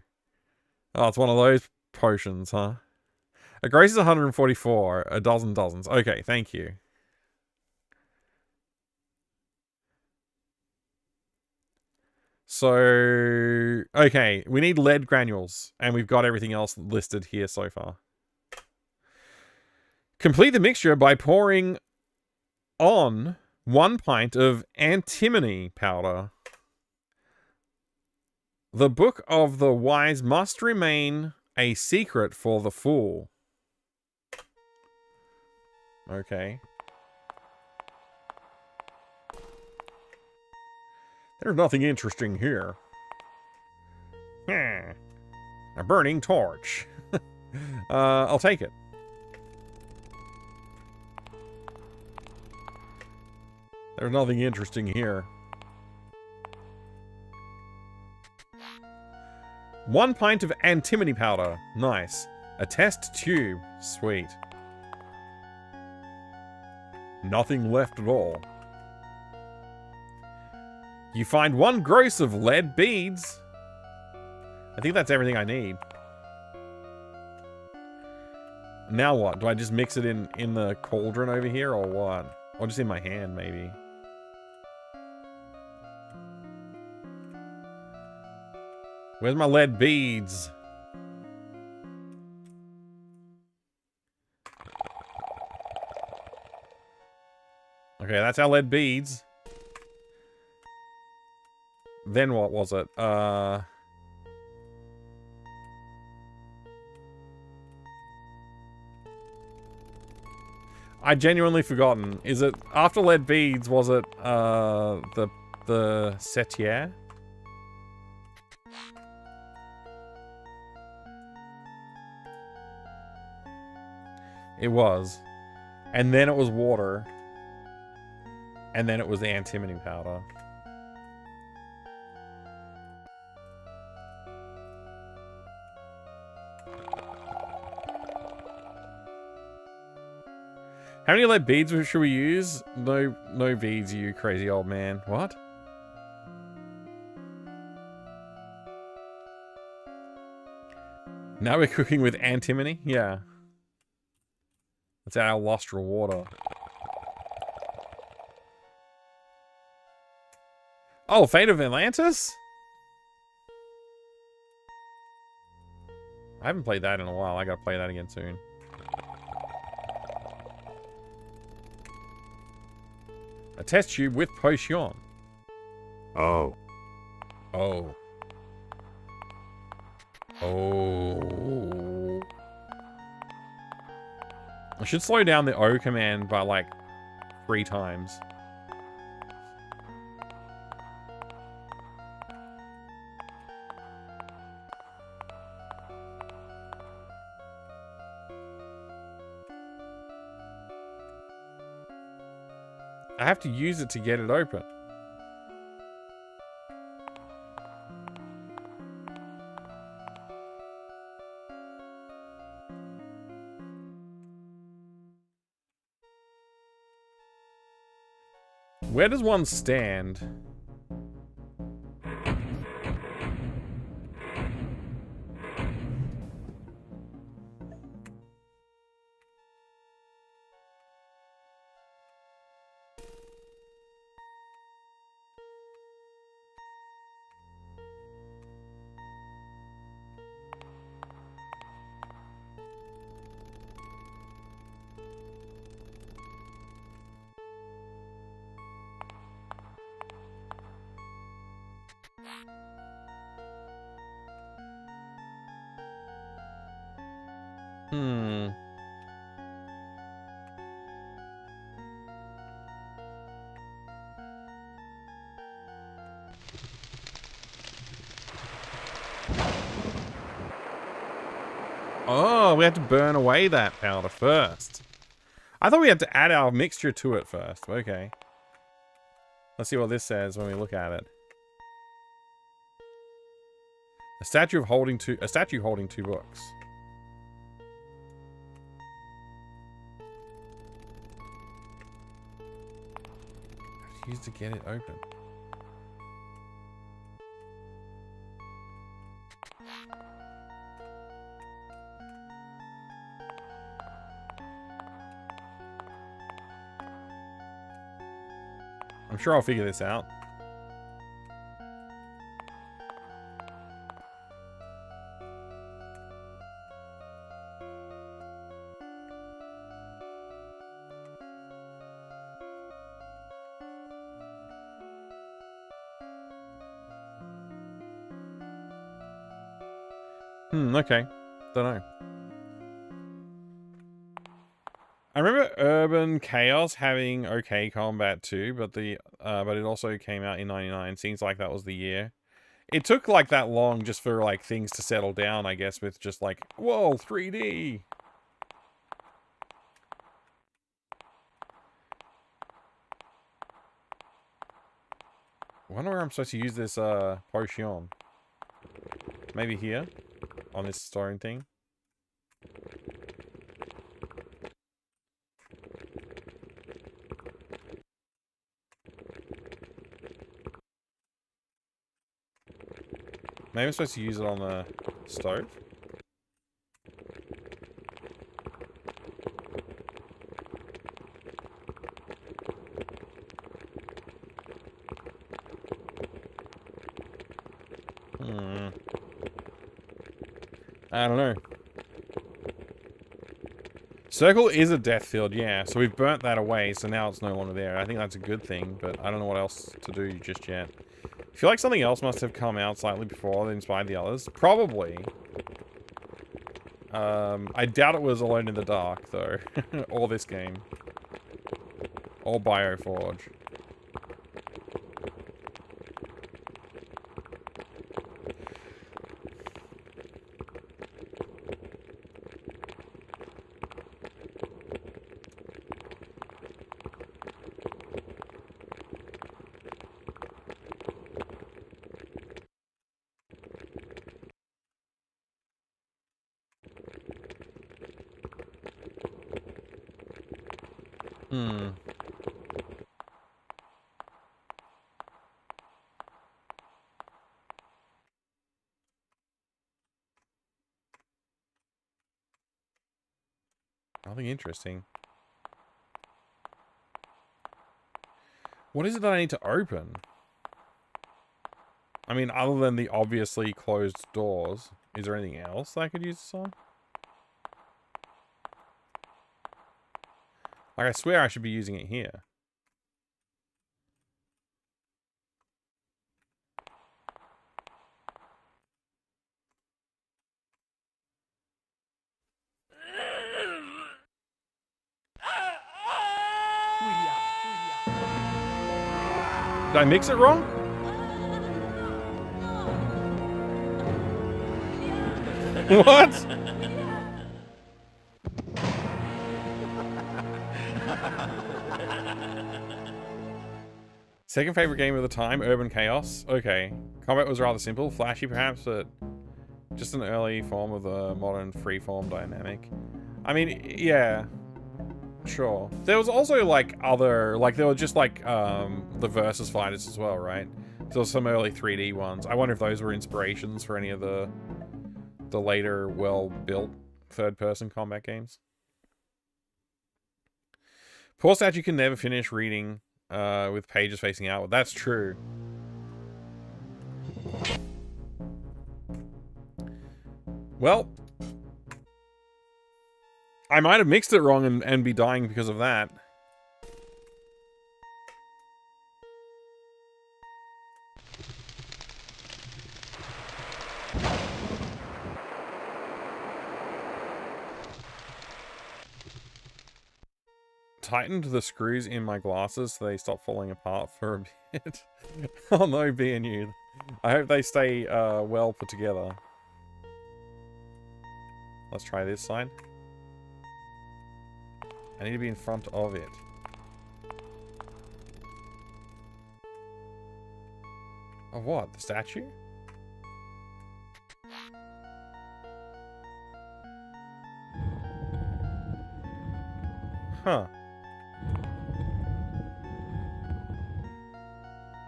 Oh, it's one of those potions, huh? A gross is 144. A dozen dozens. Okay, thank you. So, okay, we need lead granules, and we've got everything else listed here so far. Complete the mixture by pouring on 1 pint of antimony powder. The Book of the Wise must remain a secret for the fool. Okay. There's nothing interesting here. A burning torch. I'll take it. There's nothing interesting here. 1 pint of antimony powder. Nice. A test tube. Sweet. Nothing left at all. You find 1 gross of lead beads. I think that's everything I need. Now what? Do I just mix it in the cauldron over here, or what? Or just in my hand, maybe? Where's my lead beads? Okay, that's our lead beads. Then what was it? I genuinely forgotten. Is it after lead beads? Was it the setier? It was. And then it was water. And then it was the antimony powder. How many lead beads should we use? No beads, you crazy old man. What? Now we're cooking with antimony? Yeah. That's our lost rewarder. Oh, Fate of Atlantis? I haven't played that in a while. I gotta play that again soon. A test tube with potion. Oh. Oh. Oh. I should slow down the O command by like 3 times. I have to use it to get it open. Where does one stand? Oh, we have to burn away that powder first. I thought we had to add our mixture to it first. Okay. Let's see what this says when we look at it. A statue holding 2 books. Use to get it open. I'm sure I'll figure this out. Okay. Don't know. I remember Urban Chaos having okay combat too, but it also came out in '99. Seems like that was the year. It took like that long just for like things to settle down, I guess, with just like, whoa, 3D. I wonder where I'm supposed to use this potion. Maybe here? On this stone thing? Maybe I'm supposed to use it on the stove? I don't know. Circle is a death field, yeah. So we've burnt that away, so now it's no longer there. I think that's a good thing, but I don't know what else to do just yet. I feel like something else must have come out slightly before that inspired the others. Probably. I doubt it was Alone in the Dark, though. Or this game. Or Bioforge. Hmm. Nothing interesting. What is it that I need to open? I mean, other than the obviously closed doors, is there anything else I could use this on? Like, I swear I should be using it here. Did I mix it wrong? What? Second favorite game of the time, Urban Chaos. Okay. Combat was rather simple, flashy perhaps, but just an early form of the modern freeform dynamic. I mean, yeah. Sure. There was also like other, like there were just like the versus fighters as well, right? There was some early 3D ones. I wonder if those were inspirations for any of the later well-built third-person combat games. Poor statue can never finish reading with pages facing outward. That's true. Well, I might have mixed it wrong and be dying because of that. Tightened the screws in my glasses so they stop falling apart for a bit. Oh no, B&U. I hope they stay well put together. Let's try this side. I need to be in front of it. Of what? The statue? Huh.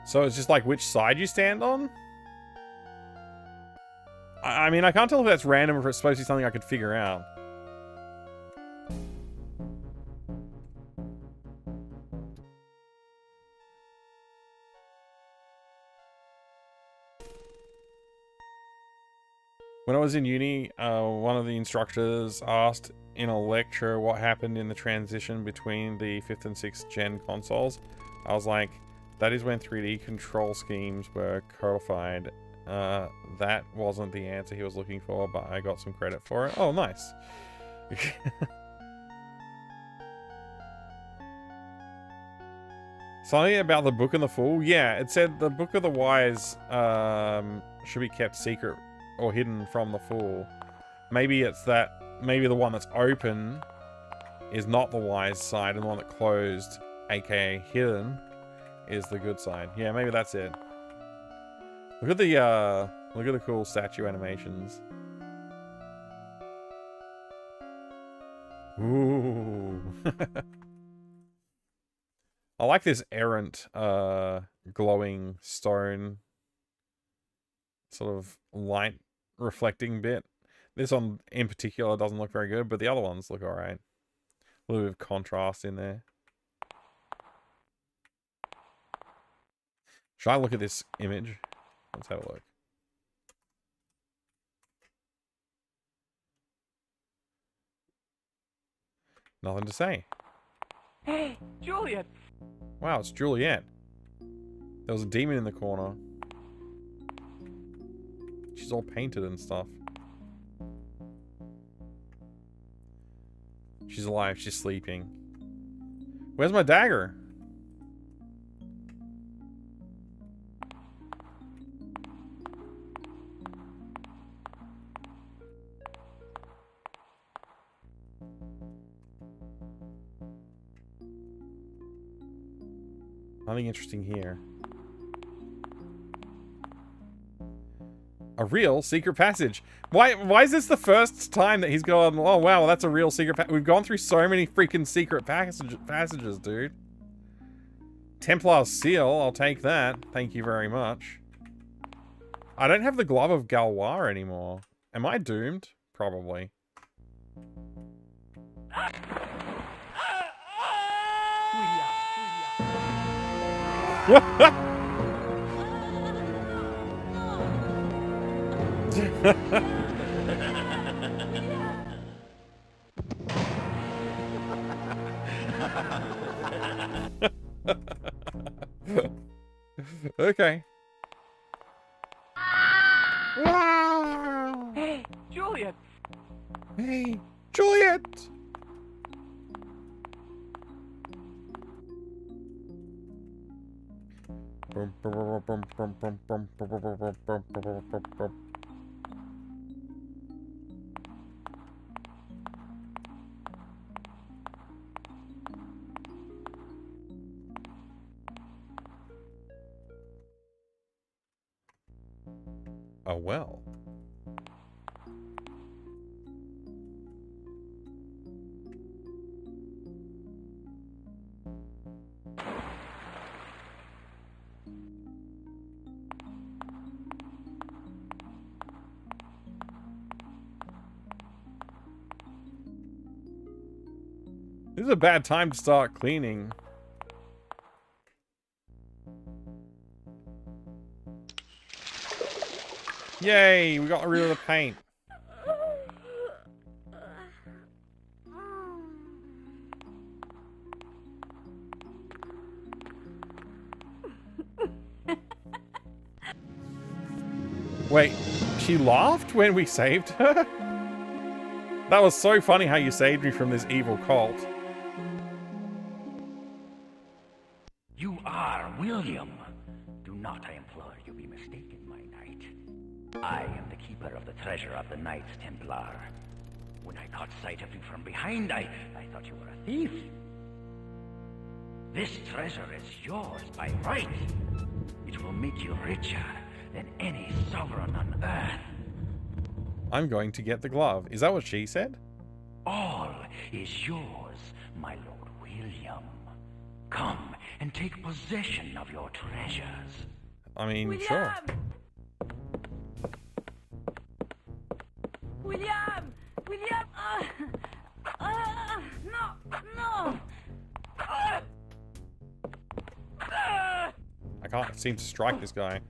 So it's just like which side you stand on? I mean, I can't tell if that's random or if it's supposed to be something I could figure out. When I was in uni, one of the instructors asked in a lecture what happened in the transition between the 5th and 6th gen consoles. I was like, that is when 3D control schemes were codified. That wasn't the answer he was looking for, but I got some credit for it. Oh, nice. Something about the Book and the Fool? Yeah, it said the Book of the Wise should be kept secret or hidden from the Fool. Maybe it's that, maybe the one that's open is not the wise side, and the one that closed, aka hidden, is the good side. Yeah, maybe that's it. Look at the cool statue animations. Ooh. I like this errant, glowing stone sort of light reflecting bit. This one in particular doesn't look very good, but the other ones look alright. A little bit of contrast in there. Should I look at this image? Let's have a look. Nothing to say. Hey, Juliet! Wow, it's Juliet. There was a demon in the corner. She's all painted and stuff. She's alive, she's sleeping. Where's my dagger? Nothing interesting here. A real secret passage. Why is this the first time that he's gone, oh wow, that's a real secret passage? We've gone through so many freaking secret passages, dude. Templar seal, I'll take that. Thank you very much. I don't have the Glove of Galwar anymore. Am I doomed? Probably. Okay. Hey, Juliet! Hey, Juliet! Oh well. This is a bad time to start cleaning. Yay, we got rid of the paint. Wait, she laughed when we saved her? That was so funny how you saved me from this evil cult. You are William. Do not, I implore you, be mistaken, my knight. I am the keeper of the treasure of the Knights Templar. When I caught sight of you from behind, I thought you were a thief. This treasure is yours by right. It will make you richer than any sovereign on earth. I'm going to get the glove. Is that what she said? All is yours, my Lord William. Come and take possession of your treasures. I mean, William! sure. William! William! No! No! I can't seem to strike this guy.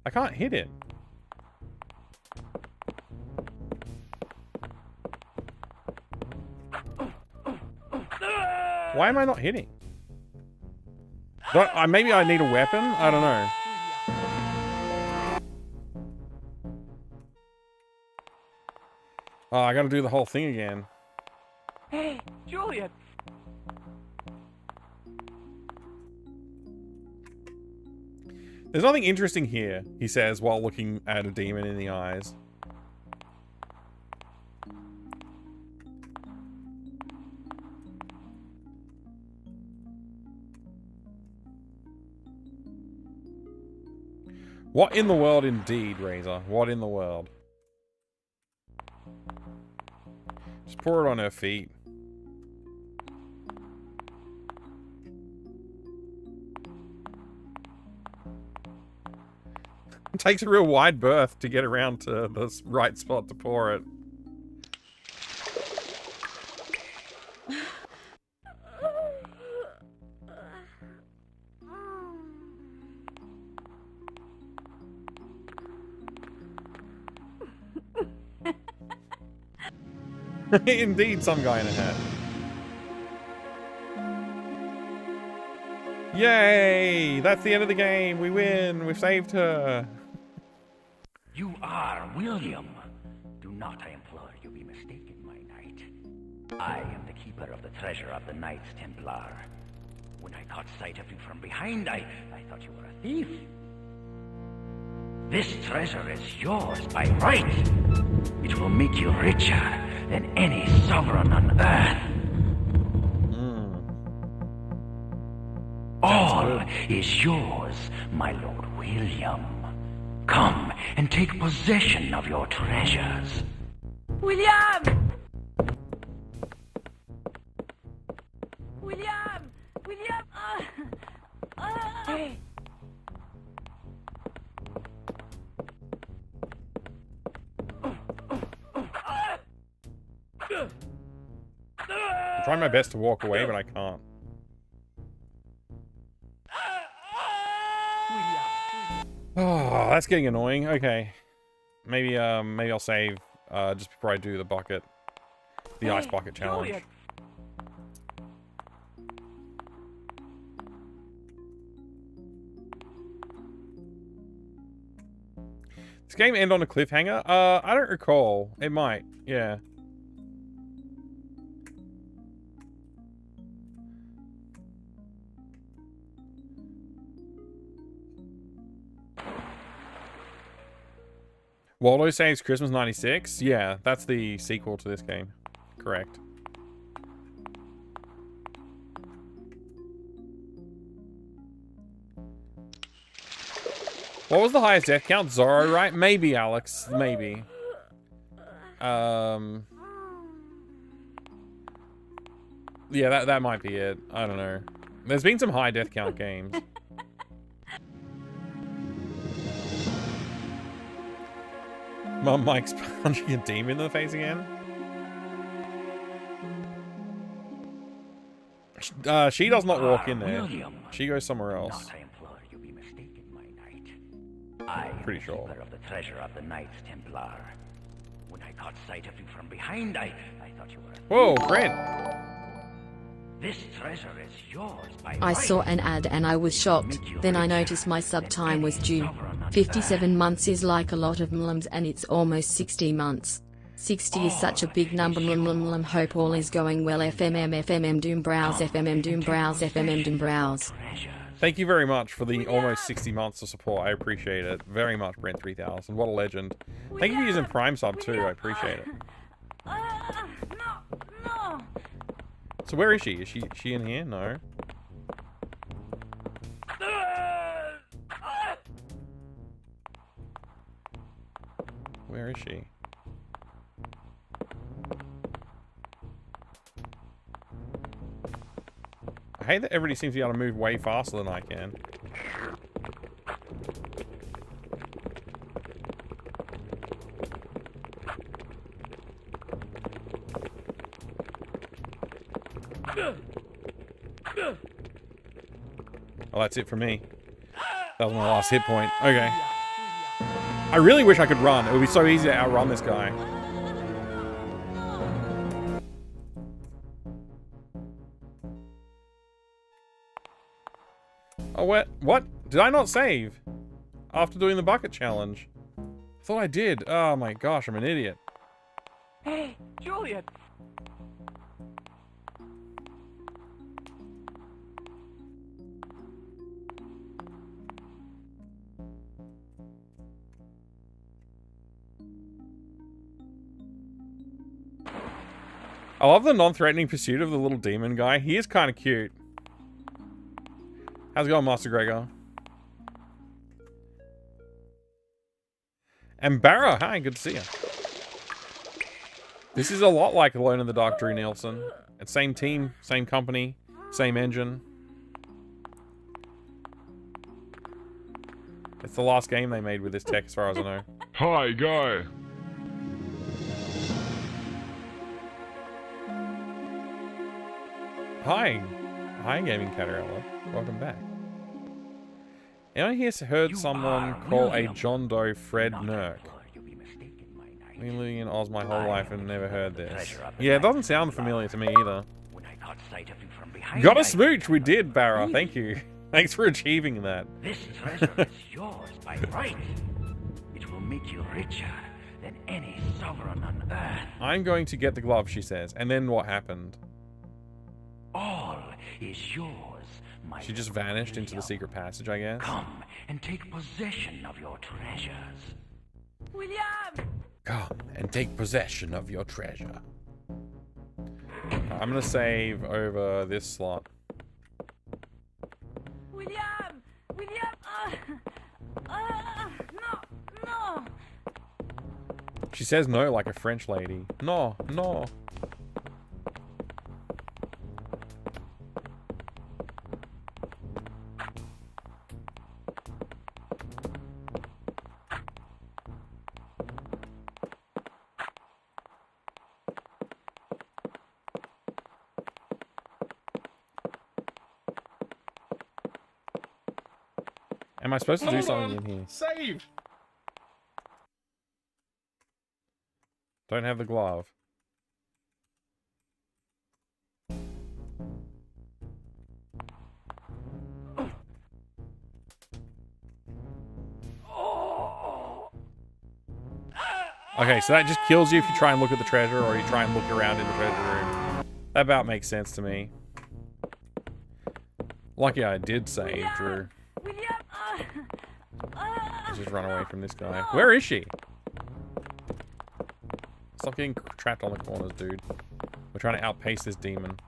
I can't hit it. Why am I not hitting? Maybe I need a weapon? I don't know. Oh, I gotta do the whole thing again. Hey, Juliet! There's nothing interesting here, he says while looking at a demon in the eyes. What in the world indeed, Razor? What in the world? Just pour it on her feet. It takes a real wide berth to get around to the right spot to pour it. Indeed, some guy in a hat. Yay! That's the end of the game. We win. We've saved her. You are William. Do not, I implore you, be mistaken, my knight. I am the keeper of the treasure of the Knights Templar. When I caught sight of you from behind, I thought you were a thief. This treasure is yours by right. It will make you richer than any sovereign on earth. All is yours, my Lord William. Come and take possession of your treasures. William! William! William! Hey. I'm trying my best to walk away, but I can't. Oh, that's getting annoying. Okay. Maybe I'll save just before I do the bucket. The ice bucket challenge. Juliet. This game end on a cliffhanger? I don't recall. It might. Yeah. Waldo Saves Christmas 96? Yeah, that's the sequel to this game. Correct. What was the highest death count? Zorro, right? Maybe, Alex. Maybe. Yeah, that might be it. I don't know. There's been some high death count games. Mum Mike's punching a demon in the face again. She does not walk in there. She goes somewhere else. Pretty sure. Of the treasure of the Knights Templar. When I caught sight of you from behind, I thought you were. Whoa, Brent! This treasure is yours by I right. saw an ad and I was shocked. Then I noticed my sub time was due. 57 months is like a lot of mlms and it's almost 60 months. 60 is such a big number. Hope all is going well. FMM Doom Browse FMM Doom Browse FMM Doom Browse. Thank you very much for the almost 60 months of support. I appreciate it very much, Brent 3000. What a legend. Thank you for using Prime Sub too. I appreciate it. No. So where is she? Is she in here? No. Where is she? I hate that everybody seems to be able to move way faster than I can. Well, that's it for me. That was my last hit point. Okay. I really wish I could run. It would be so easy to outrun this guy. Oh, what? Did I not save? After doing the bucket challenge? I thought I did. Oh my gosh, I'm an idiot. Hey, Juliet. I love the non-threatening pursuit of the little demon guy. He is kind of cute. How's it going, Master Gregor? And Barrow, hi, good to see you. This is a lot like Alone in the Dark, Drew Nielsen. It's same team, same company, same engine. It's the last game they made with this tech, as far as I know. Hi, guy. Hi. Hi, Gaming Catarella. Welcome back. Anyone here heard someone call a John Doe Fred Nurk? I've been living in Oz my whole life and never heard this. Yeah, it doesn't sound familiar to me either. Got a smooch! We did, Barra. Thank you. Thanks for achieving that. This treasure is yours by right. It will make you richer than any sovereign on earth. I'm going to get the glove, she says. And then what happened? All is yours, my She just vanished into the secret passage, I guess. Come and take possession of your treasures. William! Come and take possession of your treasure. I'm gonna save over this slot. William! William! No! No! She says no like a French lady. No, no. Am I supposed to do something in here? Save! Don't have the glove. Okay, so that just kills you if you try and look at the treasure or you try and look around in the treasure room. That about makes sense to me. Lucky I did save, Drew. Let's just run away from this guy. Where is she? Stop getting trapped on the corners, dude. We're trying to outpace this demon.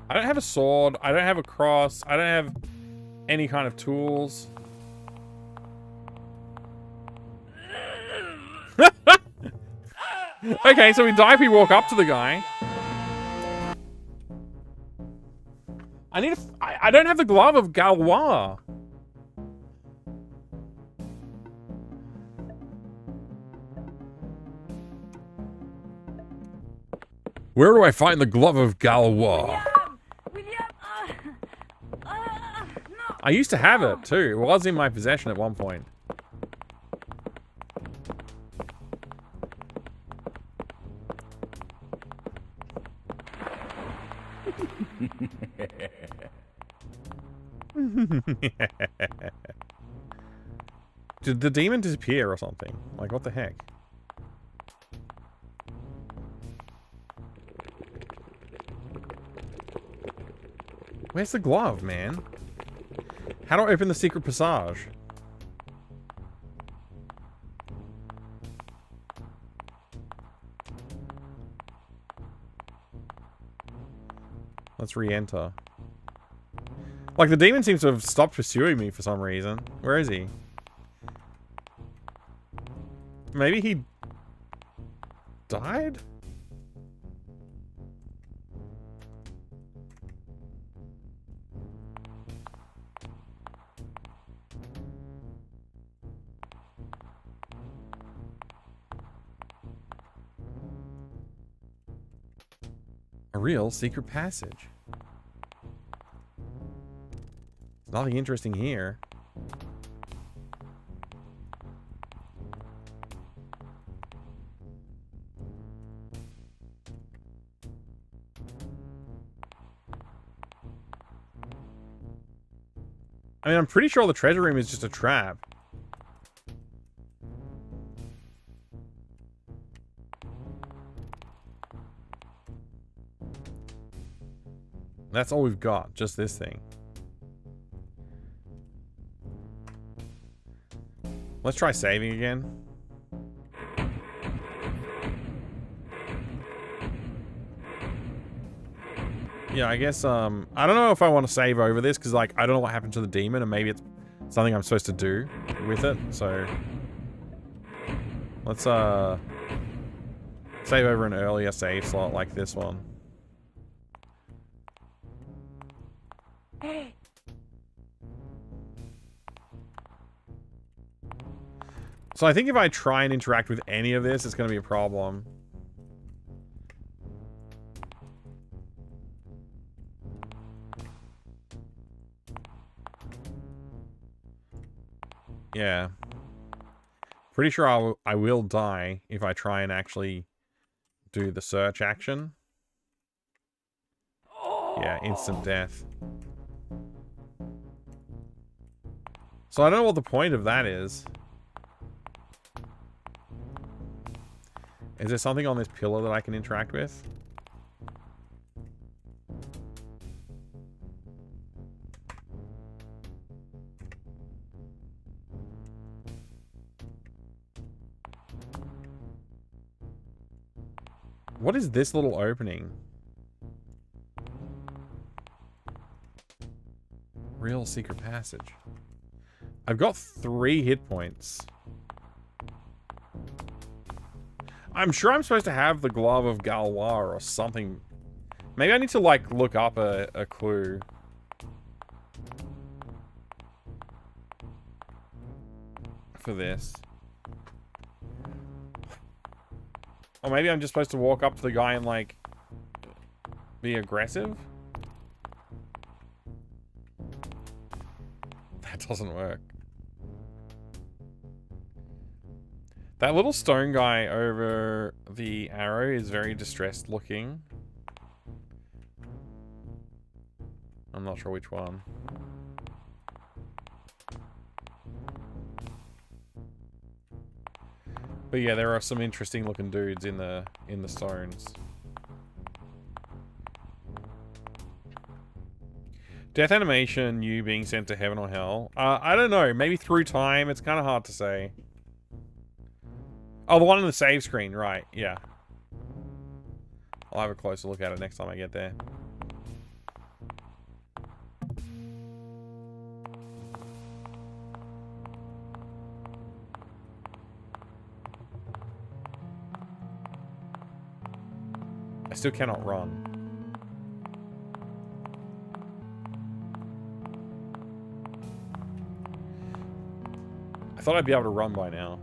I don't have a sword. I don't have a cross. I don't have any kind of tools. Okay, so we die if we walk up to the guy. I need I don't have the glove of Galois. Where do I find the glove of Galois? I used to have it too. It was in my possession at one point. Did the demon disappear or something? Like, what the heck? Where's the glove, man? How do I open the secret passage? Let's re-enter. Like, the demon seems to have stopped pursuing me for some reason. Where is he? Maybe he died? A real secret passage. There's nothing interesting here. I mean, I'm pretty sure the treasure room is just a trap. That's all we've got, just this thing. Let's try saving again. Yeah, I guess, I don't know if I want to save over this, because, like, I don't know what happened to the demon, and maybe it's something I'm supposed to do with it, so... Let's, save over an earlier save slot like this one. So I think if I try and interact with any of this, it's going to be a problem. Yeah. Pretty sure I will die if I try and actually do the search action. Yeah, instant death. So I don't know what the point of that is. Is there something on this pillar that I can interact with? What is this little opening? Real secret passage. I've got 3 hit points. I'm sure I'm supposed to have the Glove of Galwar or something. Maybe I need to, like, look up a clue. For this. Or maybe I'm just supposed to walk up to the guy and, like, be aggressive? That doesn't work. That little stone guy over the arrow is very distressed looking. I'm not sure which one. But yeah, there are some interesting looking dudes in the stones. Death animation, you being sent to heaven or hell. I don't know, maybe through time, it's kind of hard to say. Oh, the one on the save screen, right, yeah. I'll have a closer look at it next time I get there. I still cannot run. I thought I'd be able to run by now.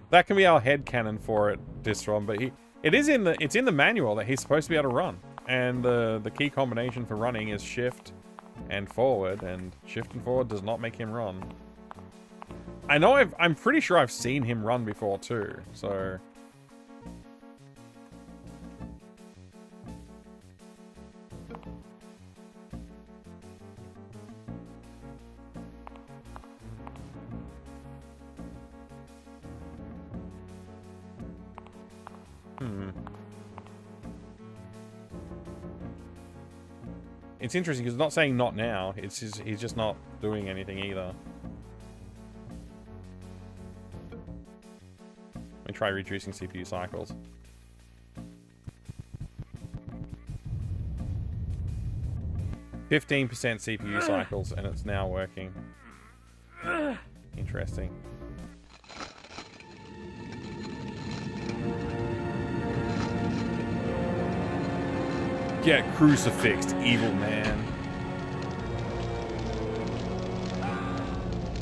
That can be our headcanon for it, Distrom, but it's in the manual that he's supposed to be able to run. And the key combination for running is shift and forward, and shift and forward does not make him run. I know I'm pretty sure I've seen him run before too, so... It's interesting because it's not saying not now. It's just, he's just not doing anything either. Let me try reducing CPU cycles. %15% CPU cycles, and it's now working. Interesting. Get crucifixed, evil man.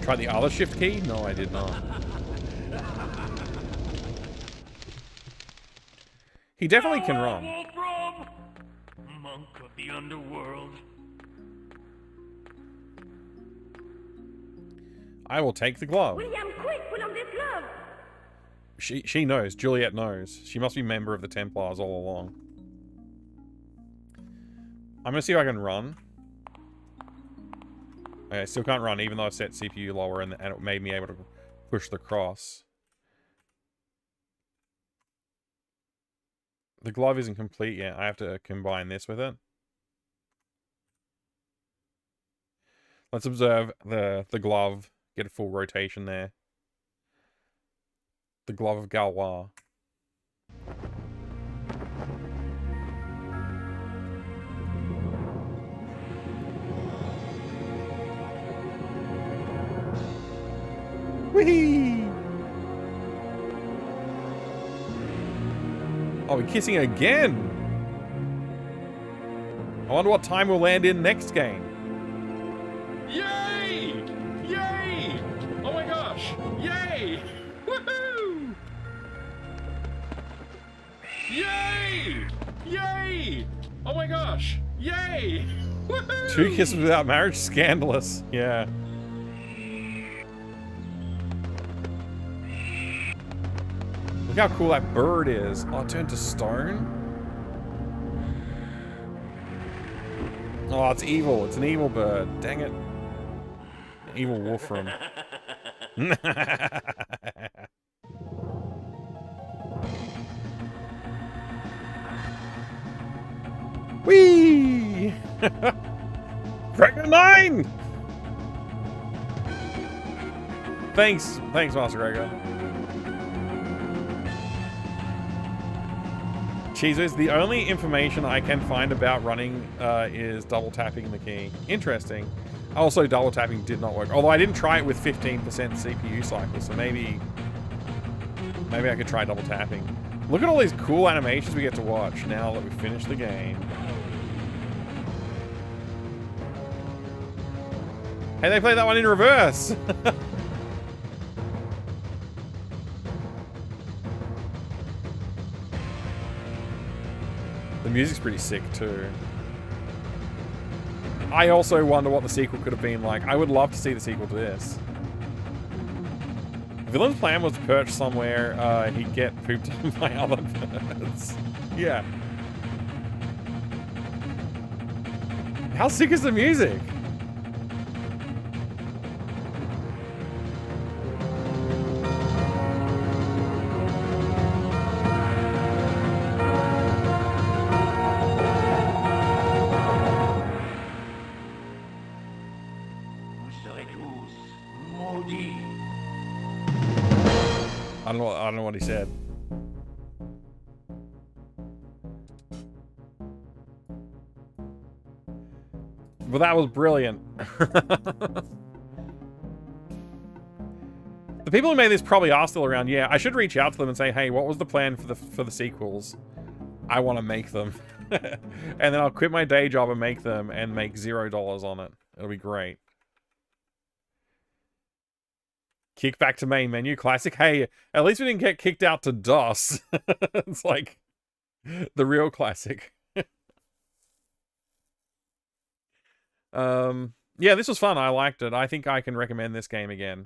Try the other shift key? No, I did not. He definitely can run. Monk of the underworld. I will take the glove. William, quick, put on this glove. She knows. Juliet knows. She must be a member of the Templars all along. I'm gonna see if I can run. Okay, I still can't run, even though I've set CPU lower and it made me able to push the cross. The glove isn't complete yet. I have to combine this with it. Let's observe the glove. Get a full rotation there. The Glove of Galwar. Whee! Oh, we're kissing again! I wonder what time we'll land in next game. Yay! Yay! Oh my gosh! Yay! Woohoo! Yay! Yay! Oh my gosh! Yay! Woohoo! 2 kisses without marriage? Scandalous. Yeah. Look how cool that bird is. Oh, it turned to stone? Oh, it's evil. It's an evil bird. Dang it. Evil Wolfram. Whee! Fragment 9! Thanks, Master Gregor. Cheezers, the only information I can find about running is double tapping the key. Interesting. Also, double tapping did not work. Although I didn't try it with 15% CPU cycle, so maybe I could try double tapping. Look at all these cool animations we get to watch now that we've finished the game. Hey, they played that one in reverse! The music's pretty sick, too. I also wonder what the sequel could have been like. I would love to see the sequel to this. Villain's plan was to perch somewhere, he'd get pooped on by other birds. Yeah. How sick is the music? I don't know what he said. Well, that was brilliant. The people who made this probably are still around. Yeah, I should reach out to them and say, hey, what was the plan for the sequels? I want to make them. And then I'll quit my day job and make them and make $0 on it. It'll be great. Kick back to main menu. Classic. Hey, at least we didn't get kicked out to DOS. It's like the real classic. Yeah, this was fun. I liked it. I think I can recommend this game again.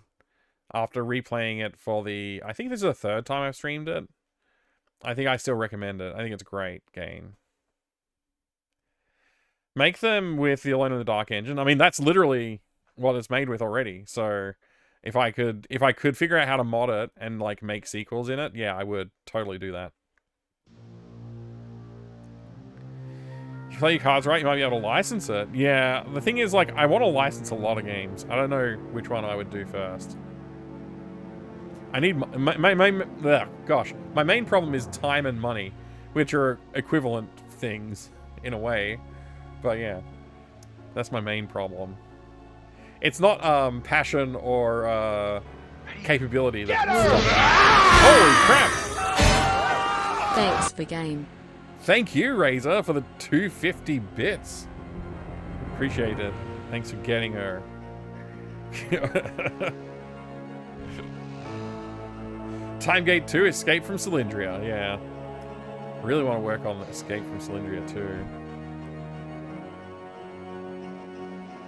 After replaying it for the... I think this is the third time I've streamed it. I think I still recommend it. I think it's a great game. Make them with the Alone in the Dark engine. I mean, that's literally what it's made with already. So... If I could figure out how to mod it and like make sequels in it, yeah, I would totally do that. If you play your cards right, you might be able to license it. Yeah, the thing is, like, I want to license a lot of games. I don't know which one I would do first. I need my main problem is time and money, which are equivalent things in a way. But yeah, that's my main problem. It's not passion or capability that Holy crap! Thanks for game. Thank you, Razor, for the 250 bits. Appreciate it. Thanks for getting her. Timegate 2, Escape from Cylindria. Yeah. Really want to work on Escape from Cylindria too.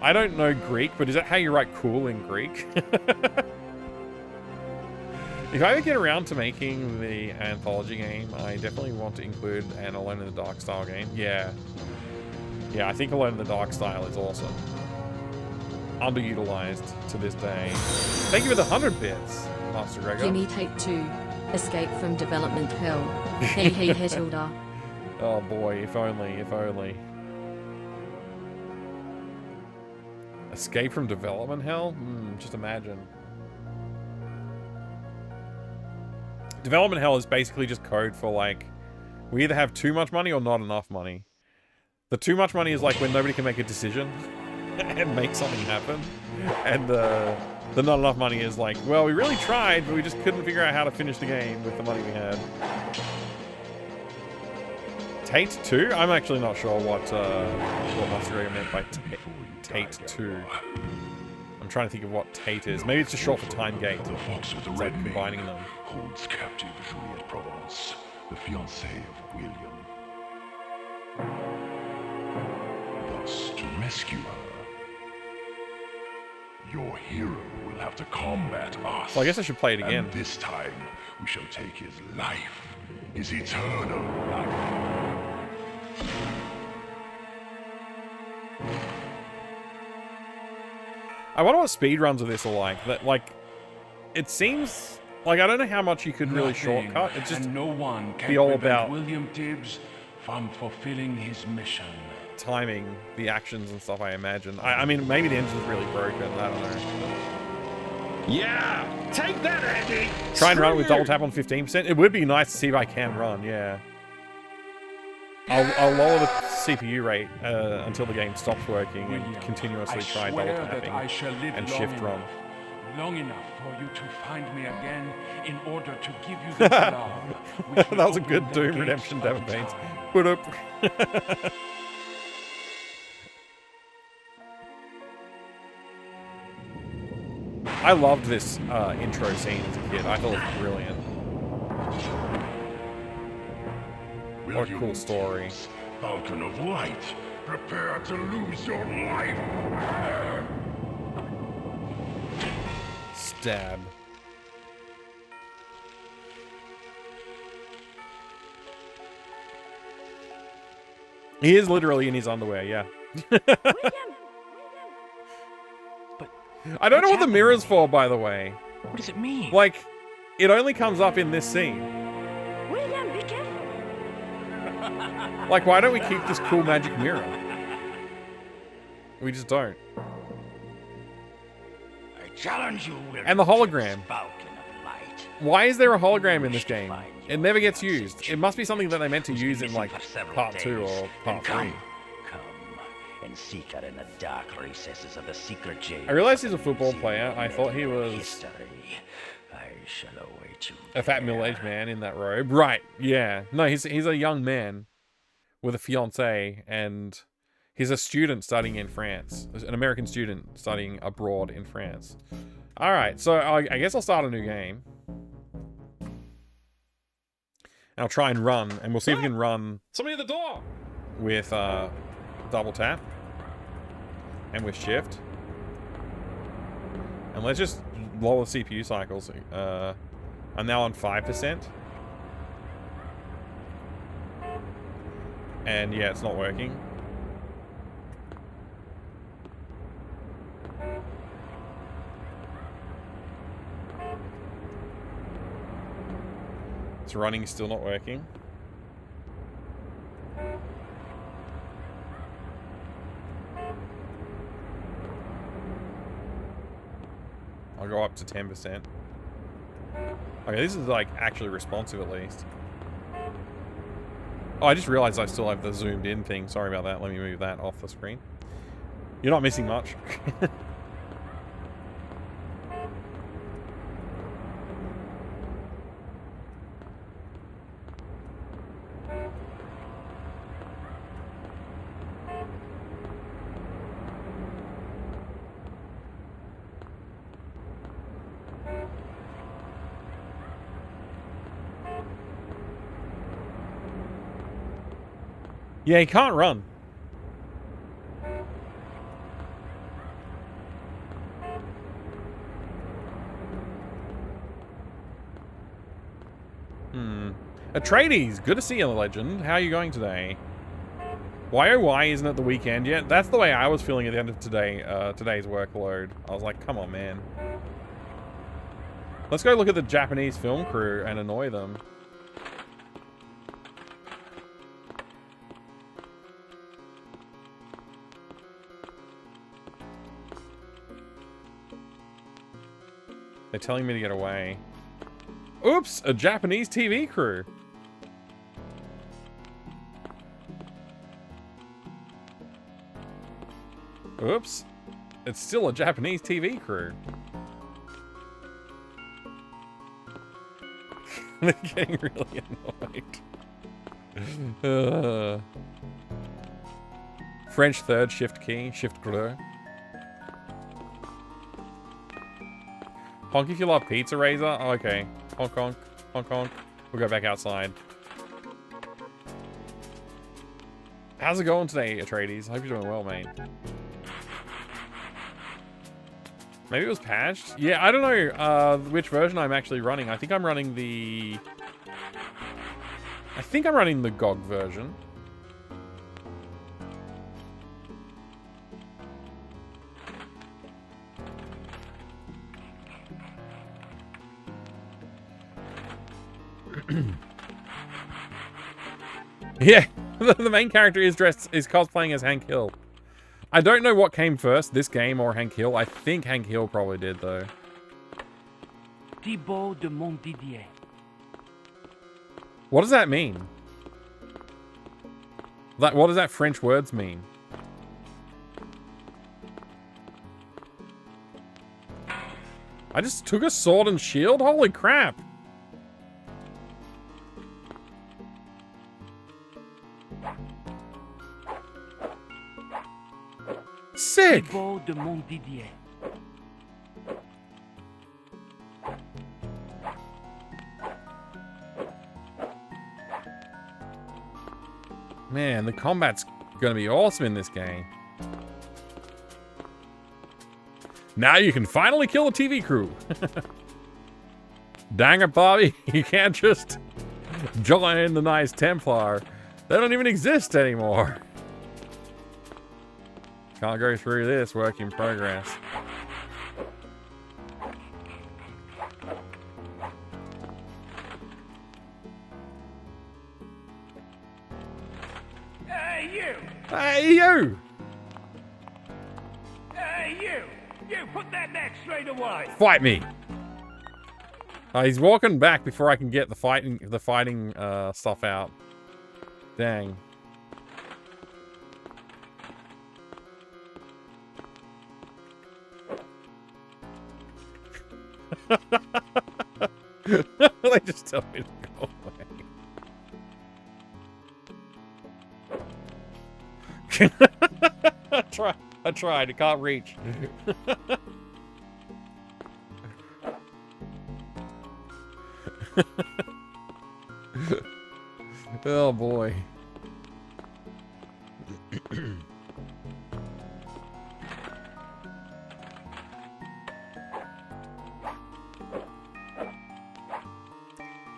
I don't know Greek, but is that how you write cool in Greek? If I ever get around to making the anthology game, I definitely want to include an Alone in the Dark style game. Yeah. Yeah, I think Alone in the Dark style is awesome. Underutilized to this day. Thank you for the 100 bits, Master Gregor. Gimme Take 2. Escape from Development Hell. Hee hee Hetilda. Oh boy, if only, if only. Escape from Development Hell? Just imagine. Development Hell is basically just code for, like, we either have too much money or not enough money. The too much money is like when nobody can make a decision and make something happen. And the not enough money is like, well, we really tried, but we just couldn't figure out how to finish the game with the money we had. Tate 2? I'm actually not sure what Master Gregor meant by Tate 2. I'm trying to think of what Tate is. Maybe it's just short for Time Gate. Fox with the red like combining them. Holds captive Juliette Provence, the fiancée of William. Thus, to rescue her, your hero will have to combat us. So I guess I should play it again. And this time, we shall take his life, his eternal life. I wonder what speedruns of this are like. That, like, it seems like I don't know how much you could really shortcut. It's just no one can be all prevent about William Tibbs from fulfilling his mission. timing the actions and stuff, I imagine. I mean, maybe the engine's really broken. I don't know. Yeah! Take that, Andy! Try and run it with double tap on 15%. It would be nice to see if I can run, yeah. I'll lower the CPU rate until the game stops working and continuously try double tapping and shift run. Long enough for you to find me again in order to give you the love. That was a good Doom Redemption demo paint. Put up. I loved this intro scene as a kid. I thought it was brilliant. What a cool story. Falcon of Light, prepare to lose your life. Stab. He is literally in his underwear, yeah. I don't know what the mirror's for, by the way. What does it mean? Like, it only comes up in this scene. William, be careful. Like, why don't we keep this cool magic mirror? We just don't. I challenge you, William. And the hologram. Falcon of Light. Why is there a hologram in this game? It never gets used. It must be something that they meant to use in, like, part 2 or part 3. And seek out in the dark recesses of the secret jail. I realized he's a football player. I thought he was I shall await you a fat middle-aged man in that robe. Right, yeah. No, he's a young man with a fiancée, and he's a student studying in France. An American student studying abroad in France. All right, so I guess I'll start a new game. And I'll try and run, and we'll see if we can run... Somebody at the door! With double tap and with shift, and let's just lower the CPU cycles. I'm now on 5%, and yeah, it's not working. It's running, still not working. I'll go up to 10%. Okay, this is like actually responsive at least. Oh, I just realized I still have the zoomed in thing. Sorry about that. Let me move that off the screen. You're not missing much. Yeah, he can't run. Atreides, good to see you, Legend. How are you going today? Why oh why isn't it the weekend yet? That's the way I was feeling at the end of today's workload. I was like, come on, man. Let's go look at the Japanese film crew and annoy them. They're telling me to get away. Oops, a Japanese TV crew. Oops, it's still a Japanese TV crew. They're getting really annoyed. French third shift key, shift glue. Honk if you love pizza, Razor. Oh, okay. Honk, honk. Honk, honk. We'll go back outside. How's it going today, Atreides? I hope you're doing well, mate. Maybe it was patched? Yeah, I don't know which version I'm actually running. I think I'm running the... GOG version. Yeah, the main character is cosplaying as Hank Hill. I don't know what came first, this game or Hank Hill. I think Hank Hill probably did, though. Thibaut de Montdidier. What does that mean? Like, what does that French words mean? I just took a sword and shield? Holy crap! Sick! Thibaut de Montdidier. Man, the combat's gonna be awesome in this game. Now you can finally kill a TV crew. Dang it, Bobby. You can't just join the Knights Templar. They don't even exist anymore. Can't go through this, work in progress. Hey, you! Hey, you! Hey, you! You, put that neck straight away! Fight me! He's walking back before I can get the fighting stuff out. Dang. They just tell me to go away. I tried. I can't reach. Oh boy.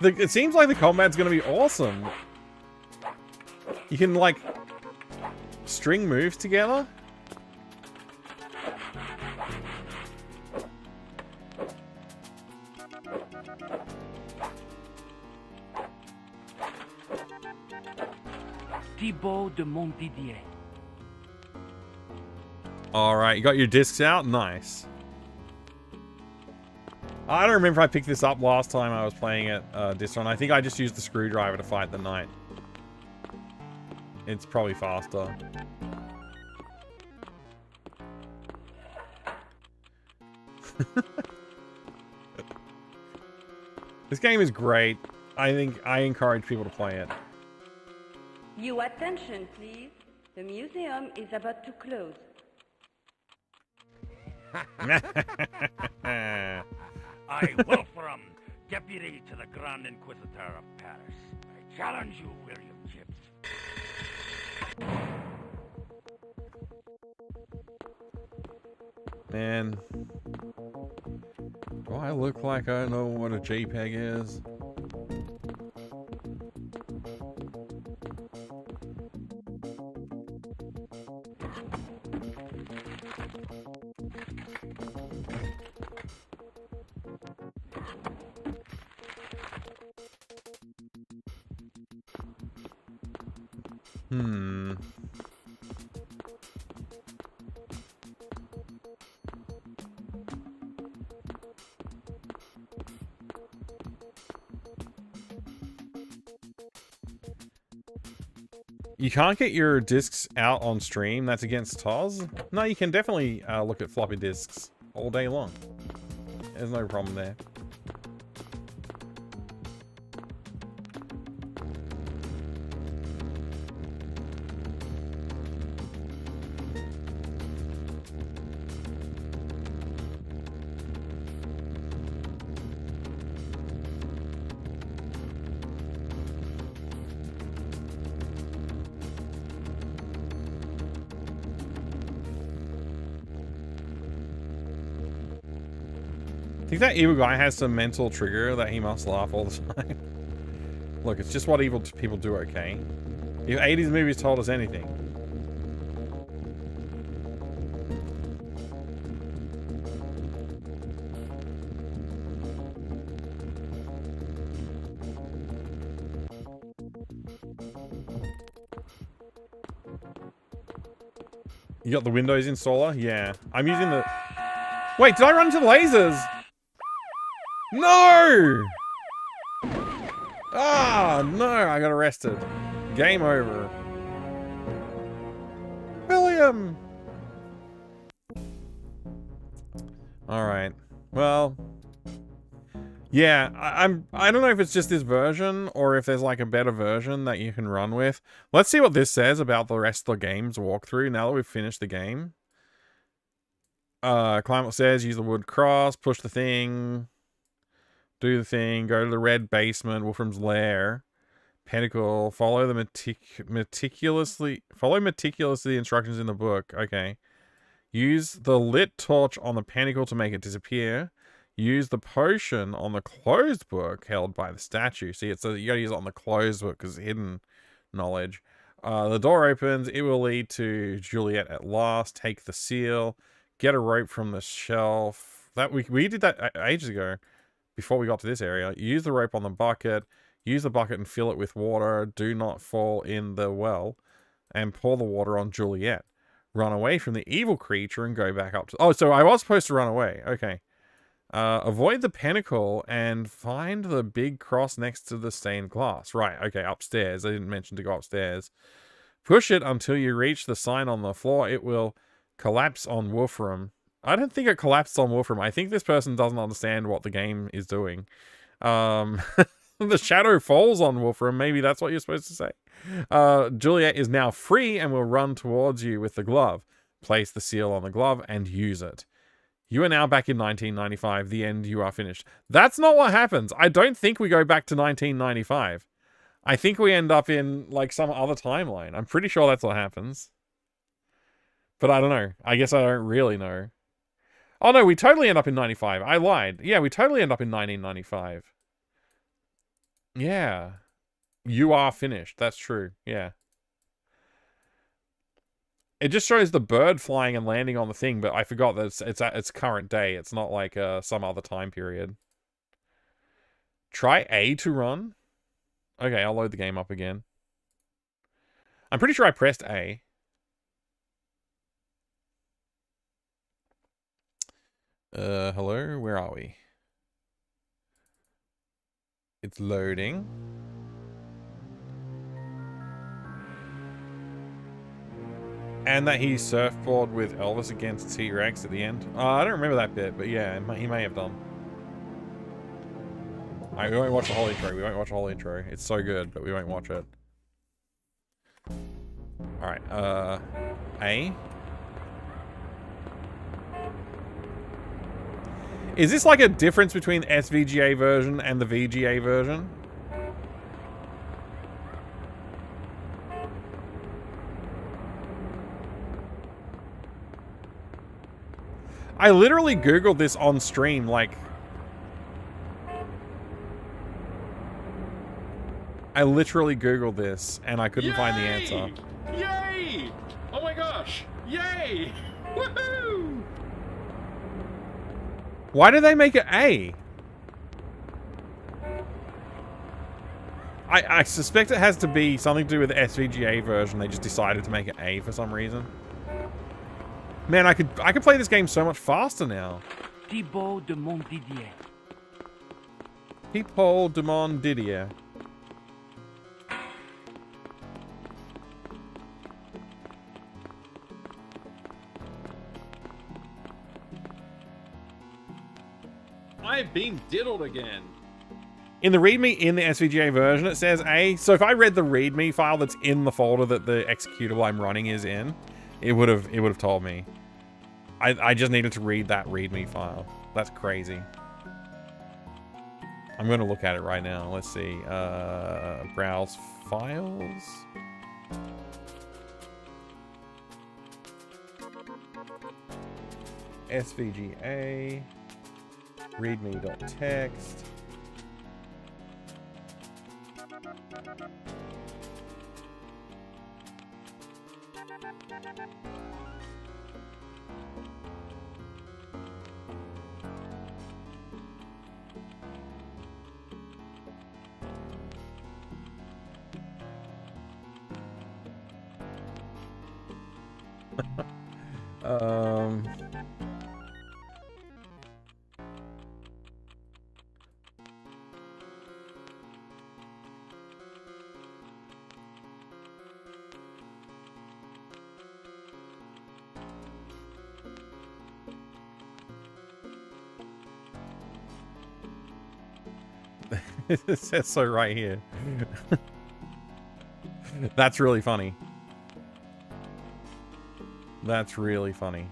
It seems like the combat's gonna be awesome. You can, like, string moves together. Thibaut de Montdidier. Alright, you got your discs out? Nice. I don't remember if I picked this up last time I was playing it this one. I think I just used the screwdriver to fight the knight. It's probably faster. This game is great. I think I encourage people to play it. Your attention, please. The museum is about to close. I, Wolfram, Deputy to the Grand Inquisitor of Paris. I challenge you, William Gibbs. Man. Do I look like I know what a JPEG is? You can't get your discs out on stream. That's against TOS. No, you can definitely look at floppy disks all day long. There's no problem there. think that evil guy has some mental trigger that he must laugh all the time. Look, it's just what evil people do, okay? If 80s movies told us anything. You got the Windows installer? Yeah. I'm using the... Wait, did I run into the lasers? No! Ah, no, I got arrested. Game over. William! Alright. Well... Yeah, I don't know if it's just this version or if there's like a better version that you can run with. Let's see what this says about the rest of the game's walkthrough now that we've finished the game. Climb what says, use the wood cross, push the thing, do the thing, go to the red basement, Wolfram's lair, pentacle, follow meticulously the instructions in the book. Okay. Use the lit torch on the pentacle to make it disappear. Use the potion on the closed book held by the statue. See, it's you gotta use it on the closed book because it's hidden knowledge. The door opens. It will lead to Juliet at last. Take the seal. Get a rope from the shelf. That we did that ages ago before we got to this area. Use the rope on the bucket. Use the bucket and fill it with water. Do not fall in the well. And pour the water on Juliet. Run away from the evil creature and go back up to... Oh, so I was supposed to run away. Okay. Avoid the pentacle and find the big cross next to the stained glass. Right, okay, upstairs. I didn't mention to go upstairs. Push it until you reach the sign on the floor. It will collapse on Wolfram. I don't think it collapsed on Wolfram. I think this person doesn't understand what the game is doing. The shadow falls on Wolfram. Maybe that's what you're supposed to say. Juliet is now free and will run towards you with the glove. Place the seal on the glove and use it. You are now back in 1995. The end. You are finished. That's not what happens. I don't think we go back to 1995. I think we end up in, like, some other timeline. I'm pretty sure that's what happens. But I don't know. I guess I don't really know. Oh, no, we totally end up in 95. I lied. Yeah, we totally end up in 1995. Yeah. You are finished. That's true. Yeah. It just shows the bird flying and landing on the thing, but I forgot that it's at its current day. It's not like some other time period. Try A to run. Okay, I'll load the game up again. I'm pretty sure I pressed A. Hello? Where are we? It's loading. And that he surfboard with Elvis against T-Rex at the end. I don't remember that bit, but yeah, he may have done. Alright, we won't watch the whole intro. We won't watch the whole intro. It's so good, but we won't watch it. Alright, A. Is this like a difference between the SVGA version and the VGA version? I literally Googled this on stream, like... I literally Googled this, and I couldn't find the answer. Yay! Oh my gosh! Yay! Woohoo! Why did they make it A? I suspect it has to be something to do with the SVGA version. They just decided to make it A for some reason. Man, I could play this game so much faster now. Thibaut de Montdidier. Thibaut de Montdidier. I've been diddled again. In the README in the SVGA version, it says A. So if I read the README file that's in the folder that the executable I'm running is in, it would have told me. I just needed to read that README file. That's crazy. I'm going to look at it right now. Let's see. Browse files. SVGA. readme.txt. It says so right here. That's really funny. That's really funny.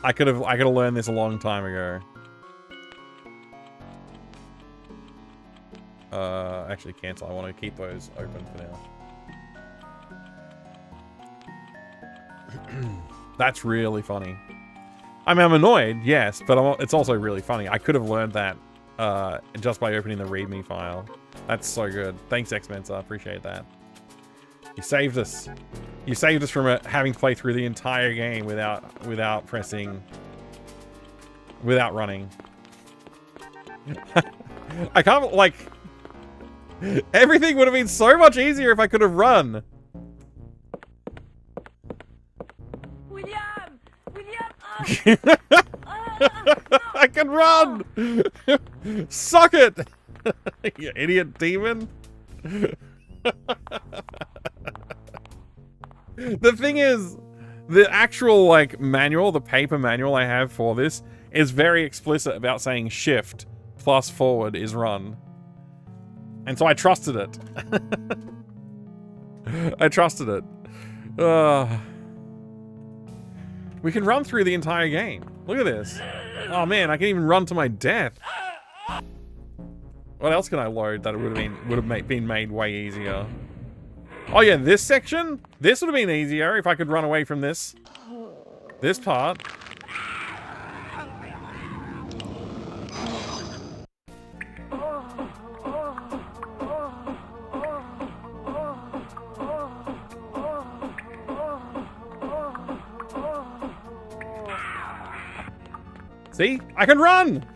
I could have learned this a long time ago. Actually cancel. I want to keep those open for now. That's really funny. I mean, I'm annoyed, yes, but it's also really funny. I could have learned that just by opening the README file. That's so good. Thanks, X-Mensa. I appreciate that. You saved us. You saved us from having to play through the entire game without running. I can't, like... Everything would have been so much easier if I could have run. William! I can run! Suck it! You idiot demon. The thing is, the actual, like, manual, the paper manual I have for this is very explicit about saying shift plus forward is run. And so I trusted it. I trusted it. We can run through the entire game. Look at this. Oh man, I can even run to my death. What else can I load that it would have been made way easier? Oh yeah, this section? This would have been easier if I could run away from this part. See? I can run!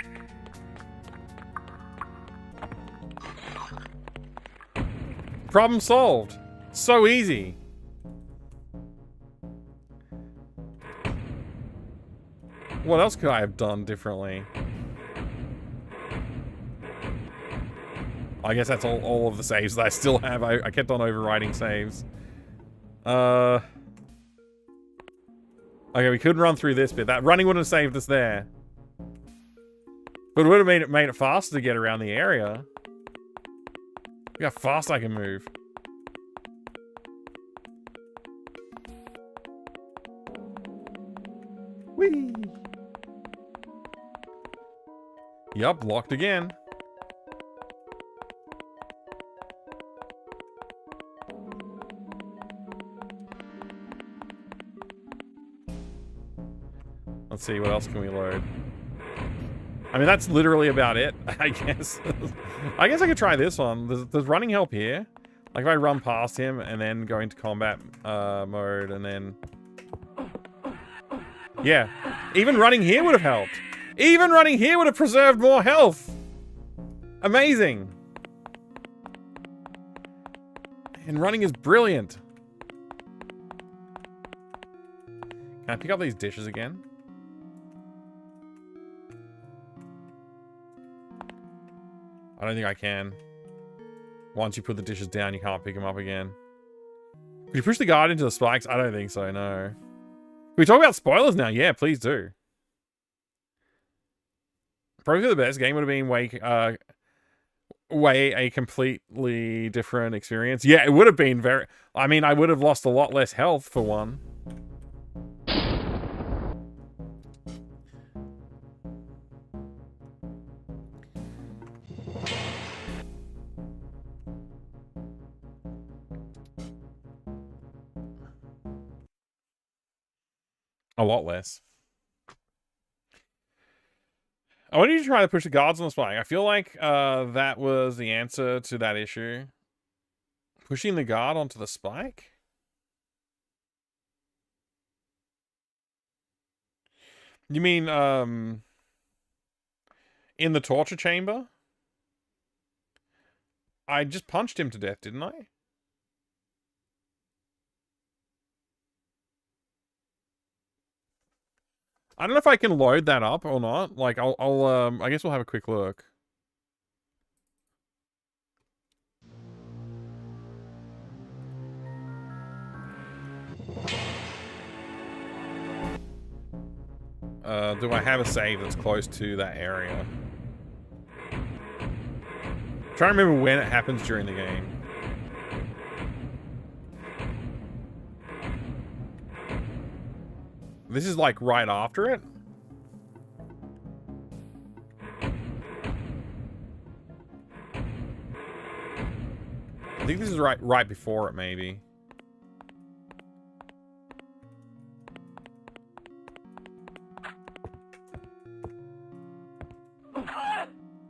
Problem solved. So easy. What else could I have done differently? I guess that's all of the saves that I still have. I kept on overriding saves. Okay, we could run through this bit. That running wouldn't have saved us there. But it would have made it faster to get around the area. Look how fast I can move. Whee! Yup, locked again. Let's see, what else can we load? I mean, that's literally about it, I guess. I guess I could try this one. There's running help here. Like if I run past him and then go into combat mode and then... Yeah. Even running here would have helped. Even running here would have preserved more health. Amazing. And running is brilliant. Can I pick up these dishes again? I don't think I can. Once you put the dishes down, you can't pick them up again. Could you push the guard into the spikes? I don't think so, no. Can we talk about spoilers now? Yeah, please do. Probably the best game would have been way a completely different experience. Yeah, it would have been very... I mean, I would have lost a lot less health, for one. A lot less. I want you to try to push the guards on the spike. I feel like that was the answer to that issue. Pushing the guard onto the spike? You mean, in the torture chamber? I just punched him to death, didn't I? I don't know if I can load that up or not. Like, I guess we'll have a quick look. Do I have a save that's close to that area? I'm trying to remember when it happens during the game. This is like right after it? I think this is right before it, maybe.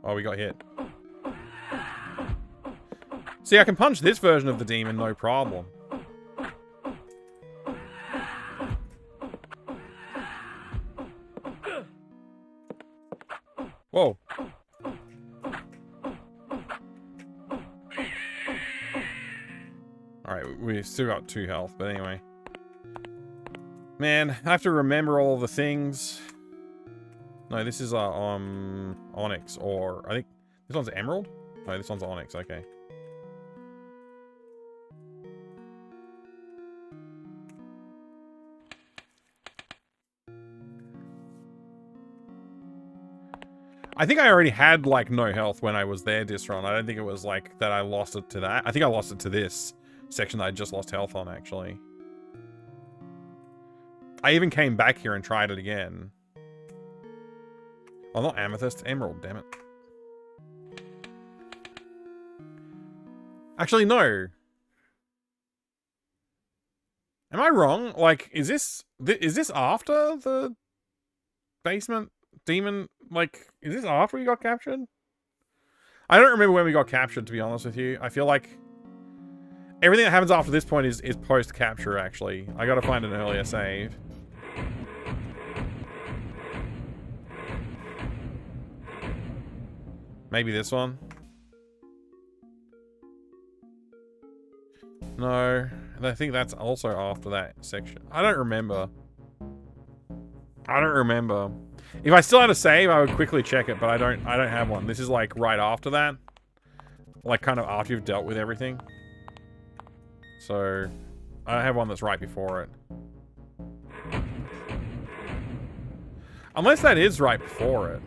Oh, we got hit. See, I can punch this version of the demon, no problem. Whoa. Alright, we still got 2 health, but anyway. Man, I have to remember all the things. No, this is Onyx, or I think this one's Emerald? No, this one's Onyx, okay. I think I already had, like, no health when I was there this run. I don't think it was, like, that I lost it to that. I think I lost it to this section that I just lost health on, actually. I even came back here and tried it again. Oh, not Amethyst. Emerald, damn it. Actually, no. Am I wrong? Like, is this after the basement demon? Like, is this after we got captured? I don't remember when we got captured, to be honest with you. I feel like everything that happens after this point is post-capture, actually. I gotta find an earlier save. Maybe this one? No, I think that's also after that section. I don't remember. If I still had a save, I would quickly check it, but I don't have one. This is like right after that. Like kind of after you've dealt with everything. So I don't have one that's right before it. Unless that is right before it.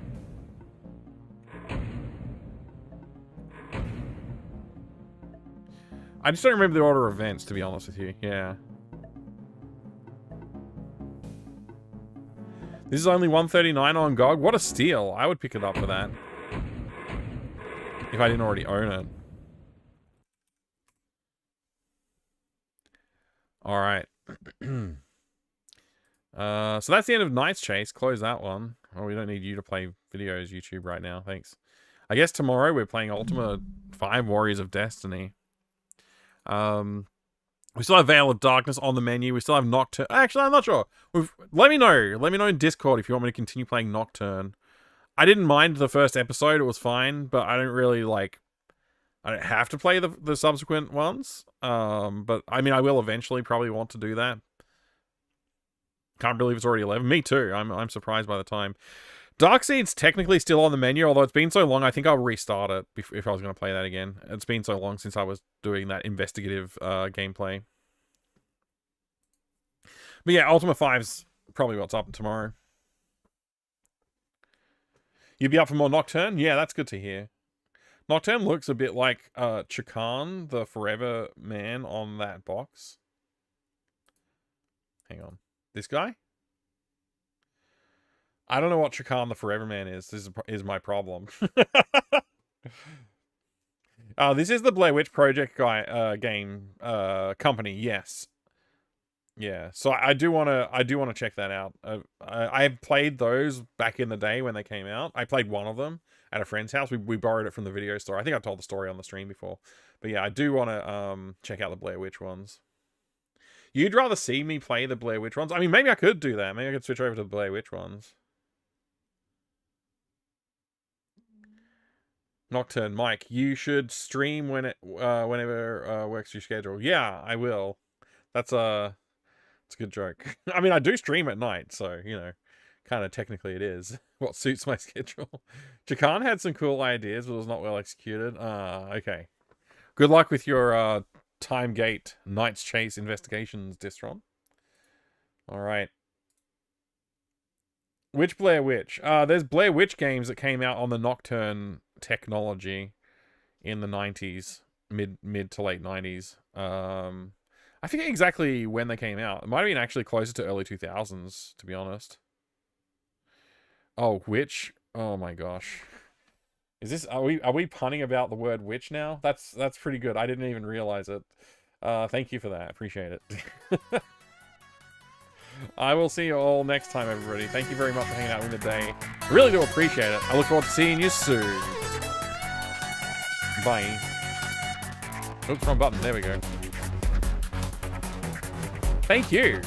I just don't remember the order of events, to be honest with you. Yeah. This is only 139 on GOG. What a steal. I would pick it up for that. If I didn't already own it. Alright. So that's the end of Knight's Chase. Close that one. Oh, we don't need you to play videos, YouTube, right now. Thanks. I guess tomorrow we're playing Ultima 5 Warriors of Destiny. We still have Veil of Darkness on the menu. We still have Nocturne. Actually, I'm not sure. Let me know. Let me know in Discord if you want me to continue playing Nocturne. I didn't mind the first episode. It was fine, but I don't really, like... I don't have to play the subsequent ones. But, I mean, I will eventually probably want to do that. Can't believe it's already 11. Me too. I'm surprised by the time. Darkseid's technically still on the menu, although it's been so long, I think I'll restart it if I was going to play that again. It's been so long since I was doing that investigative gameplay. But yeah, Ultima 5's probably what's up tomorrow. You'd be up for more Nocturne? Yeah, that's good to hear. Nocturne looks a bit like Chakhan, the Forever Man on that box. Hang on. This guy? I don't know what Chakhan the Forever Man is. This is my problem. This is the Blair Witch Project guy game company, yes. Yeah, so I do want to check that out. I played those back in the day when they came out. I played one of them at a friend's house. We borrowed it from the video store. I think I told the story on the stream before. But yeah, I do want to check out the Blair Witch ones. You'd rather see me play the Blair Witch ones? I mean, maybe I could do that. Maybe I could switch over to the Blair Witch ones. Nocturne, Mike, you should stream when whenever works your schedule. Yeah, I will. It's a good joke. I mean, I do stream at night, so, you know, kind of technically it is what suits my schedule. Jakan had some cool ideas, but was not well executed. Okay. Good luck with your Time Gate Knight's Chase investigations, Distron. All right. Which Blair Witch? There's Blair Witch games that came out on the Nocturne technology in the 90s, mid to late 90s. I forget exactly when they came out. It might have been actually closer to early 2000s, to be honest. Oh, witch? Oh my gosh. Is this, are we punning about the word witch now? That's pretty good. I didn't even realize it. Thank you for that. Appreciate it. I will see you all next time, everybody. Thank you very much for hanging out with me today. I really do appreciate it. I look forward to seeing you soon. Bye. Oops, wrong button. There we go. Thank you.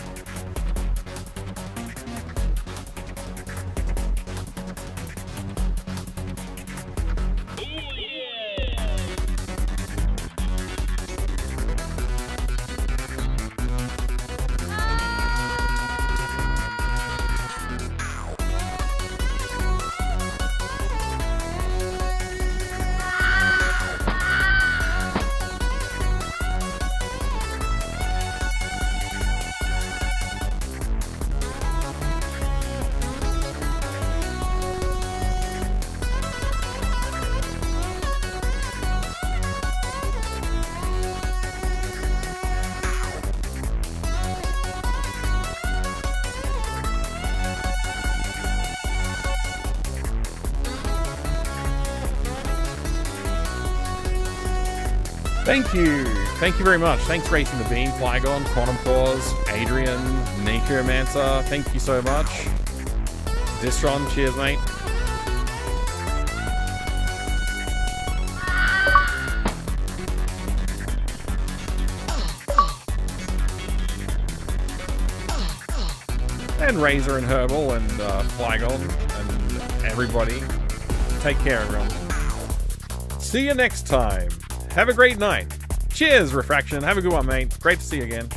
Thank you. Thank you very much. Thanks, Racing the Beam, Flygon, Quantum Pause, Adrian, Necromancer. Thank you so much. Distron, cheers, mate. And Razor and Herbal and Flygon and everybody. Take care, everyone. See you next time. Have a great night. Cheers, Refraction. Have a good one, mate. Great to see you again.